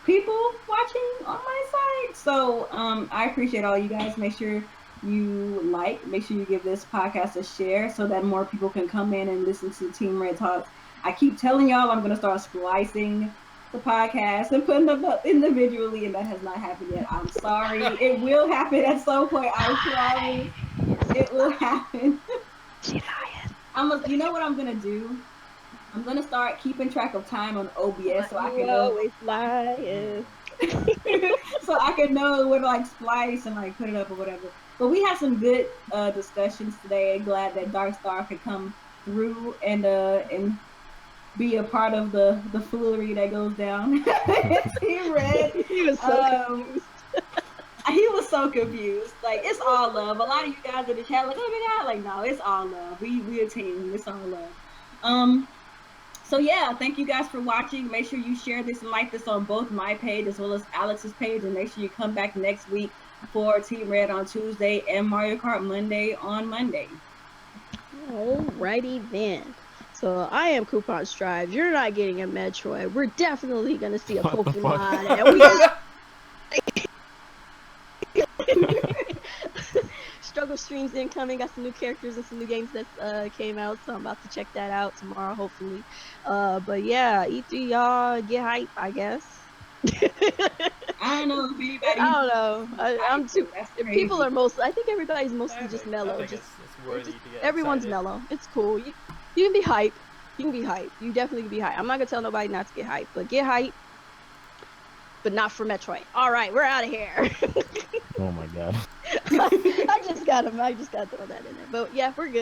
people watching on my side. So I appreciate all you guys. Make sure you make sure you give this podcast a share so that more people can come in and listen to Team Red Talks. I keep telling y'all I'm going to start splicing the podcast and putting them up individually, and that has not happened yet. I'm sorry. It will happen at some point. I promise. It will happen. You know what I'm going to do? I'm going to start keeping track of time on OBS so I can know. So I can know where to like splice and like put it up or whatever. But we had some good discussions today. Glad that Dark Star could come through and be a part of the foolery that goes down. Team Red. He was so confused. He was so confused. Like, it's all love. A lot of you guys in the chat like, oh my god, like, no, it's all love. We a team. It's all love. So yeah, thank you guys for watching. Make sure you share this and like this on both my page as well as Alex's page, and make sure you come back next week for Team Red on Tuesday and Mario Kart Monday on Monday. Alrighty then. So I am Kuuppon Stives. You're not getting a Metroid. We're definitely gonna see a Pokemon, and we got Struggle streams incoming. Got some new characters and some new games that came out, so I'm about to check that out tomorrow, hopefully. But yeah, E3, y'all get hype, I guess. I don't know if anybody. I don't know. I'm too. People are mostly. I think everybody's mostly just mellow. I think Just it's worthy to get everyone's excited. mellow. It's cool. You can be hype. You can be hype. You definitely can be hype. I'm not gonna tell nobody not to get hype, but get hype. But not for Metroid. All right, we're out of here. Oh my god. I just got to throw that in there. But yeah, we're good.